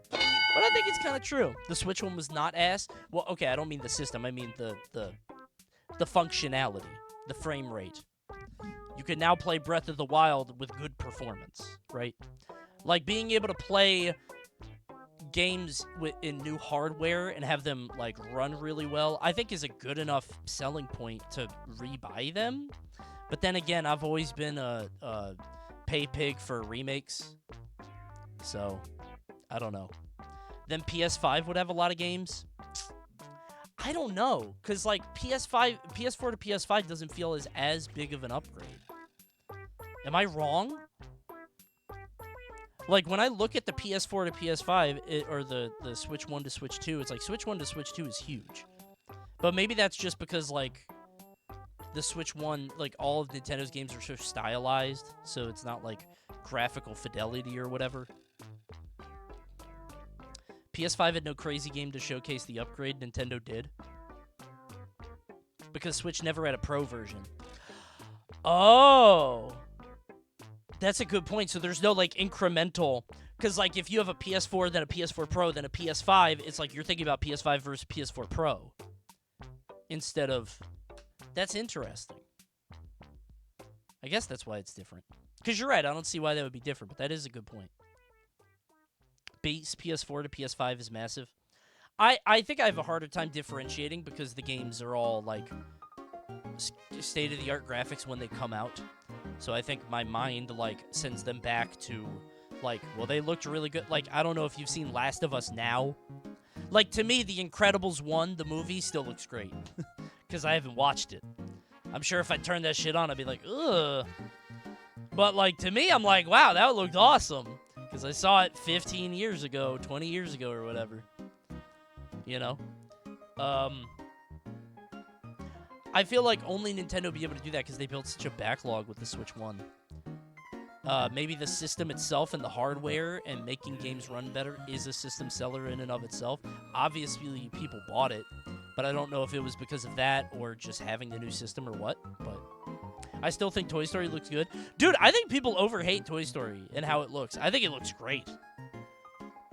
But I think it's kind of true. The Switch one was not ass. Well, okay, I don't mean the system. I mean the functionality, the frame rate. You can now play Breath of the Wild with good performance, right? Like, being able to play games in new hardware and have them like run really well, I think is a good enough selling point to rebuy them. But then again, I've always been a pay pig for remakes, so I don't know. Then PS5 would have a lot of games. I don't know, because like PS4 to PS5 doesn't feel as big of an upgrade. Am I wrong? Like, when I look at the PS4 to PS5, or the Switch 1 to Switch 2, it's like Switch 1 to Switch 2 is huge. But maybe that's just because, like, the Switch 1, like, all of Nintendo's games are so stylized, so it's not, like, graphical fidelity or whatever. PS5 had no crazy game to showcase the upgrade. Nintendo did. Because Switch never had a Pro version. Oh! That's a good point. So there's no, like, incremental... Because, like, if you have a PS4, then a PS4 Pro, then a PS5, it's like you're thinking about PS5 versus PS4 Pro. Instead of... That's interesting. I guess that's why it's different. Because you're right, I don't see why that would be different, but that is a good point. Base PS4 to PS5 is massive. I think I have a harder time differentiating because the games are all, like, state-of-the-art graphics when they come out. So I think my mind, like, sends them back to, like, well, they looked really good. Like, I don't know if you've seen Last of Us now. Like, to me, The Incredibles 1, the movie, still looks great. Because I haven't watched it. I'm sure if I turn that shit on, I'd be like, ugh. But, like, to me, I'm like, wow, that looked awesome. Because I saw it 15 years ago, 20 years ago, or whatever. You know? I feel like only Nintendo would be able to do that because they built such a backlog with the Switch 1. Maybe the system itself and the hardware and making games run better is a system seller in and of itself. Obviously, people bought it. But I don't know if it was because of that or just having the new system or what. But I still think Toy Story looks good. Dude, I think people overhate Toy Story and how it looks. I think it looks great.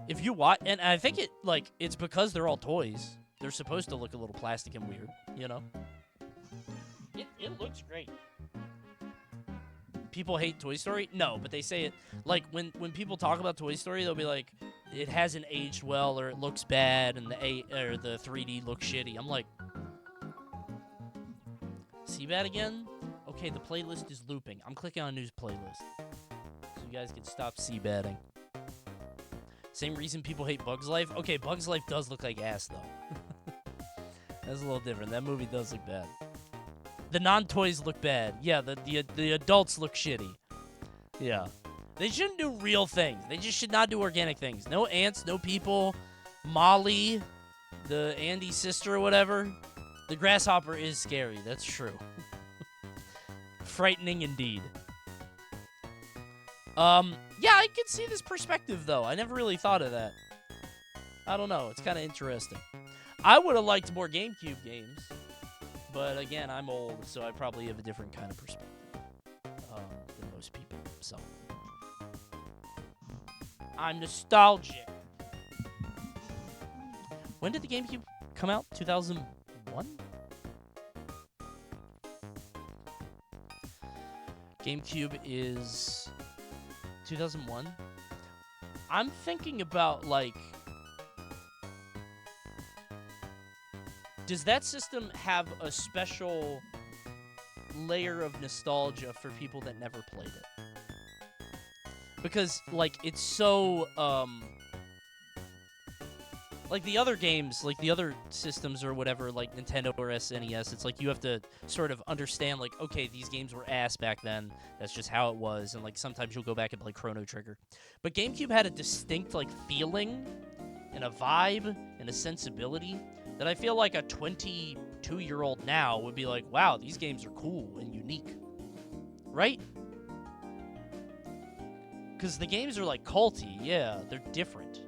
If you watch, and I think it's because they're all toys. They're supposed to look a little plastic and weird, you know? It looks great. People hate Toy Story? No, but they say it, like, when people talk about Toy Story, they'll be like, it hasn't aged well, or it looks bad, and the 3D looks shitty. I'm like, see that again? Okay, the playlist is looping. I'm clicking on a news playlist. So you guys can stop C-batting. Same reason people hate Bug's Life? Okay, Bug's Life does look like ass, though. That's a little different. That movie does look bad. The non-toys look bad. Yeah, the adults look shitty. Yeah. They shouldn't do real things. They just should not do organic things. No ants, no people. Molly, the Andy sister or whatever. The grasshopper is scary. That's true. Frightening indeed. Yeah, I can see this perspective, though. I never really thought of that. I don't know. It's kind of interesting. I would have liked more GameCube games. But again, I'm old, so I probably have a different kind of perspective than most people. So I'm nostalgic. When did the GameCube come out? 2001? GameCube is 2001. I'm thinking about, like, does that system have a special layer of nostalgia for people that never played it? Because, like, it's so, like the other games, like the other systems or whatever, like Nintendo or SNES, it's like you have to sort of understand, like, okay, these games were ass back then. That's just how it was. And, like, sometimes you'll go back and play Chrono Trigger. But GameCube had a distinct, like, feeling and a vibe and a sensibility that I feel like a 22-year-old now would be like, wow, these games are cool and unique. Right? Because the games are, like, culty. Yeah, they're different.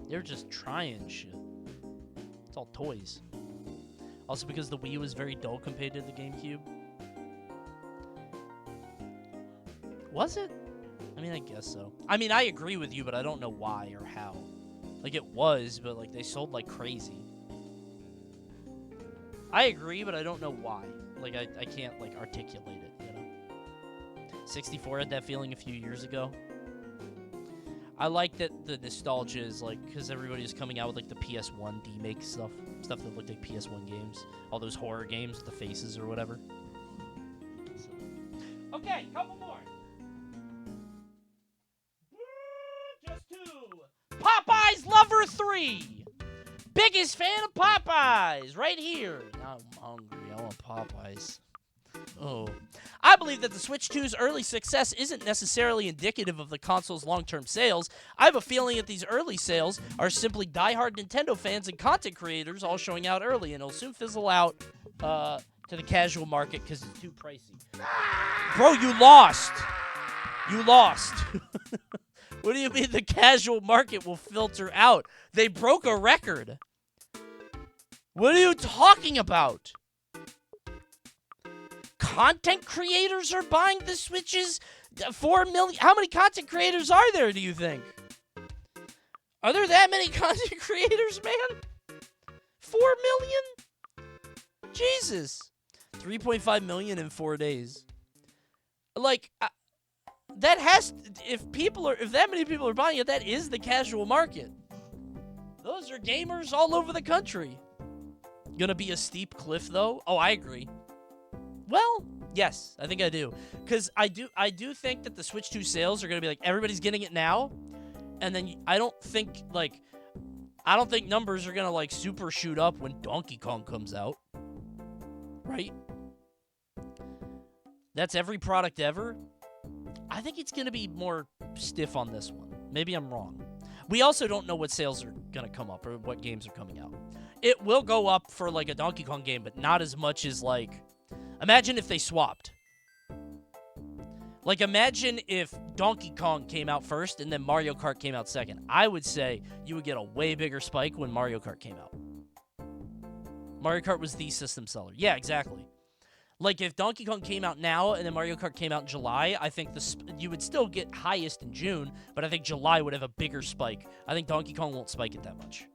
They're just trying shit. It's all toys. Also because the Wii was very dull compared to the GameCube. Was it? I mean, I guess so. I mean, I agree with you, but I don't know why or how. Like, it was, but, like, they sold like crazy. I agree, but I don't know why. Like, I can't, like, articulate it, you know? 64 had that feeling a few years ago. I like that the nostalgia is, like, because everybody's coming out with, like, the PS1 demake stuff that looked like PS1 games. All those horror games with the faces or whatever. Okay, couple more. Just two. Popeyes Lover 3. Biggest fan of Popeyes right here. Now I'm hungry. I want Popeyes. Oh. I believe that the Switch 2's early success isn't necessarily indicative of the console's long-term sales. I have a feeling that these early sales are simply diehard Nintendo fans and content creators all showing out early, and it'll soon fizzle out to the casual market because it's too pricey. Bro, you lost. You lost. What do you mean the casual market will filter out? They broke a record. What are you talking about? Content creators are buying the Switches? 4 million? How many content creators are there, do you think? Are there that many content creators, man? 4 million? Jesus. 3.5 million in 4 days. Like, that has, if that many people are buying it, that is the casual market. Those are gamers all over the country. Gonna be a steep cliff, though? Oh, I agree. Well, yes, I think I do. Because I do think that the Switch 2 sales are going to be like, everybody's getting it now. And then I don't think numbers are going to, like, super shoot up when Donkey Kong comes out. Right? That's every product ever. I think it's going to be more stiff on this one. Maybe I'm wrong. We also don't know what sales are going to come up or what games are coming out. It will go up for, like, a Donkey Kong game, but not as much as, like... Imagine if they swapped. Like, imagine if Donkey Kong came out first and then Mario Kart came out second. I would say you would get a way bigger spike when Mario Kart came out. Mario Kart was the system seller. Yeah, exactly. Like, if Donkey Kong came out now and then Mario Kart came out in July, I think you would still get highest in June, but I think July would have a bigger spike. I think Donkey Kong won't spike it that much.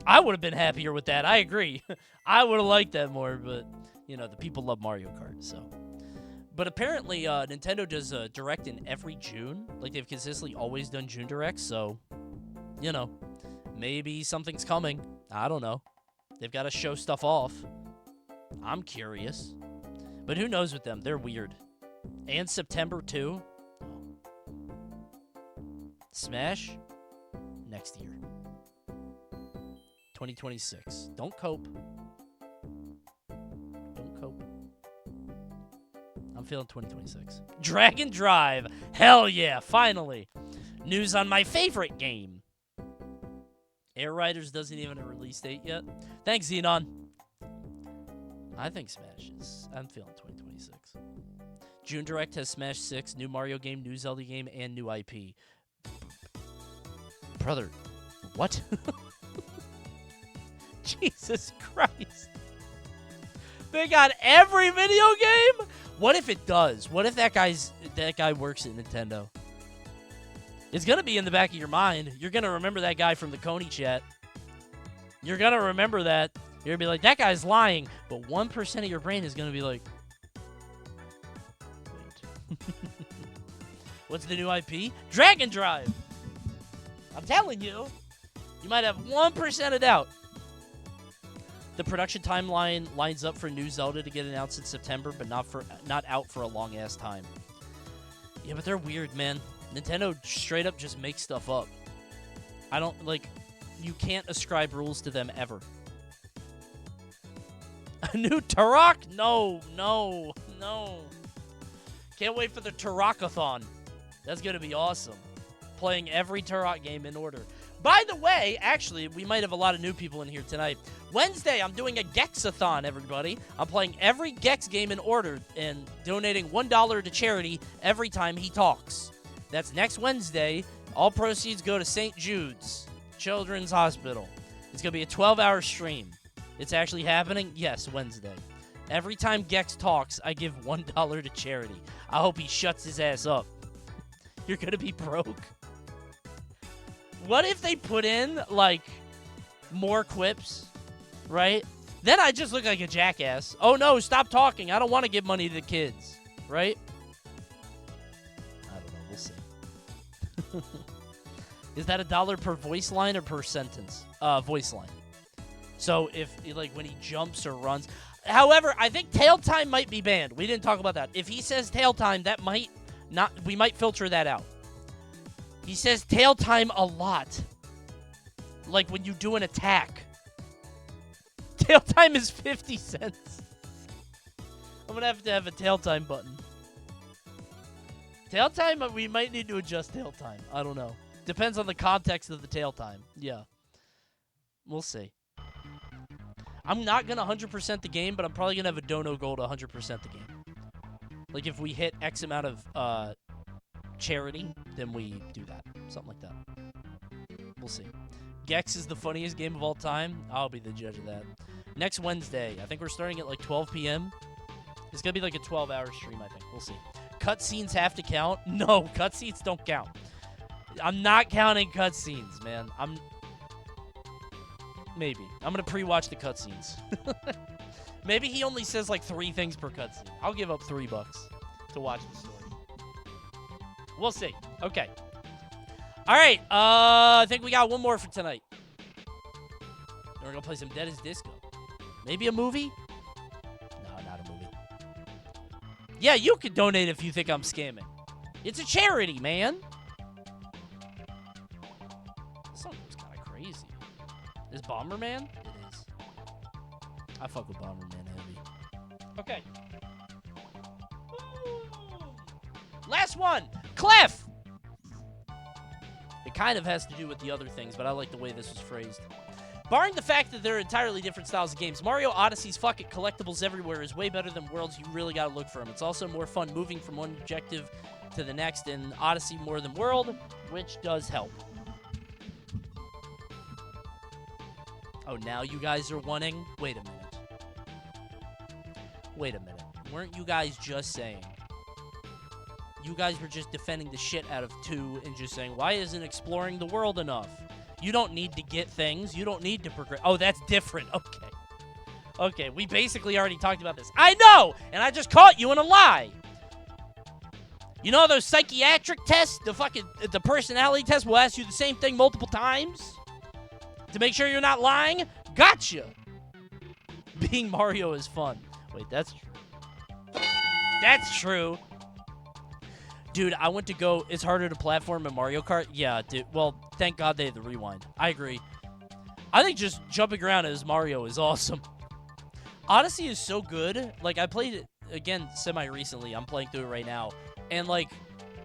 I would have been happier with that. I agree. I would have liked that more, but, you know, the people love Mario Kart, so. But apparently, Nintendo does a Direct in every June. Like, they've consistently always done June Directs, so, you know, maybe something's coming. I don't know. They've got to show stuff off. I'm curious. But who knows with them? They're weird. And September, too. Smash? Next year. 2026. Don't cope. Don't cope. I'm feeling 2026. Dragon Drive. Hell yeah, finally. News on my favorite game. Air Riders doesn't even have a release date yet. Thanks, Xenon. I think Smash is... I'm feeling 2026. June Direct has Smash 6, new Mario game, new Zelda game, and new IP. Brother, what? Jesus Christ. They got every video game? What if it does? What if that guy works at Nintendo? It's going to be in the back of your mind. You're going to remember that guy from the Coney chat. You're going to remember that. You're going to be like, that guy's lying. But 1% of your brain is going to be like, wait. What's the new IP? Dragon Drive. I'm telling you. You might have 1% of doubt. The production timeline lines up for new Zelda to get announced in September, but not out for a long-ass time. Yeah, but they're weird, man. Nintendo straight up just makes stuff up. I don't, like, you can't ascribe rules to them ever. A new Turok? No. Can't wait for the Turokathon. That's going to be awesome. Playing every Turok game in order. By the way, actually, we might have a lot of new people in here tonight. Wednesday, I'm doing a Gexathon, everybody. I'm playing every Gex game in order and donating $1 to charity every time he talks. That's next Wednesday. All proceeds go to St. Jude's Children's Hospital. It's going to be a 12-hour stream. It's actually happening? Yes, Wednesday. Every time Gex talks, I give $1 to charity. I hope he shuts his ass up. You're going to be broke. What if they put in, like, more quips, right? Then I just look like a jackass. Oh, no, stop talking. I don't want to give money to the kids, right? I don't know. We'll see. Is that $1 per voice line or per sentence? Voice line. So if, like, when he jumps or runs. However, I think tail time might be banned. We didn't talk about that. If he says tail time, that might not, we might filter that out. He says tail time a lot. Like when you do an attack. Tail time is 50 cents. I'm going to have a tail time button. Tail time, we might need to adjust tail time. I don't know. Depends on the context of the tail time. Yeah. We'll see. I'm not going to 100% the game, but I'm probably going to have a dono goal to 100% the game. Like if we hit X amount of charity, then we do that. Something like that. We'll see. Gex is the funniest game of all time. I'll be the judge of that. Next Wednesday. I think we're starting at like 12 p.m. It's going to be like a 12-hour stream, I think. We'll see. Cutscenes have to count? No, cutscenes don't count. I'm not counting cutscenes, man. Maybe. I'm going to pre-watch the cutscenes. Maybe he only says like 3 things per cutscene. I'll give up $3 to watch the story. We'll see. Okay. All right. I think we got one more for tonight. Then we're going to play some Dead as Disco. Maybe a movie? No, not a movie. Yeah, you could donate if you think I'm scamming. It's a charity, man. This song goes kind of crazy. Is Bomberman? It is. I fuck with Bomberman heavy. Okay. Last one. Clef! It kind of has to do with the other things, but I like the way this was phrased. Barring the fact that they're entirely different styles of games, Mario Odyssey's fuck it collectibles everywhere is way better than Worlds. You really gotta look for them. It's also more fun moving from one objective to the next in Odyssey more than World, which does help. Oh, now you guys are wanting? Wait a minute. Wait a minute. Weren't you guys just saying? You guys were just defending the shit out of 2 and just saying, why isn't exploring the world enough? You don't need to get things. You don't need to progress. Oh, that's different. Okay. Okay, we basically already talked about this. I know! And I just caught you in a lie. You know those psychiatric tests? The personality test will ask you the same thing multiple times? To make sure you're not lying? Gotcha! Being Mario is fun. Wait, that's true. That's true. Dude, I went to go, it's harder to platform in Mario Kart. Yeah, dude. Well, thank God they had the rewind. I agree. I think just jumping around as Mario is awesome. Odyssey is so good. Like, I played it, again, semi-recently. I'm playing through it right now. And, like,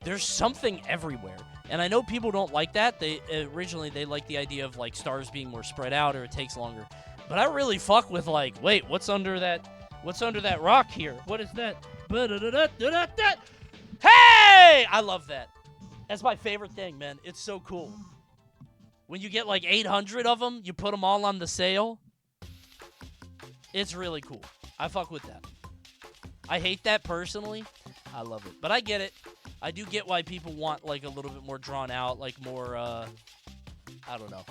there's something everywhere. And I know people don't like that. Originally, they liked the idea of, like, stars being more spread out or it takes longer. But I really fuck with, like, wait, what's under that rock here? What is that? Hey! I love that. That's my favorite thing, man. It's so cool. When you get like 800 of them, you put them all on the sale. It's really cool. I fuck with that. I hate that personally. I love it. But I get it. I do get why people want like a little bit more drawn out, like more, I don't know,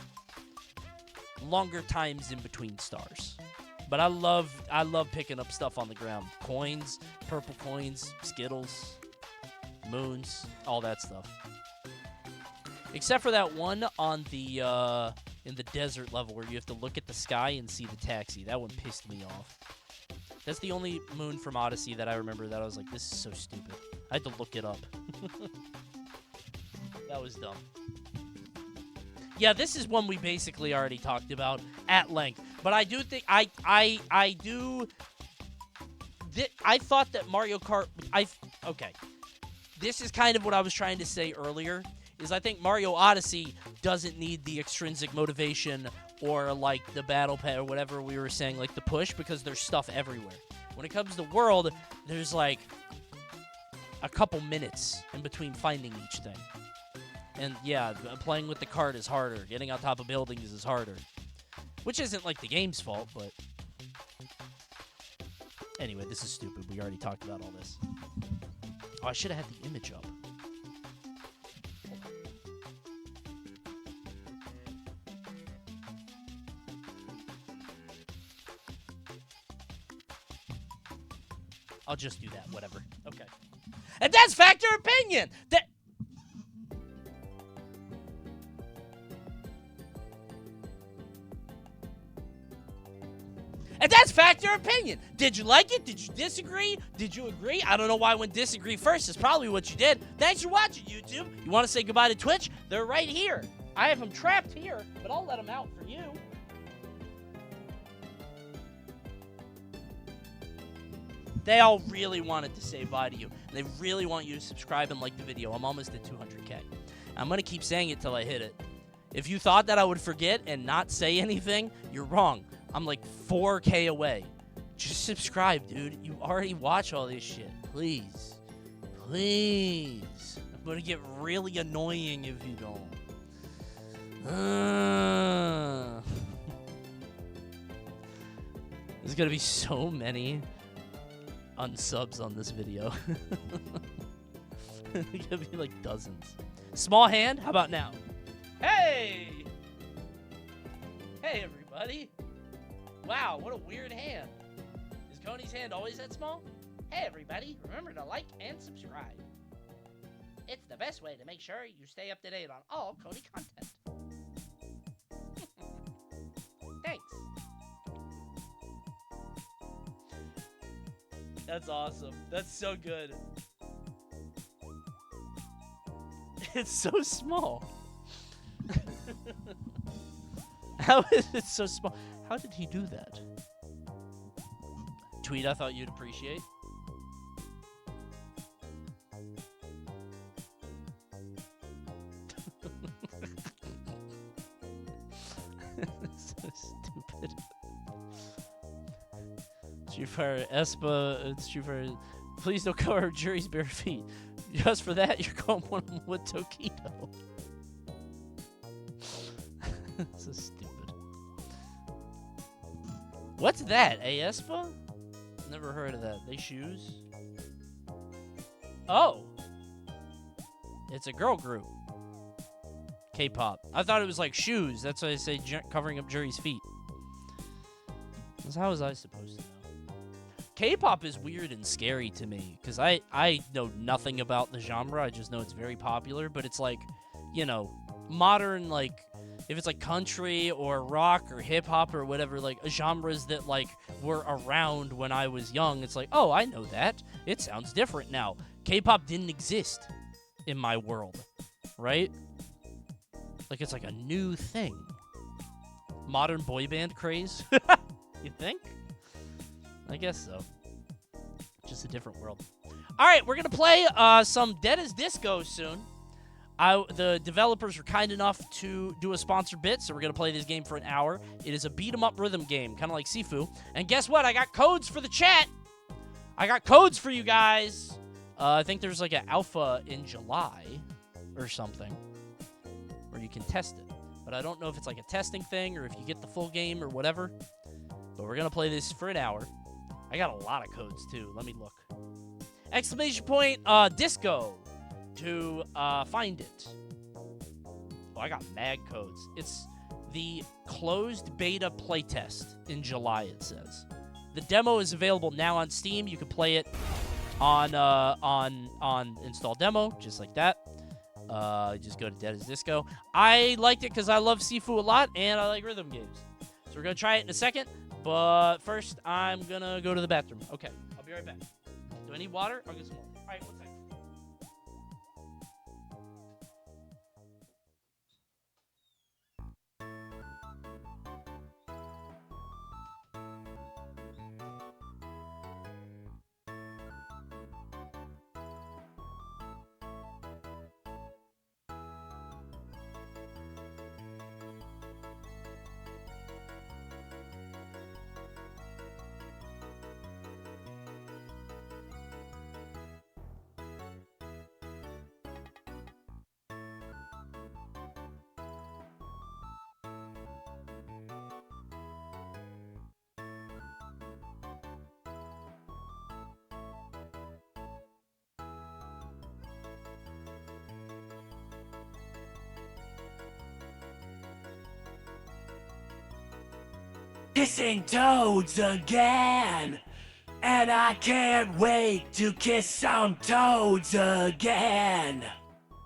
longer times in between stars. But I love picking up stuff on the ground. Coins, purple coins, Skittles, moons, all that stuff. Except for that one on the in the desert level where you have to look at the sky and see the taxi. That one pissed me off. That's the only moon from Odyssey that I remember that I was like, this is so stupid. I had to look it up. That was dumb. Yeah, this is one we basically already talked about at length. But I do think I thought that Mario Kart okay. This is kind of what I was trying to say earlier, is I think Mario Odyssey doesn't need the extrinsic motivation or, like, the battle pad or whatever we were saying, like, the push, because there's stuff everywhere. When it comes to World, there's, like, a couple minutes in between finding each thing. And, yeah, playing with the cart is harder. Getting on top of buildings is harder. Which isn't, like, the game's fault, but... Anyway, this is stupid. We already talked about all this. Oh, I should have had the image up. I'll just do that, whatever. Okay. And that's Factor Opinion! And that's Factor Opinion. Did you like it? Did you disagree? Did you agree? I don't know why I went disagree first. It's probably what you did. Thanks for watching, YouTube. You want to say goodbye to Twitch? They're right here. I have them trapped here, but I'll let them out for you. They all really wanted to say bye to you. They really want you to subscribe and like the video. I'm almost at 200K. I'm going to keep saying it till I hit it. If you thought that I would forget and not say anything, you're wrong. I'm like 4K away. Just subscribe, dude. You already watch all this shit. Please. Please. I'm going to get really annoying if you don't. There's going to be so many unsubs on this video. There's going to be like dozens. Small hand? How about now? Hey! Hey, everybody. Wow, what a weird hand. Is Coney's hand always that small? Hey, everybody. Remember to like and subscribe. It's the best way to make sure you stay up to date on all Coney content. Thanks. That's awesome. That's so good. It's so small. How is it so small? How did he do that? Tweet I thought you'd appreciate. So stupid. Street Fighter Espa, Street Fighter. Please don't cover Jury's bare feet. Just for that, you're going one with Tokido. So stupid. What's that? Aespa? Never heard of that. They shoes? Oh! It's a girl group. K-pop. I thought it was like shoes. That's why I say covering up Jury's feet. How was I supposed to know? K-pop is weird and scary to me because I know nothing about the genre. I just know it's very popular, but it's like, you know, modern, like, if it's like country or rock or hip-hop or whatever, like genres that like were around when I was young, it's like, oh, I know that. It sounds different now. K-pop didn't exist in my world, right? Like it's like a new thing. Modern boy band craze? You think? I guess so. Just a different world. All right, we're going to play some Dead as Disco soon. The developers were kind enough to do a sponsor bit, so we're going to play this game for an hour. It is a beat-em-up rhythm game, kind of like Sifu. And guess what? I got codes for the chat. I got codes for you guys. I think there's like an alpha in July or something where you can test it. But I don't know if it's like a testing thing or if you get the full game or whatever. But we're going to play this for an hour. I got a lot of codes, too. Let me look. Exclamation point, disco to find it. Oh, I got mad codes. It's the closed beta playtest in July, it says. The demo is available now on Steam. You can play it on install demo, just like that. Just go to Dead as Disco. I liked it because I love Sifu a lot, and I like rhythm games. So we're going to try it in a second. But first, I'm going to go to the bathroom. Okay, I'll be right back. Do I need water? I'll get some water. All right, one second. Kissing toads again, and I can't wait to kiss some toads again.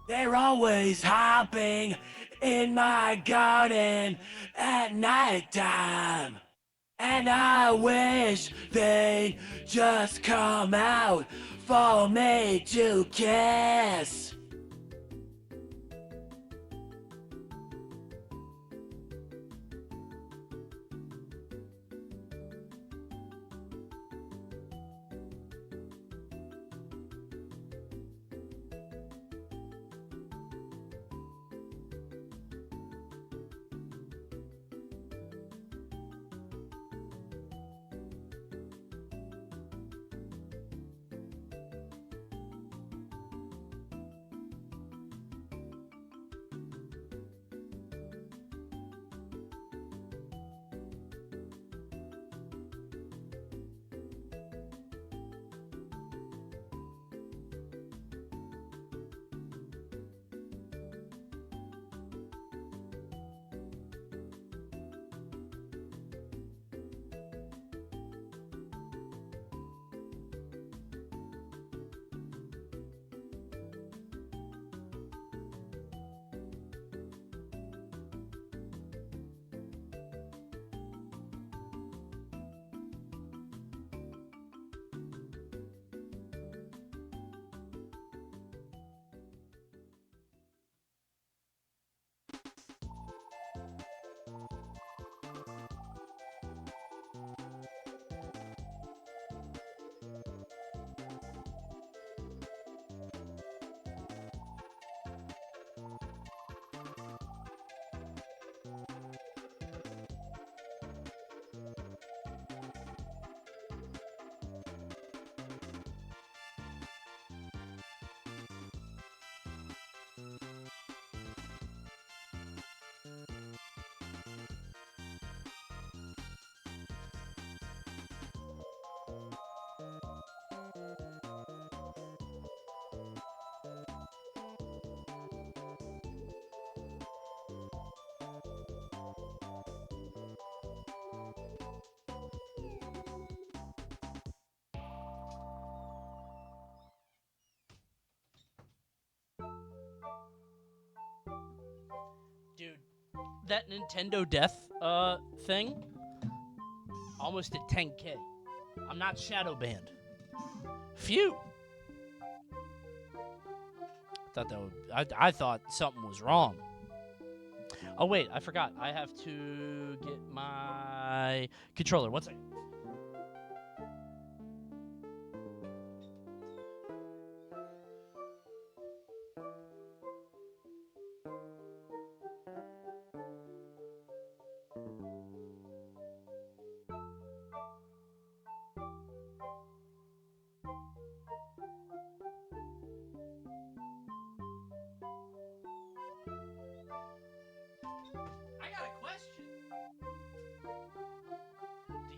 They're always hopping in my garden at nighttime, and I wish they'd just come out for me to kiss. that Nintendo Death thing. Almost at 10K. I'm not shadow banned. Phew. I thought something was wrong. Oh wait, I forgot. I have to get my controller. One second.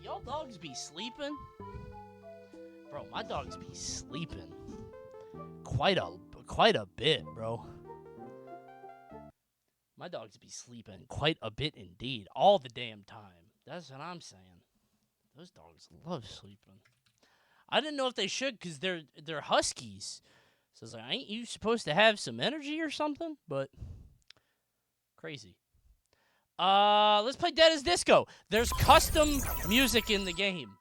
Y'all dogs be sleeping? Bro, my dogs be sleeping. Quite a bit, bro. My dogs be sleeping quite a bit indeed. All the damn time. That's what I'm saying. Those dogs love sleeping. I didn't know if they should because they're huskies. So I was like, ain't you supposed to have some energy or something? But crazy. Let's play Dead as Disco. There's custom music in the game.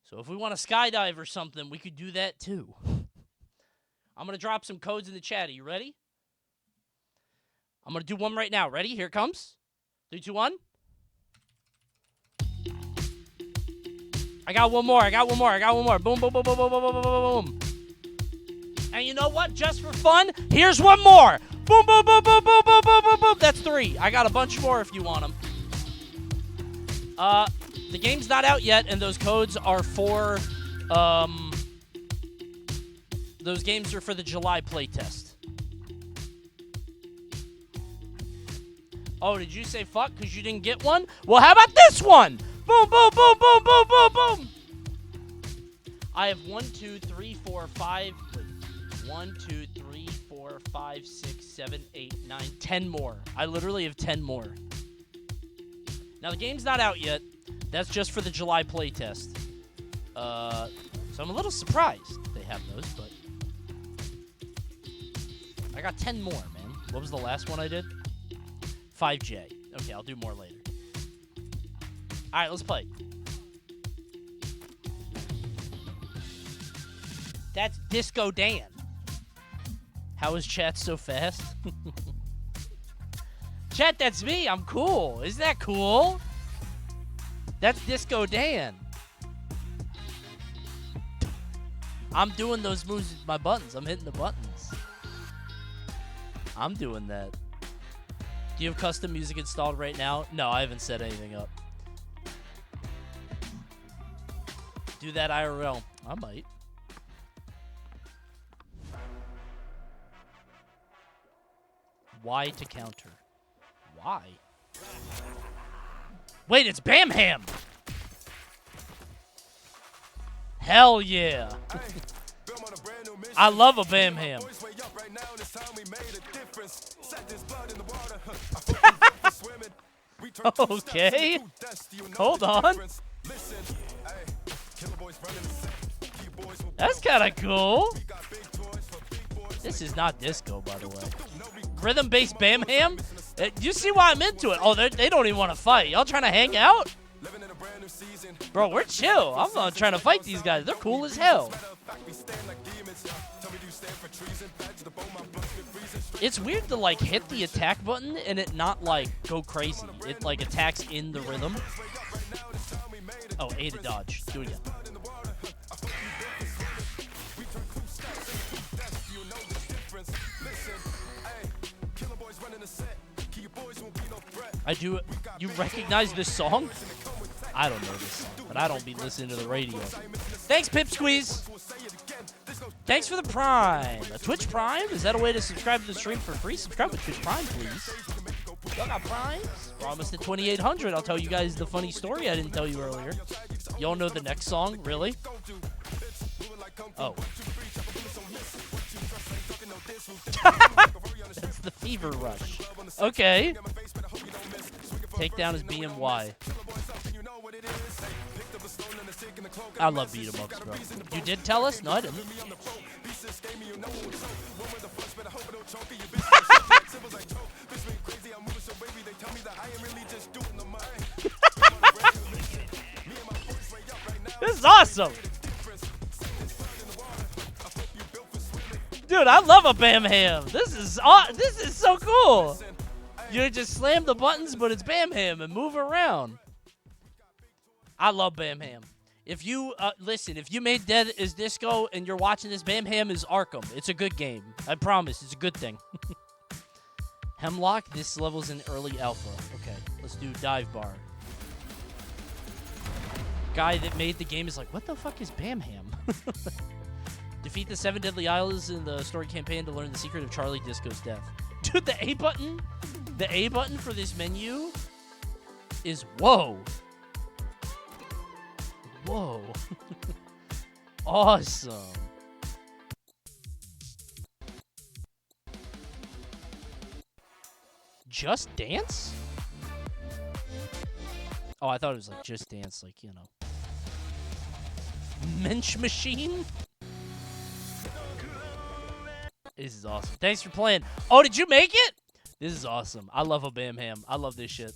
So if we want to skydive or something, we could do that too. I'm going to drop some codes in the chat. Are you ready? I'm going to do one right now. Ready? Here it comes. 3, 2, 1. I got one more. Boom, boom, boom, boom, boom, boom, boom, boom, boom. And you know what? Just for fun, here's one more. Boom, boom, boom, boom, boom, boom, boom, boom, boom. That's 3. I got a bunch more if you want them. The game's not out yet, and those codes are for, those games are for the July playtest. Oh, did you say fuck because you didn't get one? Well, how about this one? Boom, boom, boom, boom, boom, boom, boom. I have 1, 2, 3, 4, 5. Wait. 1, 2, 3, 4, 5, 6, 7, 8, 9, 10 more. I literally have 10 more. Now, the game's not out yet. That's just for the July playtest. So I'm a little surprised they have those, but I got 10 more, man. What was the last one I did? 5J. Okay, I'll do more later. All right, let's play. That's Disco Dan. How is chat so fast? Chat, that's me. I'm cool. Isn't that cool? That's Disco Dan. I'm doing those moves with my buttons. I'm hitting the buttons. I'm doing that. Do you have custom music installed right now? No, I haven't set anything up. Do that IRL. I might. Y to counter. Why? Wait, it's Bam Ham! Hell yeah! I love a Bam Ham. Okay. Hold on. That's kind of cool. This is not disco, by the way. Rhythm-based Bam Ham? You see why I'm into it? Oh, they don't even want to fight. Y'all trying to hang out? Bro, we're chill. I'm not trying to fight these guys. They're cool as hell. It's weird to, like, hit the attack button and it not, like, go crazy. It, like, attacks in the rhythm. Oh, A to dodge. Do it again. I do. You recognize this song? I don't know this song, but I don't be listening to the radio. Thanks, Pipsqueeze. Thanks for the Prime. A Twitch Prime? Is that a way to subscribe to the stream for free? Subscribe to Twitch Prime, please. Y'all got Primes? We're almost at 2,800. I'll tell you guys the funny story I didn't tell you earlier. Y'all know the next song? Really? Oh. That's the Fever Rush. Okay. Takedown is BMY. I love beat 'em ups, bro. You did tell us? No, I didn't. This is awesome. Dude, I love a Bam Ham. This is so cool. You just slam the buttons, but it's Bam Ham and move around. I love Bam Ham. If you listen, if you made Dead is Disco and you're watching this, Bam Ham is Arkham. It's a good game. I promise. It's a good thing. Hemlock, this level's in early alpha. Okay, let's do Dive Bar. Guy that made the game is like, what the fuck is Bam Ham? Defeat the 7 Deadly Isles in the story campaign to learn the secret of Charlie Disco's death. Dude, the A button for this menu is whoa. Whoa. Awesome. Just Dance? Oh, I thought it was like Just Dance, like, you know. Mensch Machine? This is awesome. Thanks for playing. Oh, did you make it? This is awesome. I love a Bam Ham. I love this shit.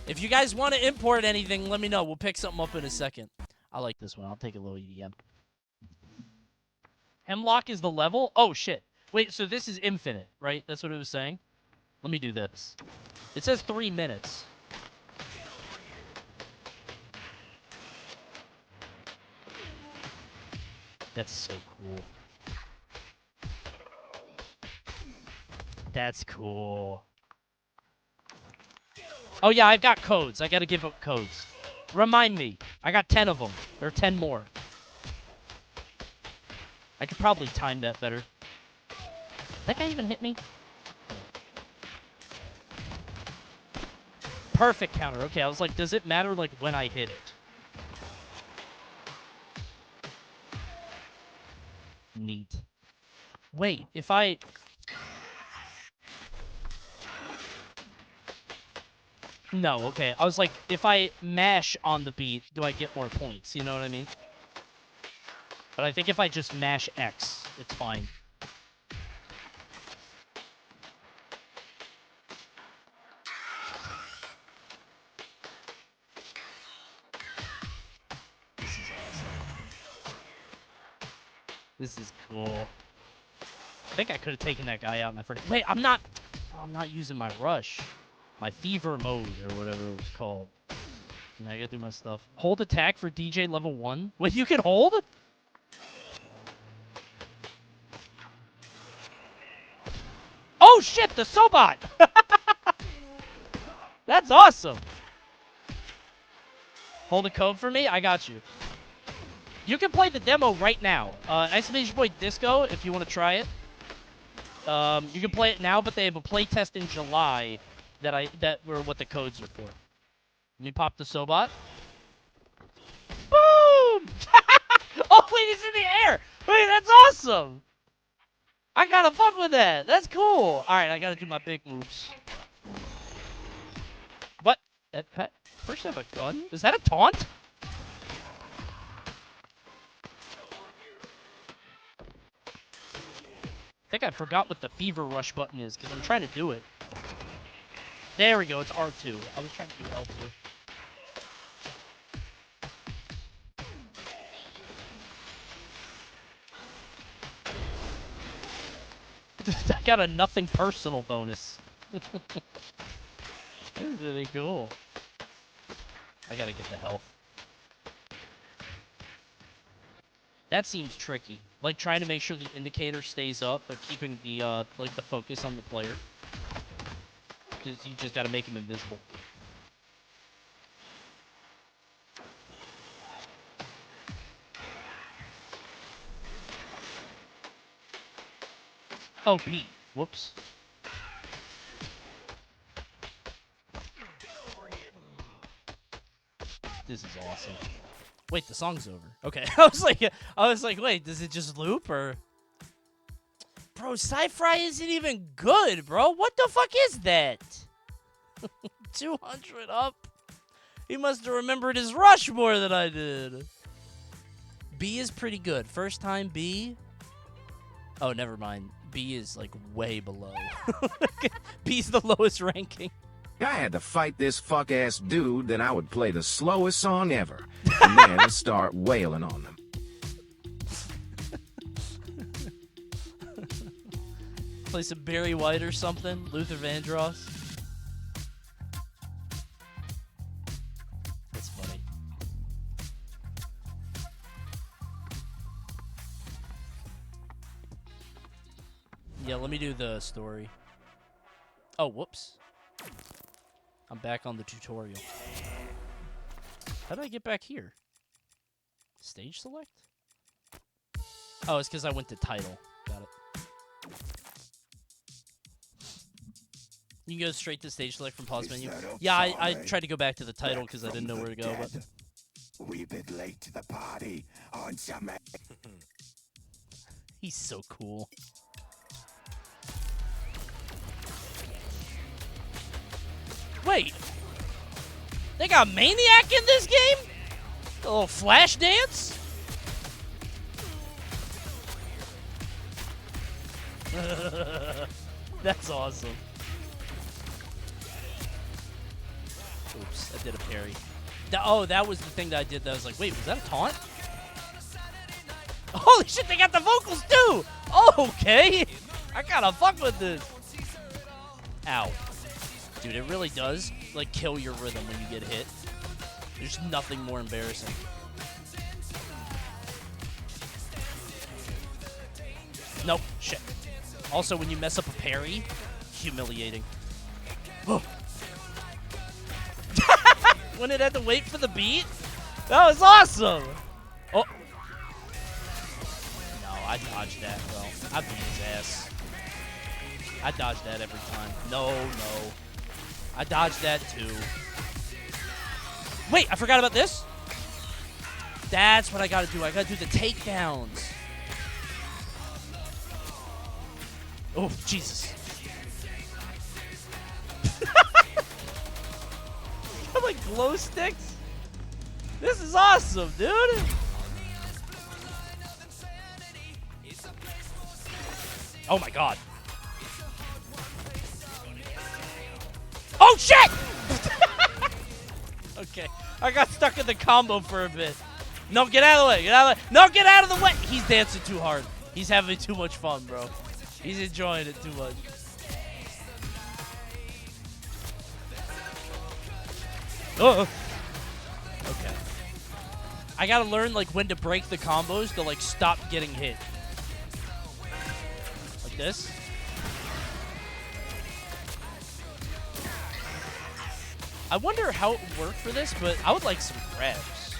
If you guys want to import anything, let me know. We'll pick something up in a second. I like this one. I'll take a little EDM. Hemlock is the level? Oh, shit. Wait, so this is infinite, right? That's what it was saying? Let me do this. It says 3 minutes. That's so cool. That's cool. Oh, yeah, I've got codes. I gotta give up codes. Remind me. I got 10 of them. There are 10 more. I could probably time that better. That guy even hit me? Perfect counter. Okay, I was like, does it matter, like, when I hit it? Neat. Wait, if I... No, okay. I was like, if I mash on the beat, do I get more points? You know what I mean? But I think if I just mash X, it's fine. This is awesome. This is cool. I think I could have taken that guy out in my first... Wait, I'm not using my rush. My fever mode, or whatever it was called. And I gotta do my stuff. Hold attack for DJ level 1? Wait, you can hold? Oh shit, the Sobot! That's awesome! Hold a code for me? I got you. You can play the demo right now. Exclamation point Disco, if you want to try it. You can play it now, but they have a play test in July that were what the codes are for. Let me pop the Sobot. Boom! Oh, wait, it's in the air! Wait, that's awesome! I gotta fuck with that. That's cool. Alright, I gotta do my big moves. What? First I have a gun? Is that a taunt? I think I forgot what the Fever Rush button is, because I'm trying to do it. There we go, it's R2. I was trying to do L2. I got a nothing personal bonus. This is really cool. I gotta get the health. That seems tricky. Like trying to make sure the indicator stays up, but keeping the like the focus on the player. Because you just gotta make him invisible. Oh, Pete. Whoops. This is awesome. Wait, the song's over. Okay, I was like, wait, does it just loop or? Bro, Sci-Fry isn't even good, bro. What the fuck is that? 200 up. He must have remembered his rush more than I did. B is pretty good. First time B. Oh, never mind. B is like way below. B's the lowest ranking. I had to fight this fuck-ass dude, then I would play the slowest song ever, and then start wailing on them. Play some Barry White or something. Luther Vandross. That's funny. Yeah, let me do the story. Oh, whoops. I'm back on the tutorial. How did I get back here? Stage select? Oh, it's because I went to title. Got it. You can go straight to stage select from pause menu. Yeah, I tried to go back to the title because I didn't know where to go. But We bit late to the party on some. he's so cool. Wait, they got Maniac in this game? A little flash dance? That's awesome. Oops, I did a parry. Oh, that was the thing that I did that I was like, wait, was that a taunt? Holy shit, they got the vocals too! Okay! I gotta fuck with this. Ow. Dude, it really does, like, kill your rhythm when you get hit. There's nothing more embarrassing. Nope, shit. Also, when you mess up a parry, humiliating. When it had to wait for the beat? That was awesome! Oh. No, I dodged that, bro. I beat his ass. I dodged that every time. No. I dodged that too. Wait, I forgot about this? That's what I gotta do. I gotta do the takedowns. Oh, Jesus. Got like glow sticks? This is awesome, dude. Oh my god. Oh shit! Okay, I got stuck in the combo for a bit. No, get out of the way. Get out of the way. No, get out of the way. He's dancing too hard. He's having too much fun, bro. He's enjoying it too much. Oh. Okay. I gotta learn like when to break the combos to like stop getting hit. Like this. I wonder how it would work for this, but I would like some grabs.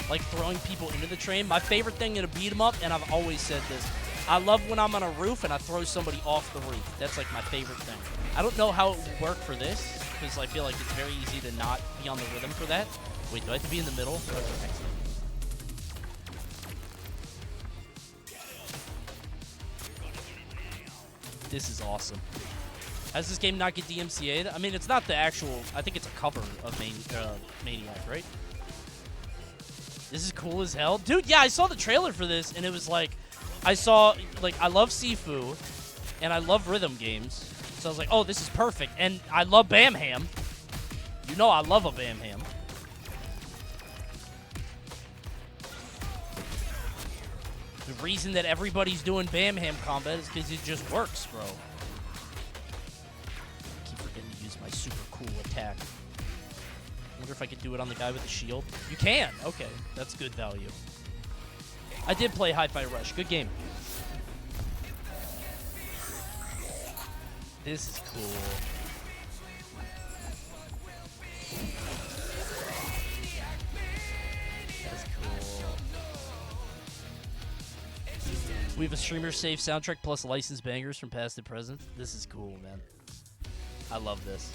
Like throwing people into the train. My favorite thing in a beat 'em up, and I've always said this, I love when I'm on a roof and I throw somebody off the roof. That's like my favorite thing. I don't know how it would work for this, because I feel like it's very easy to not be on the rhythm for that. Wait, do I have to be in the middle? Okay, excellent. This is awesome. Has this game not get DMCA'd? I mean, it's not the actual... I think it's a cover of Maniac, right? This is cool as hell. Dude, yeah, I saw the trailer for this, and it was like... I saw... Like, I love Sifu, and I love rhythm games. So I was like, oh, this is perfect. And I love Bam Ham. You know I love a Bam Ham. The reason that everybody's doing Bam Ham combat is because it just works, bro. My super cool attack. I wonder if I could do it on the guy with the shield. You can! Okay, that's good value. I did play Hi-Fi Rush. Good game. This is cool. That's cool. We have a streamer-safe soundtrack plus licensed bangers from past and present. This is cool, man. I love this.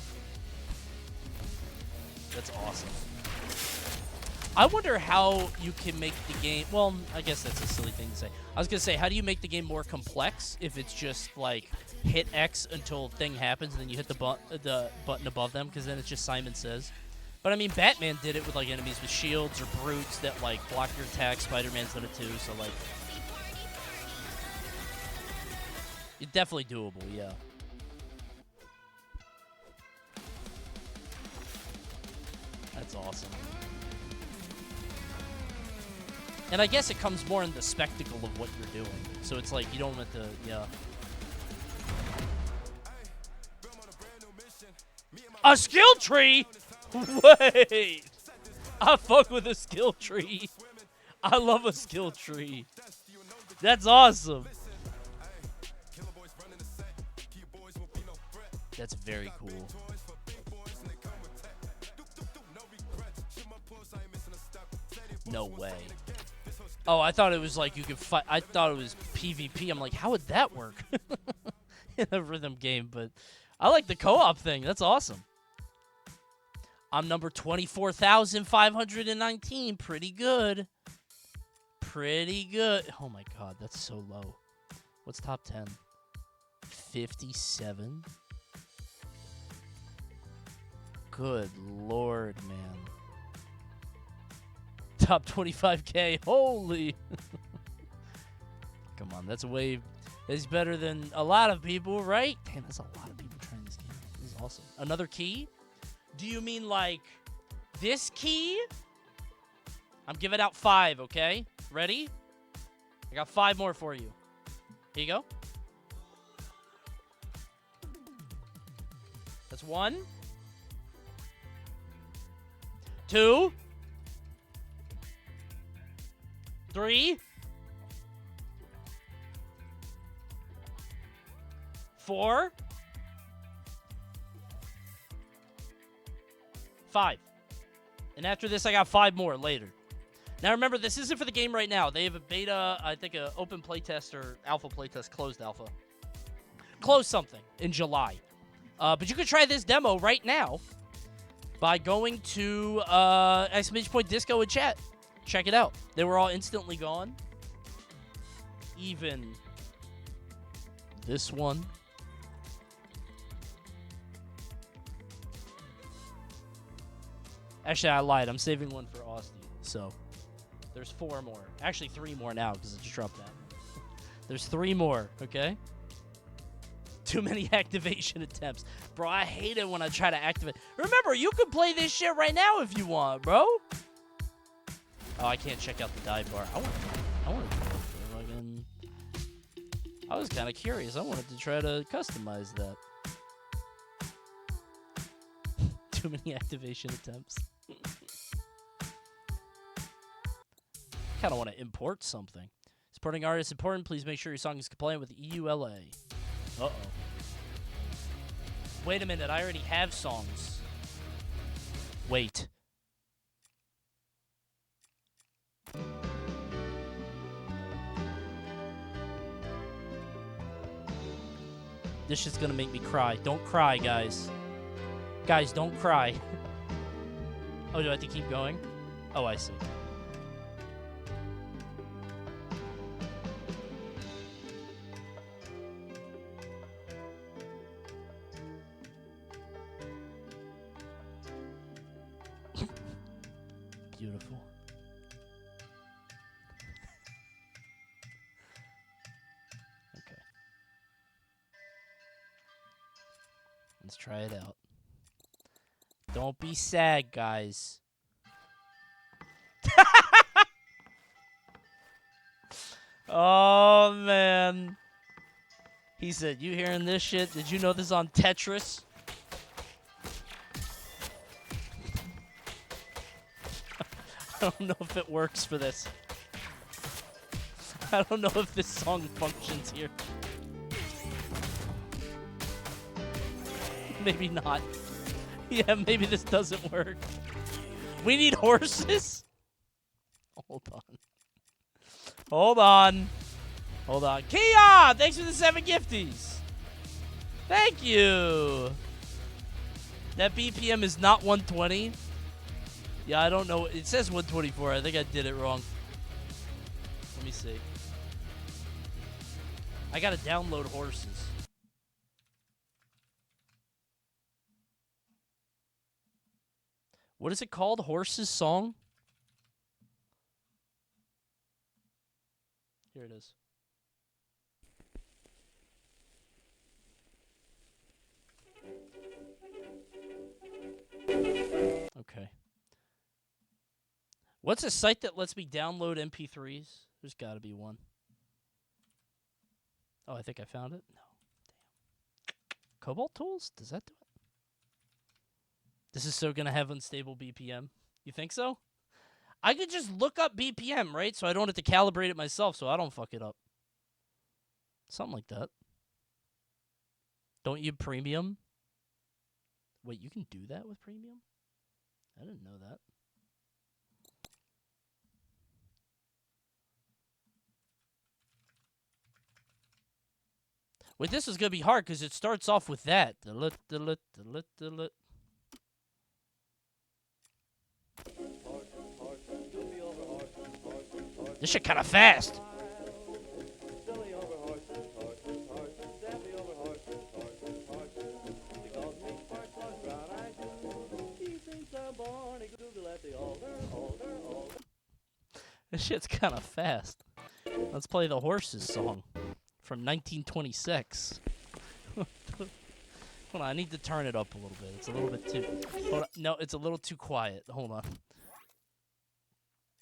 That's awesome. I wonder how you can make the game... Well, I guess that's a silly thing to say. I was going to say, how do you make the game more complex if it's just, like, hit X until thing happens and then you hit the button above them, because then it's just Simon Says. But, I mean, Batman did it with, like, enemies with shields or brutes that, like, block your attacks. Spider-Man's done it too, so, like... It's definitely doable, yeah. That's awesome. And I guess it comes more in the spectacle of what you're doing. So it's like you don't want to, yeah. A skill tree? Wait. I fuck with a skill tree. I love a skill tree. That's awesome. That's very cool. No way. Oh, I thought it was like you could fight. I thought it was PvP. I'm like, how would that work in a rhythm game? But I like the co-op thing. That's awesome. I'm number 24,519. Pretty good. Pretty good. Oh my god, that's so low. What's top 10? 57? Good lord, man. Top 25K. Holy. Come on, that's way... It's better than a lot of people, right? Damn, that's a lot of people trying this game. This is awesome. Another key? Do you mean like this key? I'm giving out 5, okay? Ready? I got 5 more for you. Here you go. That's 1. 2. 3. 4. 5. And after this, I got 5 more later. Now remember, this isn't for the game right now. They have a beta, I think an open playtest or alpha playtest, closed alpha. Closed something in July. But you can try this demo right now by going to !disco and chat. Check it out. They were all instantly gone. Even this one. Actually, I lied. I'm saving one for Austin. So, there's 4 more. Actually, 3 more now because I just dropped that. There's 3 more, okay? Too many activation attempts. Bro, I hate it when I try to activate. Remember, you can play this shit right now if you want, bro. Oh, I can't check out the dive bar. I want to fucking... I was kind of curious. I wanted to try to customize that. Too many activation attempts. Kind of want to import something. Supporting artists important. Please make sure your song is compliant with the EULA. Uh-oh. Wait a minute. I already have songs. Wait. This shit's gonna make me cry. Don't cry, guys. Guys, don't cry. Oh, do I have to keep going? Oh, I see. Beautiful. Okay. Let's try it out. Don't be sad, guys. Oh, man. He said, you hearing this shit? Did you know this is on Tetris? I don't know if it works for this. I don't know if this song functions here. Maybe not. Yeah, maybe this doesn't work. We need horses? Hold on. Hold on. Hold on. Kia! Thanks for the 7 gifties. Thank you. That BPM is not 120. Yeah, I don't know. It says 124. I think I did it wrong. Let me see. I gotta download horses. What is it called? Horses Song? Here it is. Okay. What's a site that lets me download MP3s? There's got to be one. Oh, I think I found it. No. Damn. Cobalt Tools? Does that do it? This is so going to have unstable BPM. You think so? I could just look up BPM, right? So I don't have to calibrate it myself so I don't fuck it up. Something like that. Don't you premium? Wait, you can do that with premium? I didn't know that. Wait, this is going to be hard because it starts off with that. This shit kind of fast. This shit's kind of fast. Let's play the Horses song from 1926. Hold on, I need to turn it up a little bit. It's a little bit too... Hold on. No, it's a little too quiet. Hold on.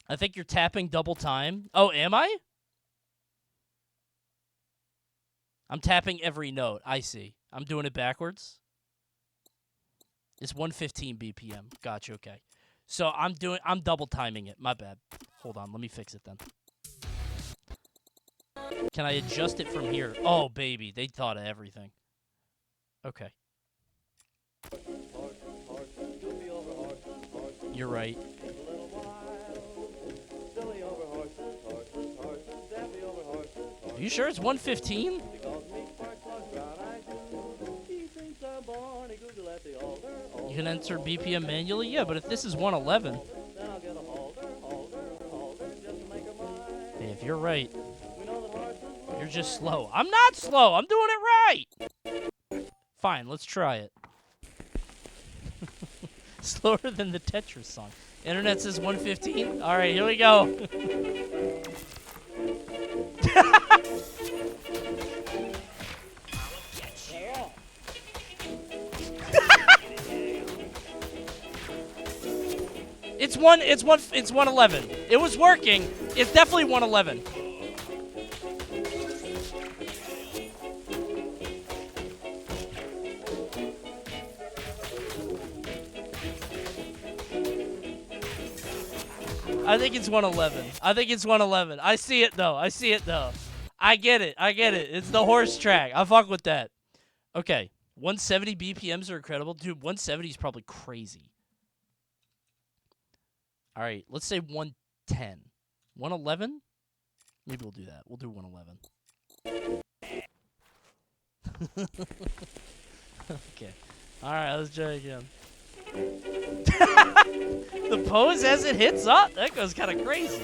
I think you're tapping double time. Oh, am I? I'm tapping every note. I see. I'm doing it backwards. It's 115 BPM. Gotcha, okay. So I'm double timing it. My bad. Hold on, let me fix it then. Can I adjust it from here? Oh, baby, they thought of everything. Okay. You're right. Are you sure it's 115? You can enter BPM manually? Yeah, but if this is 111... Hey, if you're right, you're just slow. I'm not slow! I'm doing it right! Fine, let's try it. Slower than the Tetris song. Internet says 115? Alright, here we go. It's 111. It was working. It's definitely 111. I think it's 111. I think it's 111. I see it though. I get it. It's the horse track. I fuck with that. Okay. 170 BPMs are incredible. Dude, 170 is probably crazy. All right, let's say 110. 111? Maybe we'll do that. We'll do 111. Okay. All right, let's try again. The pose as it hits up, that goes kind of crazy.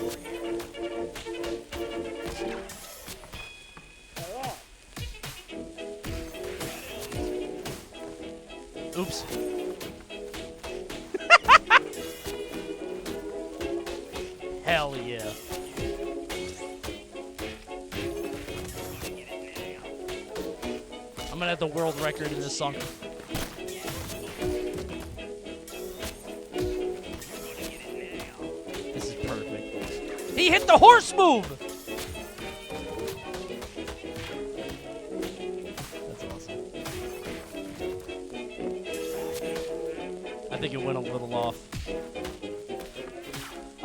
Oops. Hell yeah. I'm gonna have the world record in this song. This is perfect. He hit the horse move! That's awesome. I think it went a little off.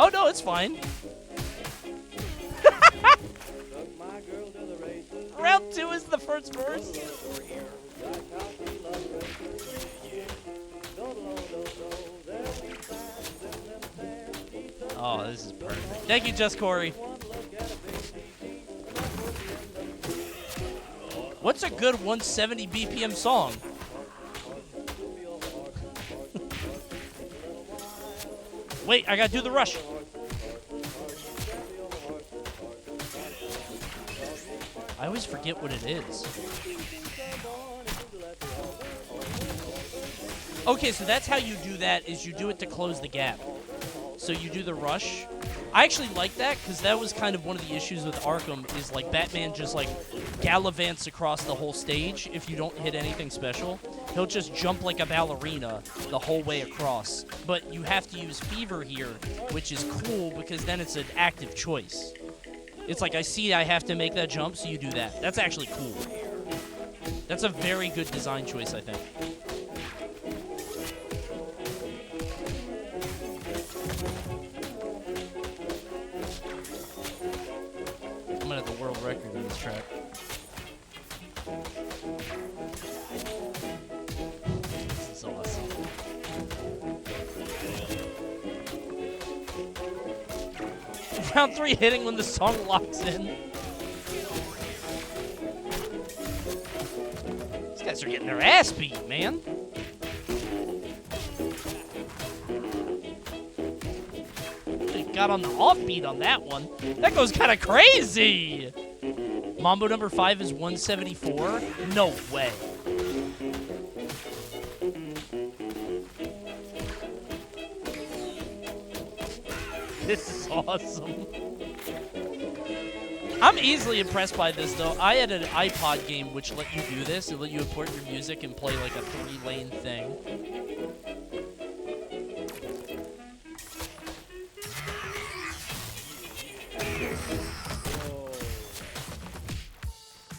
Oh, no, it's fine. Round 2 is the first verse. Oh, this is perfect. Thank you, Just Corey. What's a good 170 BPM song? Wait, I gotta do the rush. I always forget what it is. Okay, so that's how you do that, is you do it to close the gap. So you do the rush. I actually like that, because that was kind of one of the issues with Arkham, is like Batman just like gallivants across the whole stage if you don't hit anything special. he'll just jump like a ballerina the whole way across. But you have to use Fever here, which is cool because then it's an active choice. It's like, I see I have to make that jump, so you do that. That's actually cool. That's a very good design choice, I think. I'm gonna have the world record in this track. This is awesome. Round 3 hitting when the song locks in. These guys are getting their ass beat, man. They got on the offbeat on that one. That goes kind of crazy. Mambo number 5 is 174. No way. This is awesome. I'm easily impressed by this, though. I had an iPod game which let you do this. It let you import your music and play like a 3-lane thing.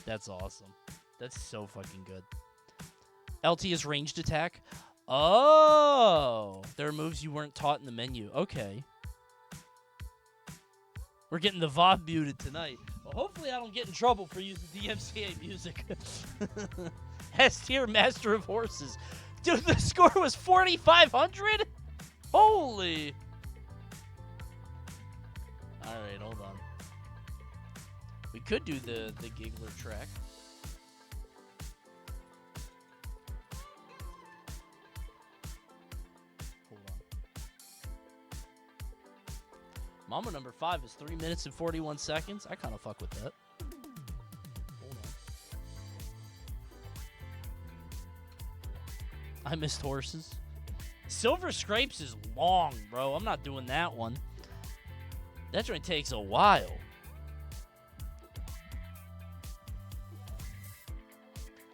That's awesome. That's so fucking good. LT is ranged attack. Oh! There are moves you weren't taught in the menu. Okay. We're getting the VOD muted tonight. Well, hopefully I don't get in trouble for using DMCA music. S tier Master of Horses. Dude, the score was 4,500? Holy. Alright, hold on. We could do the Giggler track. Mama number 5 is 3 minutes and 41 seconds. I kind of fuck with that. Hold on. I missed horses. Silver Scrapes is long, bro. I'm not doing that one. That joint takes a while.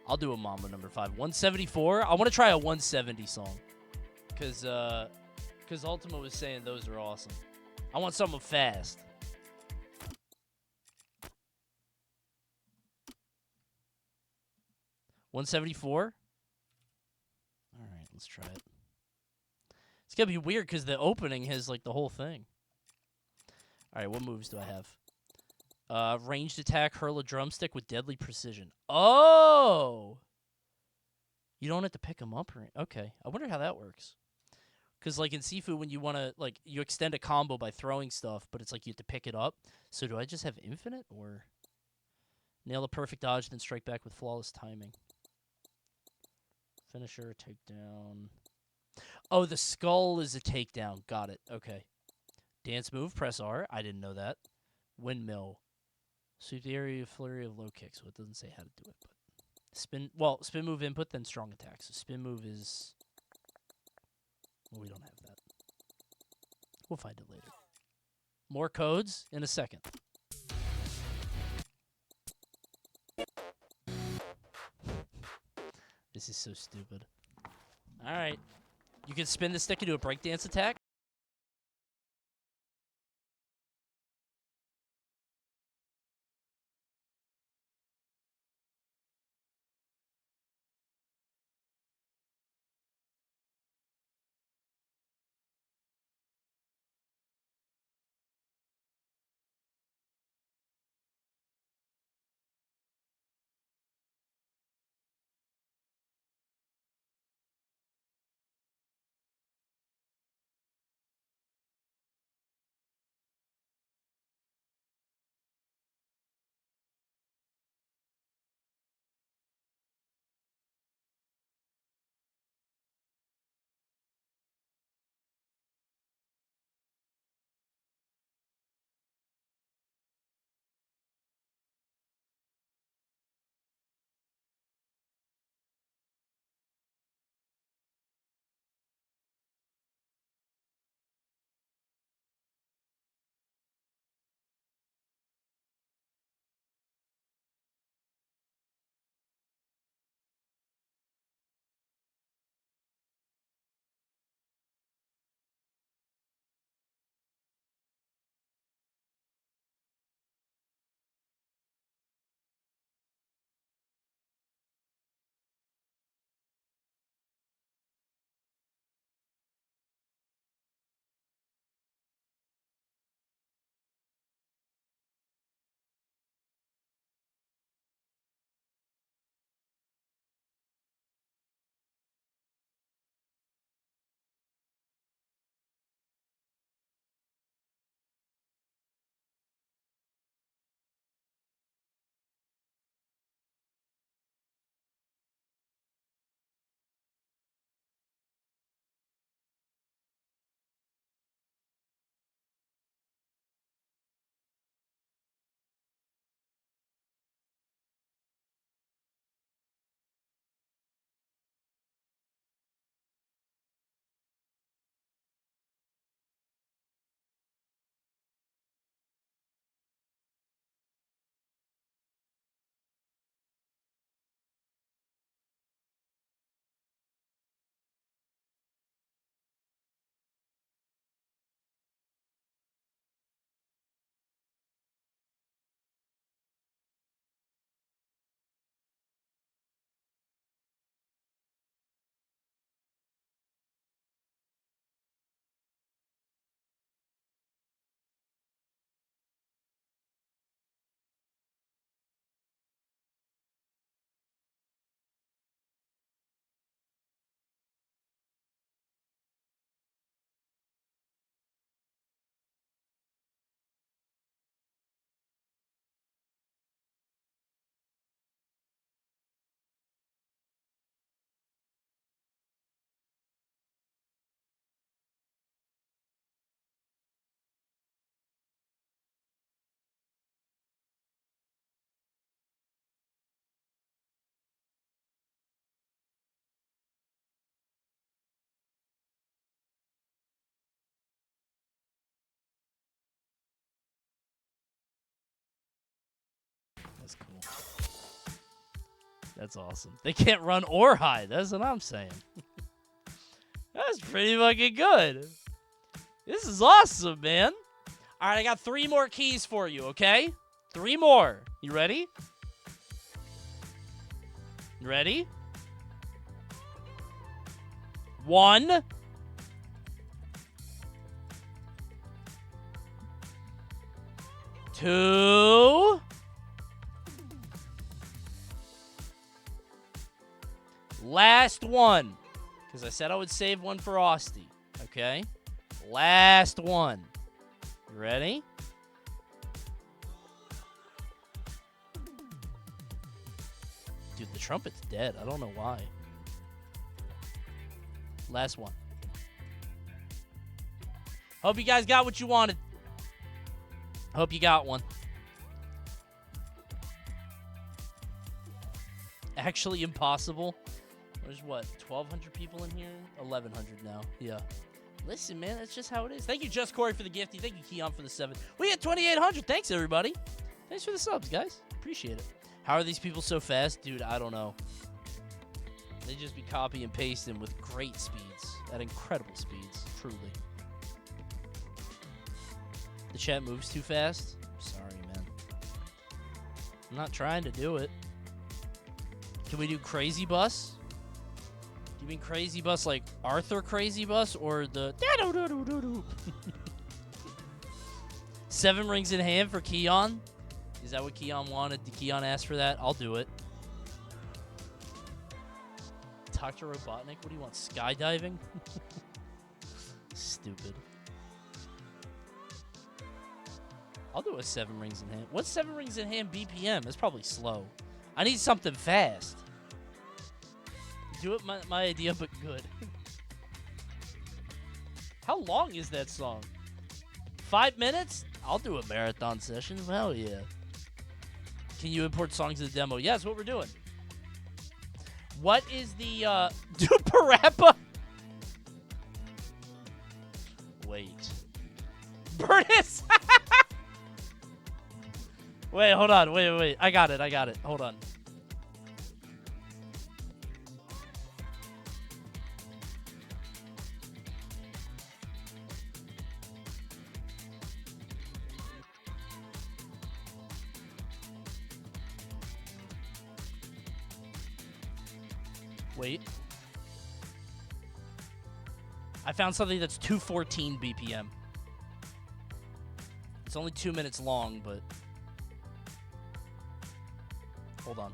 I'll do a Mamba number 5. 174. I want to try a 170 song. Because Ultima was saying those are awesome. I want something fast. $174. All right, let's try it. It's gonna be weird because the opening has like the whole thing. All right, what moves do I have? Ranged attack, hurl a drumstick with deadly precision. Oh, you don't have to pick them up, or okay. I wonder how that works. Because, like, in Sifu, when you want to, like, you extend a combo by throwing stuff, but it's like you have to pick it up. So do I just have infinite, or nail a perfect dodge, then strike back with flawless timing? Finisher, takedown. Oh, the skull is a takedown. Got it. Okay. Dance move, press R. I didn't know that. Windmill. Sweep the area, flurry of low kicks. So it doesn't say how to do it, but spin. Well, spin move input, then strong attack. So spin move is. Well, we don't have that. We'll find it later. More codes in a second. This is so stupid. All right. You can spin the stick and do a breakdance attack. That's cool. That's awesome. They can't run or hide. That's what I'm saying. That's pretty fucking good. This is awesome, man. All right, I got 3 more keys for you, okay? 3 more. You ready? You ready? 1. 2. Last one. Because I said I would save one for Austie. Okay? Last one. You ready? Dude, the trumpet's dead. I don't know why. Last one. Hope you guys got what you wanted. Hope you got one. Actually impossible. There's what, 1,200 people in here? 1,100 now. Yeah. Listen, man, that's just how it is. Thank you, Just Corey, for the gifty. Thank you, Keon, for the 7. We had 2,800. Thanks, everybody. Thanks for the subs, guys. Appreciate it. How are these people so fast? Dude, I don't know. They just be copy and pasting with great speeds. At incredible speeds. Truly. The chat moves too fast? Sorry, man. I'm not trying to do it. Can we do Crazy Bus? Do you mean Crazy Bus like Arthur Crazy Bus or the 7 rings in hand for Keon? Is that what Keon wanted? Did Keon ask for that? I'll do it. Dr. Robotnik, what do you want? Skydiving? Stupid. I'll do a 7 rings in hand. What's 7 rings in hand BPM? That's probably slow. I need something fast. Do it my idea, but good. How long is that song? 5 minutes? I'll do a marathon session. Hell yeah. Can you import songs to the demo? Yeah, that's what we're doing. What is the, Duparappa? Wait. Bertus! Wait, hold on. Wait. I got it. Hold on. Wait. I found something that's 214 BPM. It's only 2 minutes long, but... Hold on.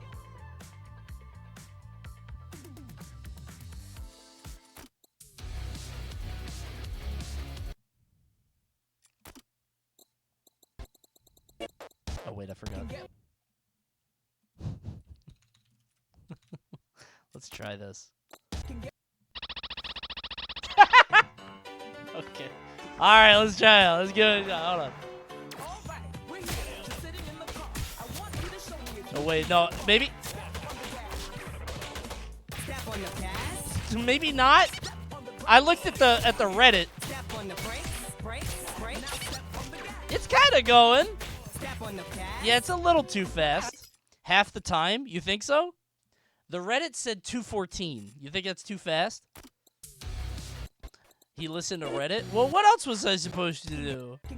Oh, wait, I forgot. Let's try this. Okay. Alright, let's try it. Let's give it a shot. Hold on. Oh, wait, no. Maybe. Maybe not. I looked at the Reddit. It's kind of going. Yeah, it's a little too fast. Half the time. You think so? The Reddit said 214. You think that's too fast? He listened to Reddit? Well, what else was I supposed to do? I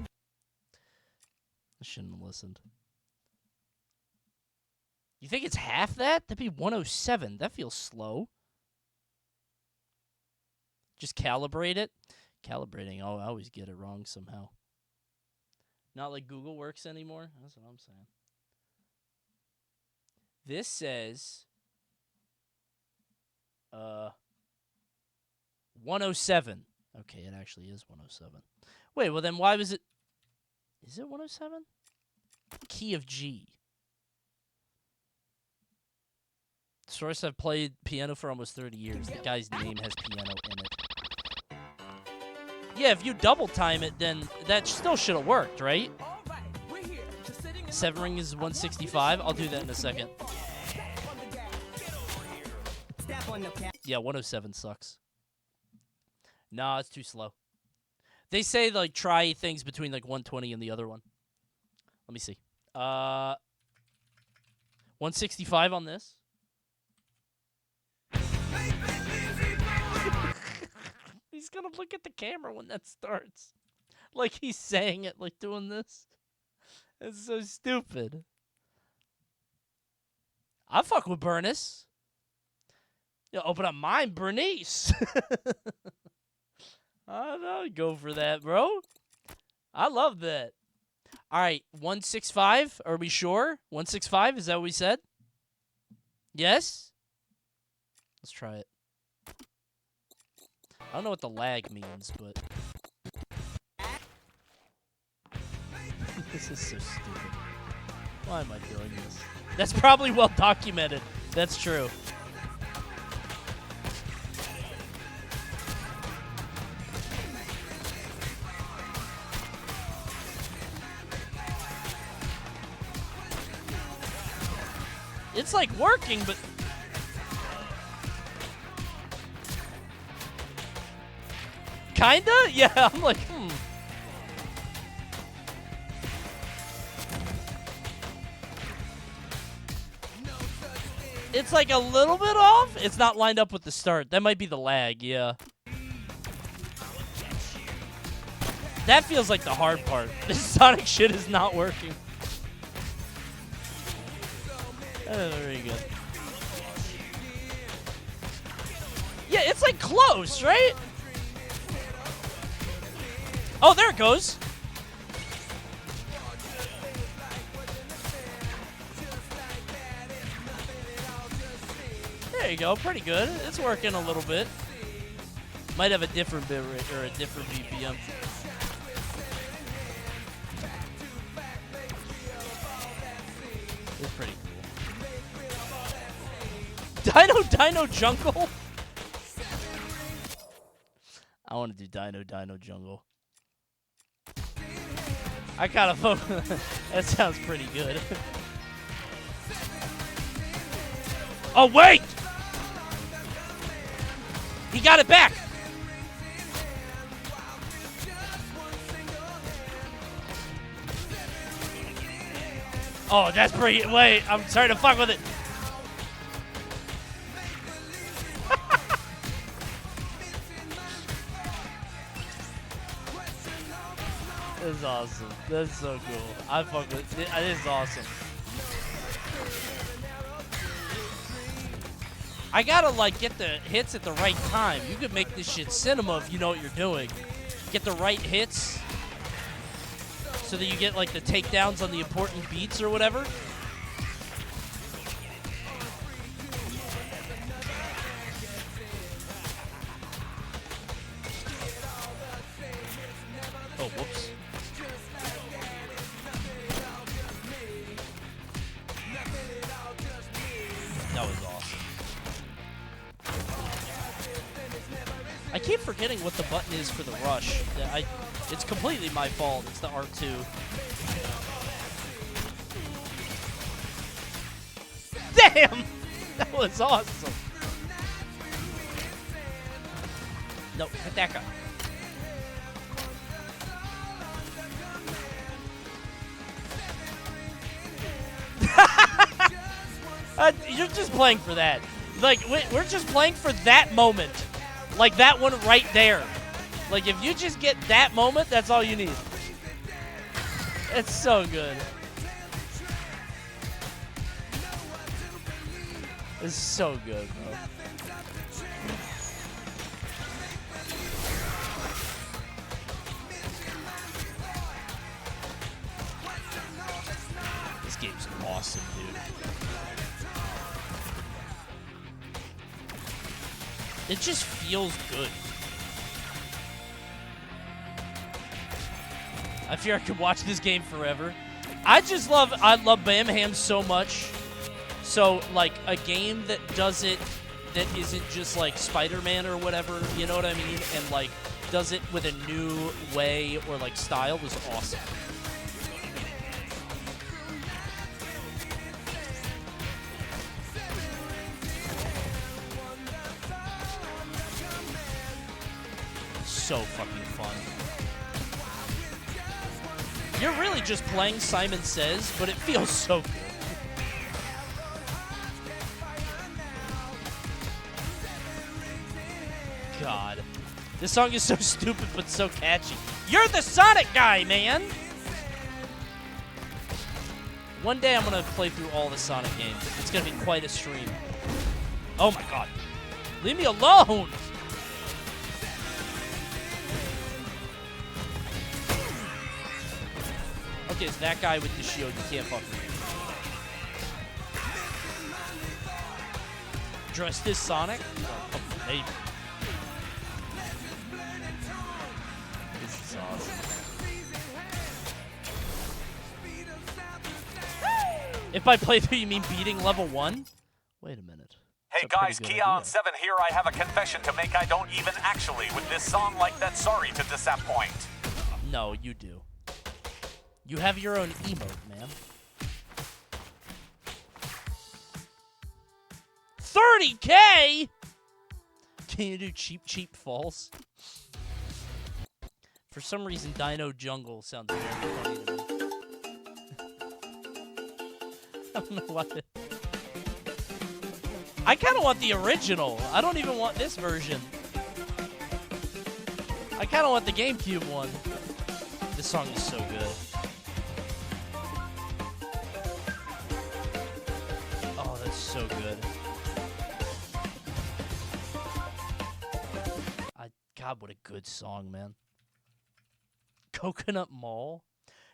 shouldn't have listened. You think it's half that? That'd be 107. That feels slow. Just calibrate it. Calibrating, I always get it wrong somehow. Not like Google works anymore. That's what I'm saying. This says 107. Okay, it actually is 107. Wait, well then why was it... Is it 107? Key of G. Source, I've played piano for almost 30 years. The guy's name has piano in it. Yeah, if you double time it, then that still should have worked, right? 7 ring is 165. I'll do that in a second. Yeah, 107 sucks. Nah, it's too slow. They say, like, try things between, like, 120 and the other one. Let me see. 165 on this. He's gonna look at the camera when that starts. Like he's saying it, like doing this. It's so stupid. I fuck with Bernice. You open up mine, Bernice. I'd go for that, bro. I love that. All right, 165. Are we sure? 165, is that what we said? Yes? Let's try it. I don't know what the lag means, but... This is so stupid. Why am I doing this? That's probably well documented. That's true. It's like working, but... Kinda? Yeah, I'm like, It's like a little bit off. It's not lined up with the start. That might be the lag, yeah. That feels like the hard part. This Sonic shit is not working. Very good. Yeah, it's like close, right? Oh, there it goes. There you go, pretty good. It's working a little bit. Might have a different bit rate or a different BPM. It's pretty cool. Dino Jungle? I want to do Dino Jungle. I kind of vote. That sounds pretty good. Oh, wait! He got it back! Oh, that's pretty... Wait, I'm sorry to fuck with it. This is awesome. That's so cool. I fuck with it. This is awesome. I gotta, like, get the hits at the right time. You could make this shit cinema if you know what you're doing. Get the right hits so that you get, like, the takedowns on the important beats or whatever. Oh, whoops. That was awesome. I keep forgetting what the button is for the rush. It's completely my fault. It's the R2. Damn! That was awesome. No, hit that guy. You're just playing for that. Like, we're just playing for that moment. Like that one right there. Like, if you just get that moment, that's all you need. It's so good. It's so good, bro. This game's awesome, dude. It just feels good. I fear I could watch this game forever. I love Bam Ham so much. So, like, a game that does it, that isn't just, like, Spider-Man or whatever, you know what I mean? And, like, does it with a new way or, like, style was awesome. So fucking fun. You're really just playing Simon Says, but it feels so good. God. This song is so stupid but so catchy. You're the Sonic guy, man! One day I'm gonna play through all the Sonic games. It's gonna be quite a stream. Oh my God. Leave me alone! Okay, it's that guy with the shield. You can't fuck with him. Dressed as Sonic? Oh, maybe. This is awesome. If by playthrough you mean beating level 1? Wait a minute. Hey guys, Keon7 here. I have a confession to make. I don't even actually with this song like that. Sorry to disappoint. No, you do. You have your own emote, man. 30K? Can you do cheap falls? For some reason, Dino Jungle sounds very funny to me. I don't know why. I kind of want the original. I don't even want this version. I kind of want the GameCube one. This song is so good. Oh, that's so good. God, what a good song, man. Coconut Mall?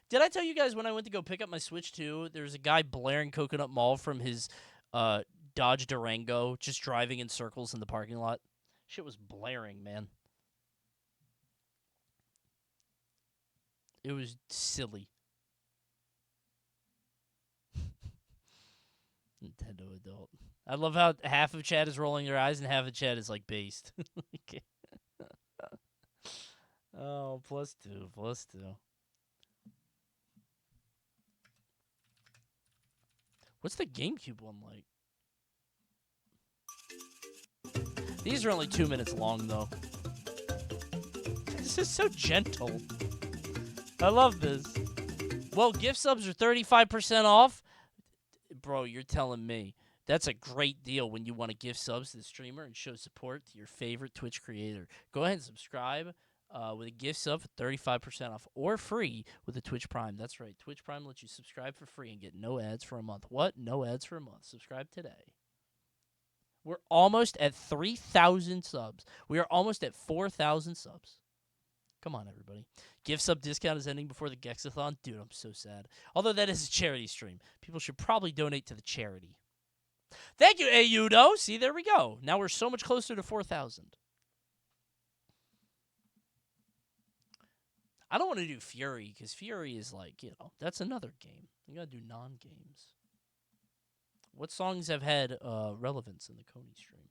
Did I tell you guys when I went to go pick up my Switch 2, there's a guy blaring Coconut Mall from his Dodge Durango, just driving in circles in the parking lot? Shit was blaring, man. It was silly. Nintendo adult. I love how half of chat is rolling their eyes and half of chat is like based. Oh, +2, +2. What's the GameCube one like? These are only 2 minutes long, though. This is so gentle. I love this. Well, gift subs are 35% off. Bro, you're telling me. That's a great deal when you want to gift subs to the streamer and show support to your favorite Twitch creator. Go ahead and subscribe with a gift sub for 35% off or free with a Twitch Prime. That's right. Twitch Prime lets you subscribe for free and get no ads for a month. What? No ads for a month. Subscribe today. We're almost at 3,000 subs. We are almost at 4,000 subs. Come on, everybody. Gift sub discount is ending before the Gexathon. Dude, I'm so sad. Although that is a charity stream. People should probably donate to the charity. Thank you, Ayudo. See, there we go. Now we're so much closer to 4,000. I don't want to do Fury, because Fury is like, you know, that's another game. You got to do non-games. What songs have had relevance in the Coney stream?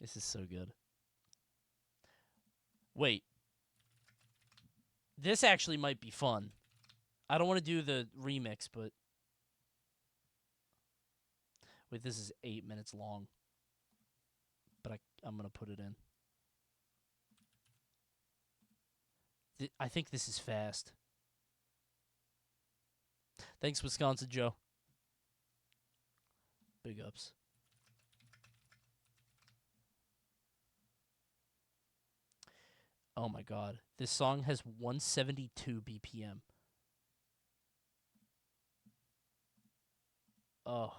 This is so good. Wait. This actually might be fun. I don't want to do the remix, but... Wait, this is 8 minutes long. But I'm going to put it in. I think this is fast. Thanks, Wisconsin Joe. Big ups. Oh my god. This song has 172 BPM. Oh.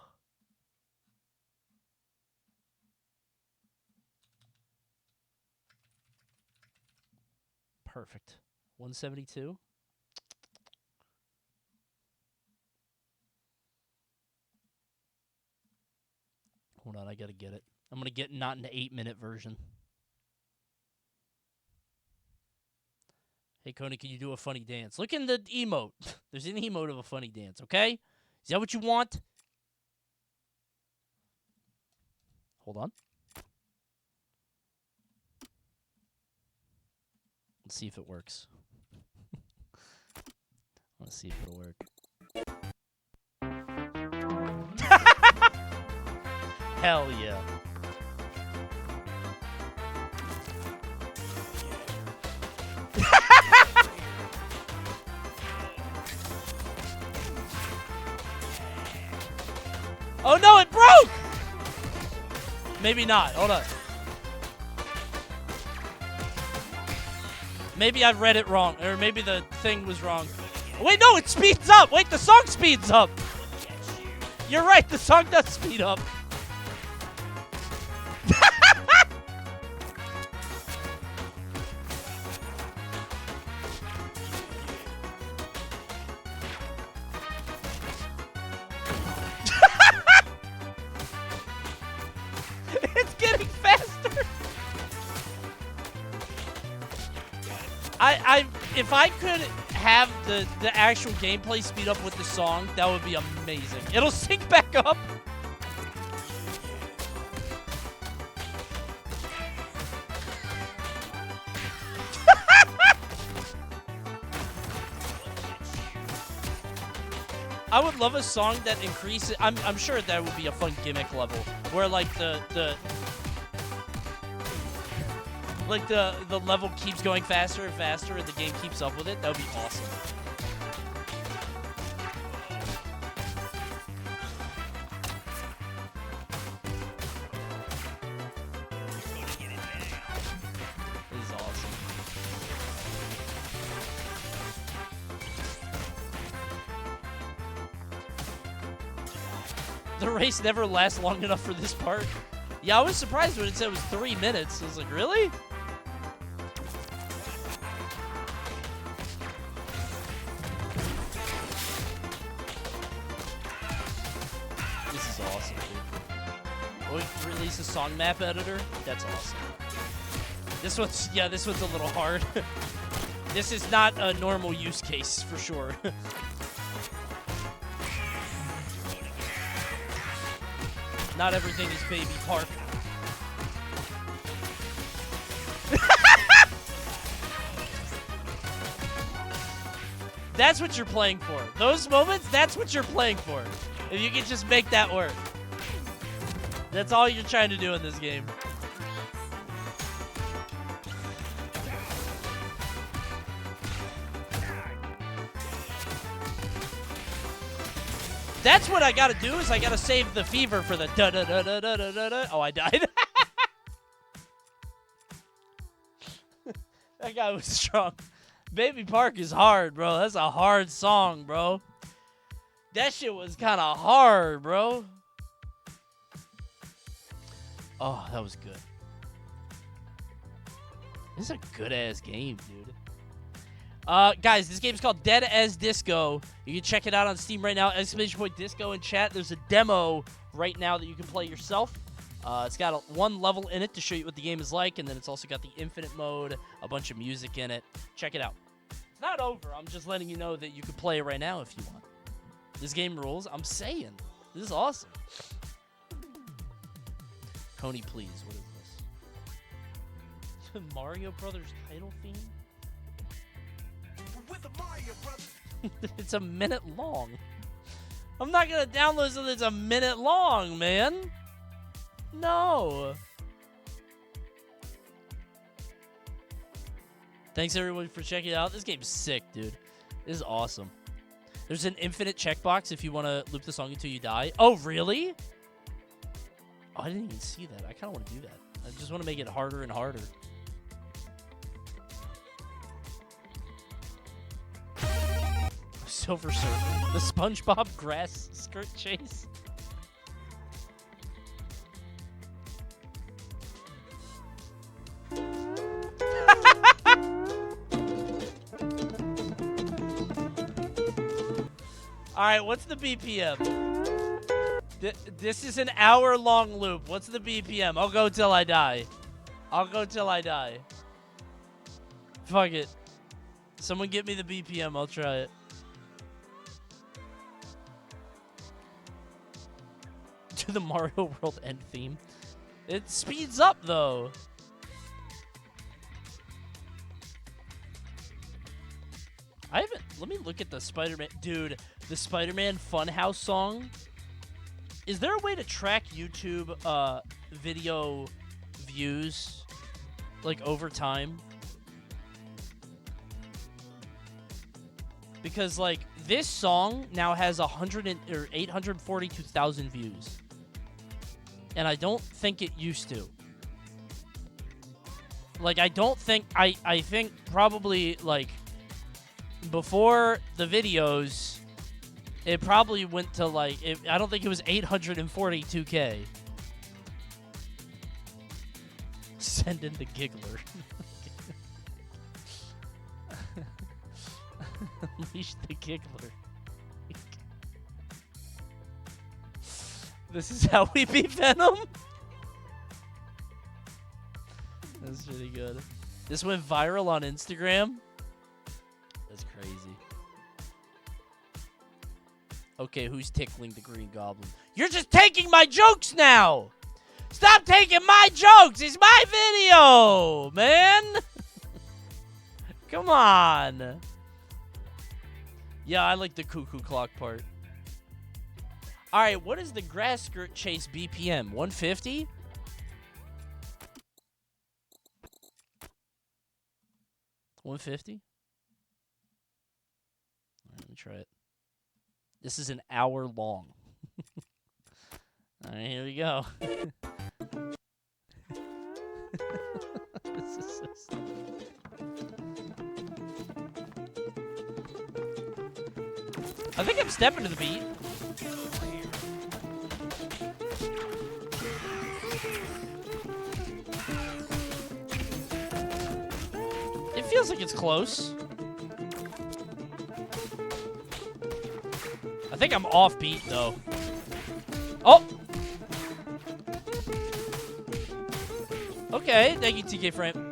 Perfect. 172. Hold on, I gotta get it. I'm gonna get not an 8-minute version. Hey, Coney, can you do a funny dance? Look in the emote. There's an emote of a funny dance, okay? Is that what you want? Hold on. Let's see if it works. Let's see if it'll work. Hell yeah. Oh no, it broke! Maybe not. Hold on. Maybe I read it wrong, or maybe the thing was wrong. Wait, no, it speeds up. Wait, the song speeds up. You're right, the song does speed up. It's getting faster. If I could have the actual gameplay speed up with the song, that would be amazing. It'll sync back up. I would love a song that increases. I'm sure that would be a fun gimmick level where like the level keeps going faster and faster and the game keeps up with it. That would be awesome. This is awesome. The race never lasts long enough for this part. Yeah, I was surprised when it said it was 3 minutes. I was like, really? This is awesome, dude. Oh, release a song map editor? That's awesome. This one's a little hard. This is not a normal use case, for sure. Not everything is Baby Park. That's what you're playing for. Those moments, that's what you're playing for. If you can just make that work. That's all you're trying to do in this game. That's what I gotta do, is I gotta save the fever for the da-da-da-da-da-da-da. Oh, I died. That guy was strong. Baby Park is hard, bro. That's a hard song, bro. That shit was kind of hard, bro. Oh, that was good. This is a good-ass game, dude. Guys, this game's called Dead as Disco. You can check it out on Steam right now. !disco in chat. There's a demo right now that you can play yourself. It's got one level in it to show you what the game is like, and then it's also got the infinite mode, a bunch of music in it. Check it out. It's not over. I'm just letting you know that you can play it right now if you want. This game rules. I'm saying. This is awesome. Coney, please. What is this? Mario Brothers title theme? It's a minute long. I'm not gonna download something that's a minute long, man. No. Thanks everyone for checking it out. This game's sick, dude. This is awesome. There's an infinite checkbox if you want to loop the song until you die. Oh, really? Oh, I didn't even see that. I kind of want to do that. I just want to make it harder and harder. Silver Surfer. The SpongeBob grass skirt chase. Alright, what's the BPM? This is an hour-long loop. What's the BPM? I'll go till I die. I'll go till I die. Fuck it. Someone get me the BPM. I'll try it. To the Mario World end theme. It speeds up, though. I haven't... Let me look at the Spider-Man... Dude, the Spider-Man Funhouse song. Is there a way to track YouTube video views, like, over time? Because, like, this song now has 842,000 views. And I don't think it used to. Like, I don't think... I think probably, like, before the videos, it probably went to, like... I don't think it was 842K. Send in the giggler. Unleash the giggler. This is how we beat Venom? That's pretty good. This went viral on Instagram? That's crazy. Okay, who's tickling the Green Goblin? You're just taking my jokes now! Stop taking my jokes! It's my video, man! Come on. Yeah, I like the cuckoo clock part. Alright, what is the grass skirt chase BPM? 150? $150? Alright, let me try it. This is an hour long. Alright, here we go. This is so stupid. I think I'm stepping to the beat. It feels like it's close. I think I'm off beat though. Oh! Okay, thank you, TK Frame.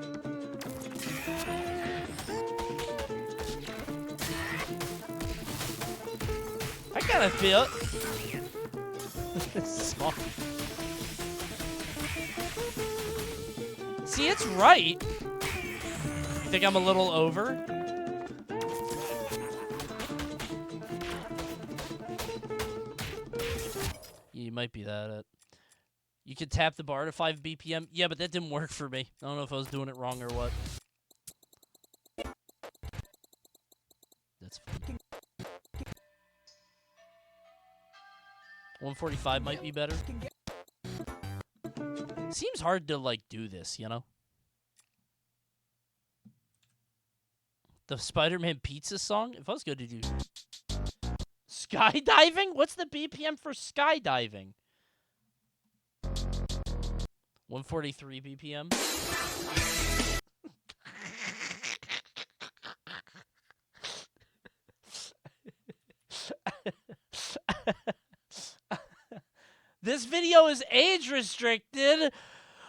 I kind of feel it. Small. See, it's right. You think I'm a little over? You might be that. You could tap the bar to 5 BPM. Yeah, but that didn't work for me. I don't know if I was doing it wrong or what. That's fine. 145 might be better. Seems hard to, like, do this, you know? The Spider-Man Pizza song? If I was going to do... Skydiving? What's the BPM for skydiving? 143 BPM. This video is age restricted.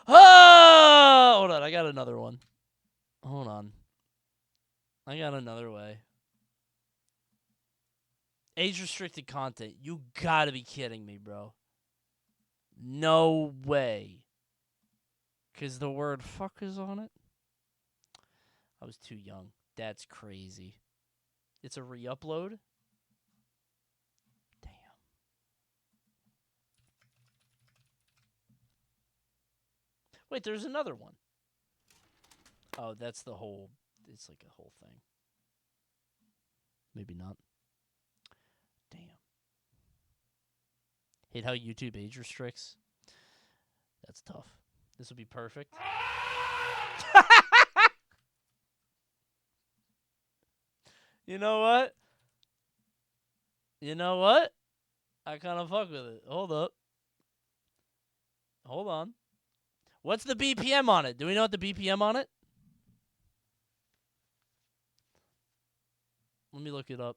Oh, hold on, I got another one. Hold on. I got another way. Age restricted content. You gotta be kidding me, bro. No way. Because the word fuck is on it? I was too young. That's crazy. It's a re-upload? Damn. Wait, there's another one. Oh, that's the whole... It's like a whole thing. Maybe not. Damn. Hate how YouTube age restricts. That's tough. This would be perfect. You know what? You know what? I kind of fuck with it. Hold up. Hold on. What's the BPM on it? Do we know what the BPM on it? Let me look it up.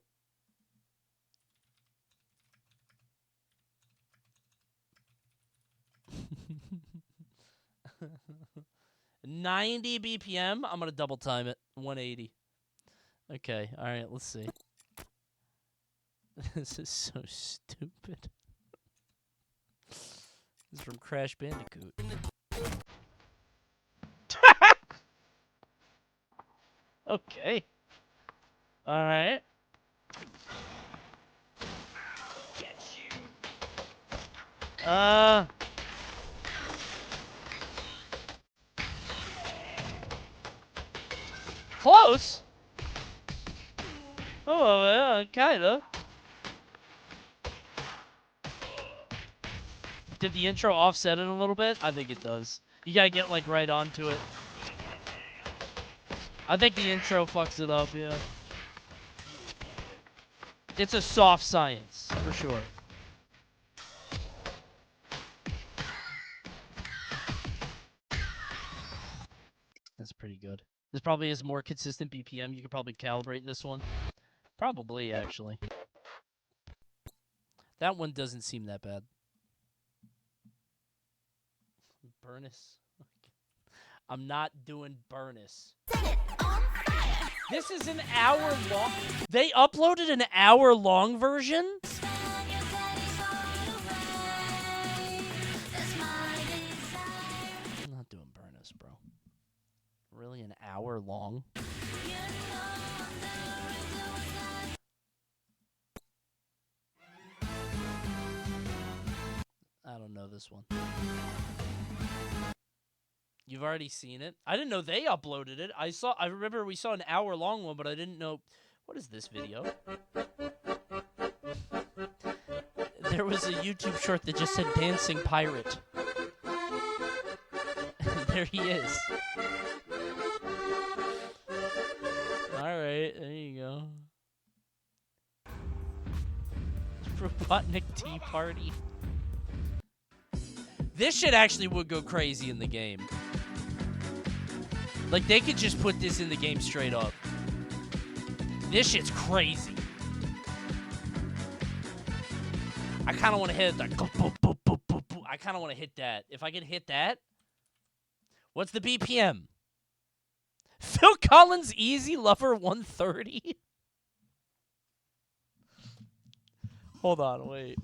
$90 BPM. I'm gonna double time it. 180. Okay. All right. Let's see. This is so stupid. This is from Crash Bandicoot. Okay. All right. Close. Oh, yeah, kinda. Did the intro offset it a little bit? I think it does. You gotta get, like, right onto it. I think the intro fucks it up, yeah. It's a soft science, for sure. That's pretty good. This probably is more consistent BPM. You could probably calibrate this one. Probably, actually. That one doesn't seem that bad. Burnus. I'm not doing Burnus. This is an hour long. They uploaded an hour long version? I'm not doing Burnus, bro. Really, an hour long? I don't know this one. You've already seen it? I didn't know they uploaded it. I remember we saw an hour long one, but I didn't know. What is this video? There was a YouTube short that just said dancing pirate. There he is. Alright, there you go. Robotnik Tea Party. This shit actually would go crazy in the game. Like, they could just put this in the game straight up. This shit's crazy. I kind of want to hit that. I kind of want to hit that. If I can hit that. What's the BPM? Phil Collins Easy Lover 130? Hold on, wait.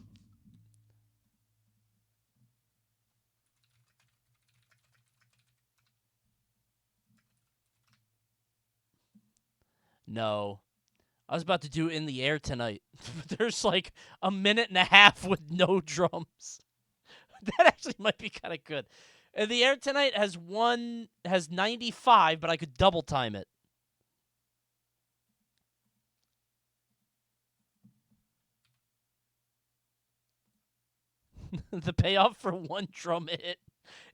No. I was about to do In the Air Tonight. There's like a minute and a half with no drums. That actually might be kind of good. In the Air Tonight has 95, but I could double time it. The payoff for one drum hit.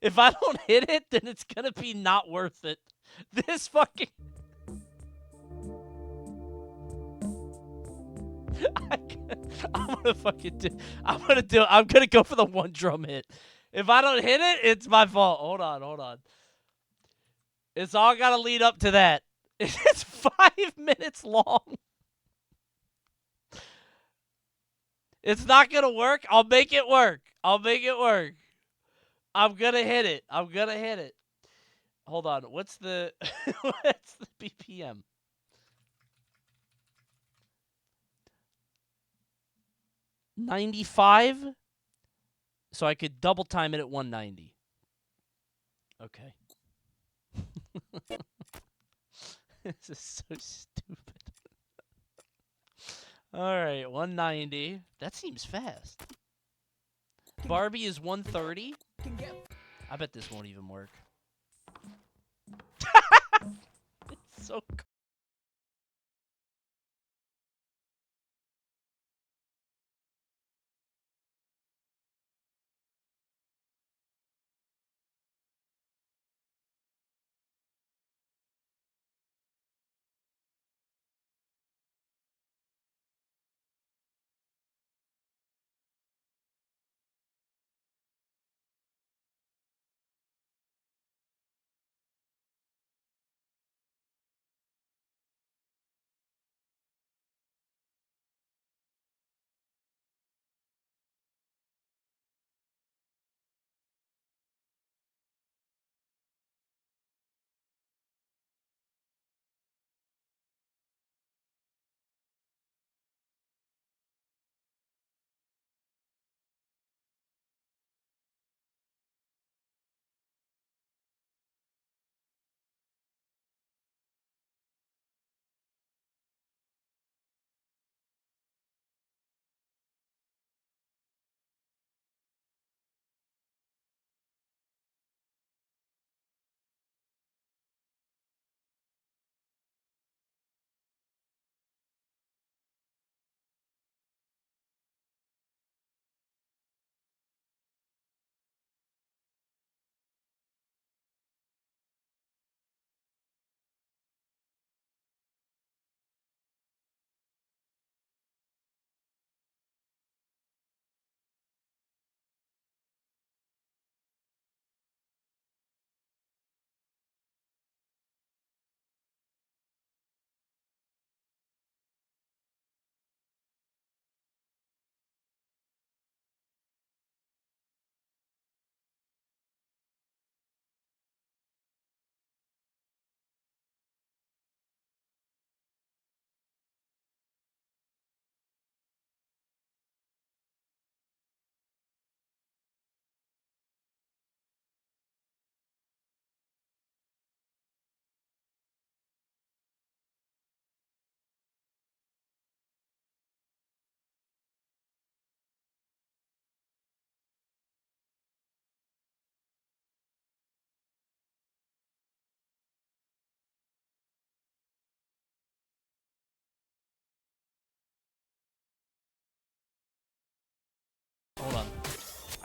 If I don't hit it, then it's going to be not worth it. This fucking... I'm gonna go for the one drum hit. If I don't hit it, it's my fault. Hold on. It's all gotta lead up to that. It's 5 minutes long. It's not gonna work. I'll make it work. I'm gonna hit it. Hold on. What's the BPM? 95, so I could double time it at 190. Okay. This is so stupid. All right, 190. That seems fast. Barbie is 130. I bet this won't even work. It's so cool.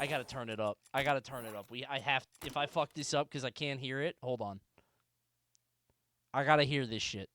I gotta turn it up. I gotta turn it up. If I fuck this up because I can't hear it, hold on. I gotta hear this shit.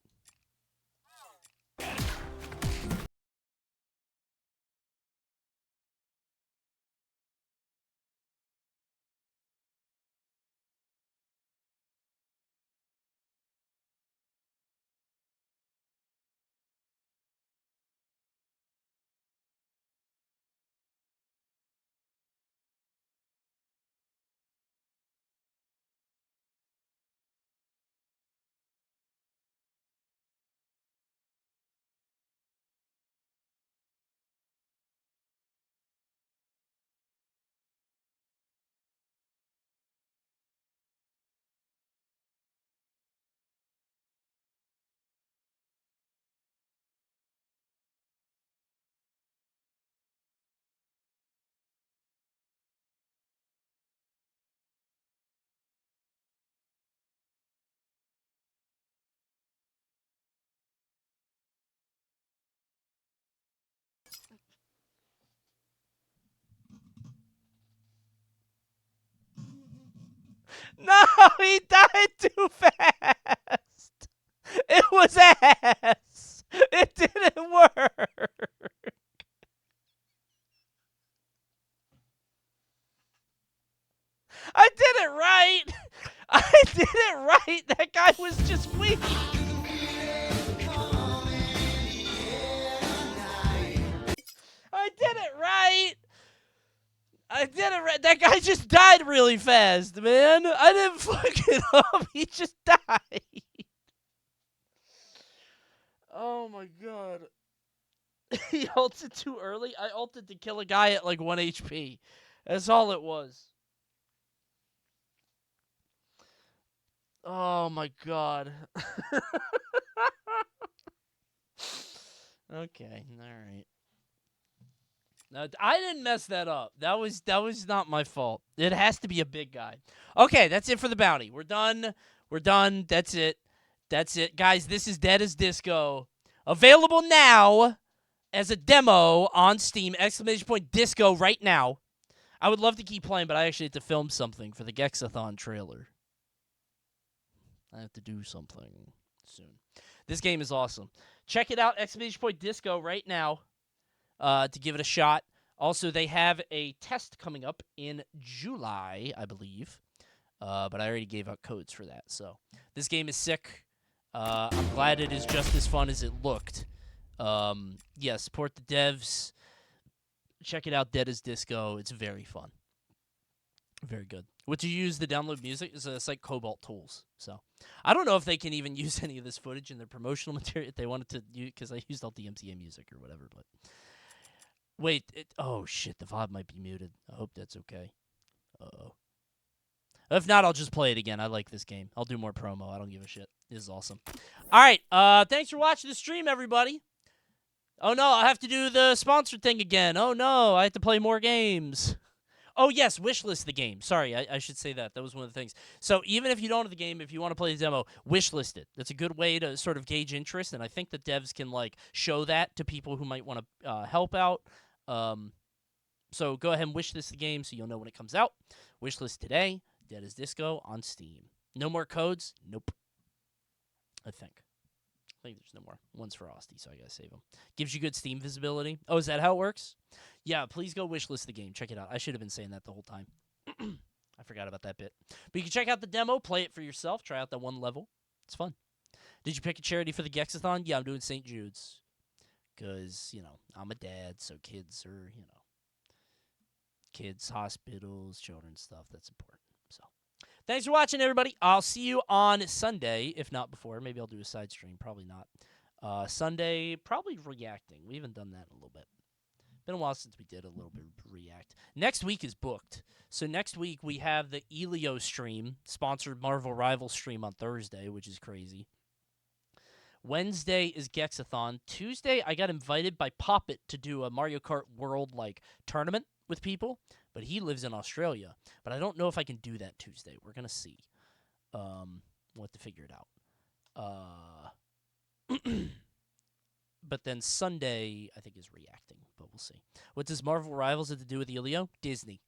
No, he died too fast. It was ass. It didn't work. I did it right. I did it right. That guy was just weak. I did it right. I did it right. That guy just died really fast, man. I didn't fuck it up. He just died. Oh my god. He ulted too early? I ulted to kill a guy at like 1 HP. That's all it was. Oh my god. Okay, alright. No, I didn't mess that up. That was not my fault. It has to be a big guy. Okay, that's it for the bounty. We're done. We're done. That's it. That's it. Guys, this is Dead as Disco. Available now as a demo on Steam. ! Disco right now. I would love to keep playing, but I actually have to film something for the Gexathon trailer. I have to do something soon. This game is awesome. Check it out, ! Disco right now. To give it a shot. Also, they have a test coming up in July, I believe. But I already gave out codes for that. So this game is sick. I'm glad it is just as fun as it looked. Yeah, support the devs. Check it out, Dead as Disco. It's very fun. Very good. What you use to download music is it's like Cobalt Tools. So I don't know if they can even use any of this footage in their promotional material if they wanted to use, because I used all DMCA music or whatever, but wait, oh shit, the VOD might be muted. I hope that's okay. Uh-oh. If not, I'll just play it again. I like this game. I'll do more promo. I don't give a shit. This is awesome. All right, thanks for watching the stream, everybody. Oh no, I have to do the sponsored thing again. Oh no, I have to play more games. Oh yes, wishlist the game. Sorry, I should say that. That was one of the things. So even if you don't have the game, if you want to play the demo, wishlist it. That's a good way to sort of gauge interest, and I think the devs can like show that to people who might want to help out. So go ahead and wishlist the game so you'll know when it comes out. Wishlist today, Dead as Disco on Steam. No more codes? Nope. I think there's no more. One's for Austie, so I gotta save them. Gives you good Steam visibility. Oh, is that how it works? Yeah, please go wishlist the game. Check it out. I should have been saying that the whole time. I forgot about that bit. But you can check out the demo, play it for yourself, try out that one level. It's fun. Did you pick a charity for the Gexathon? Yeah, I'm doing St. Jude's. Because, I'm a dad, so kids are, kids, hospitals, children stuff. That's important. So, thanks for watching, everybody. I'll see you on Sunday, if not before. Maybe I'll do a side stream. Probably not. Sunday, probably reacting. We haven't done that in a little bit. Been a while since we did a little bit of react. Next week is booked. So next week we have the Elio stream, sponsored Marvel Rivals stream on Thursday, which is crazy. Wednesday is Gexathon. Tuesday, I got invited by Poppet to do a Mario Kart World tournament with people, but he lives in Australia. But I don't know if I can do that Tuesday. We're gonna see. We'll have to figure it out. But then Sunday, I think, is reacting, but we'll see. What does Marvel Rivals have to do with Elio? Disney.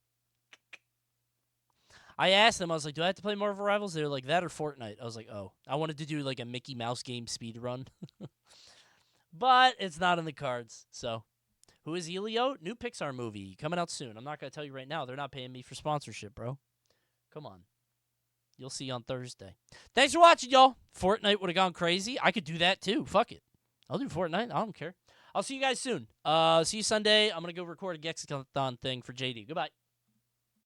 I asked them, I was like, do I have to play Marvel Rivals? They were like, that or Fortnite. I was like, oh. I wanted to do like a Mickey Mouse game speed run. But it's not in the cards. So, who is Elio? New Pixar movie coming out soon. I'm not going to tell you right now. They're not paying me for sponsorship, bro. Come on. You'll see on Thursday. Thanks for watching, y'all. Fortnite would have gone crazy. I could do that too. Fuck it. I'll do Fortnite. I don't care. I'll see you guys soon. See you Sunday. I'm going to go record a Gexathon thing for JD. Goodbye.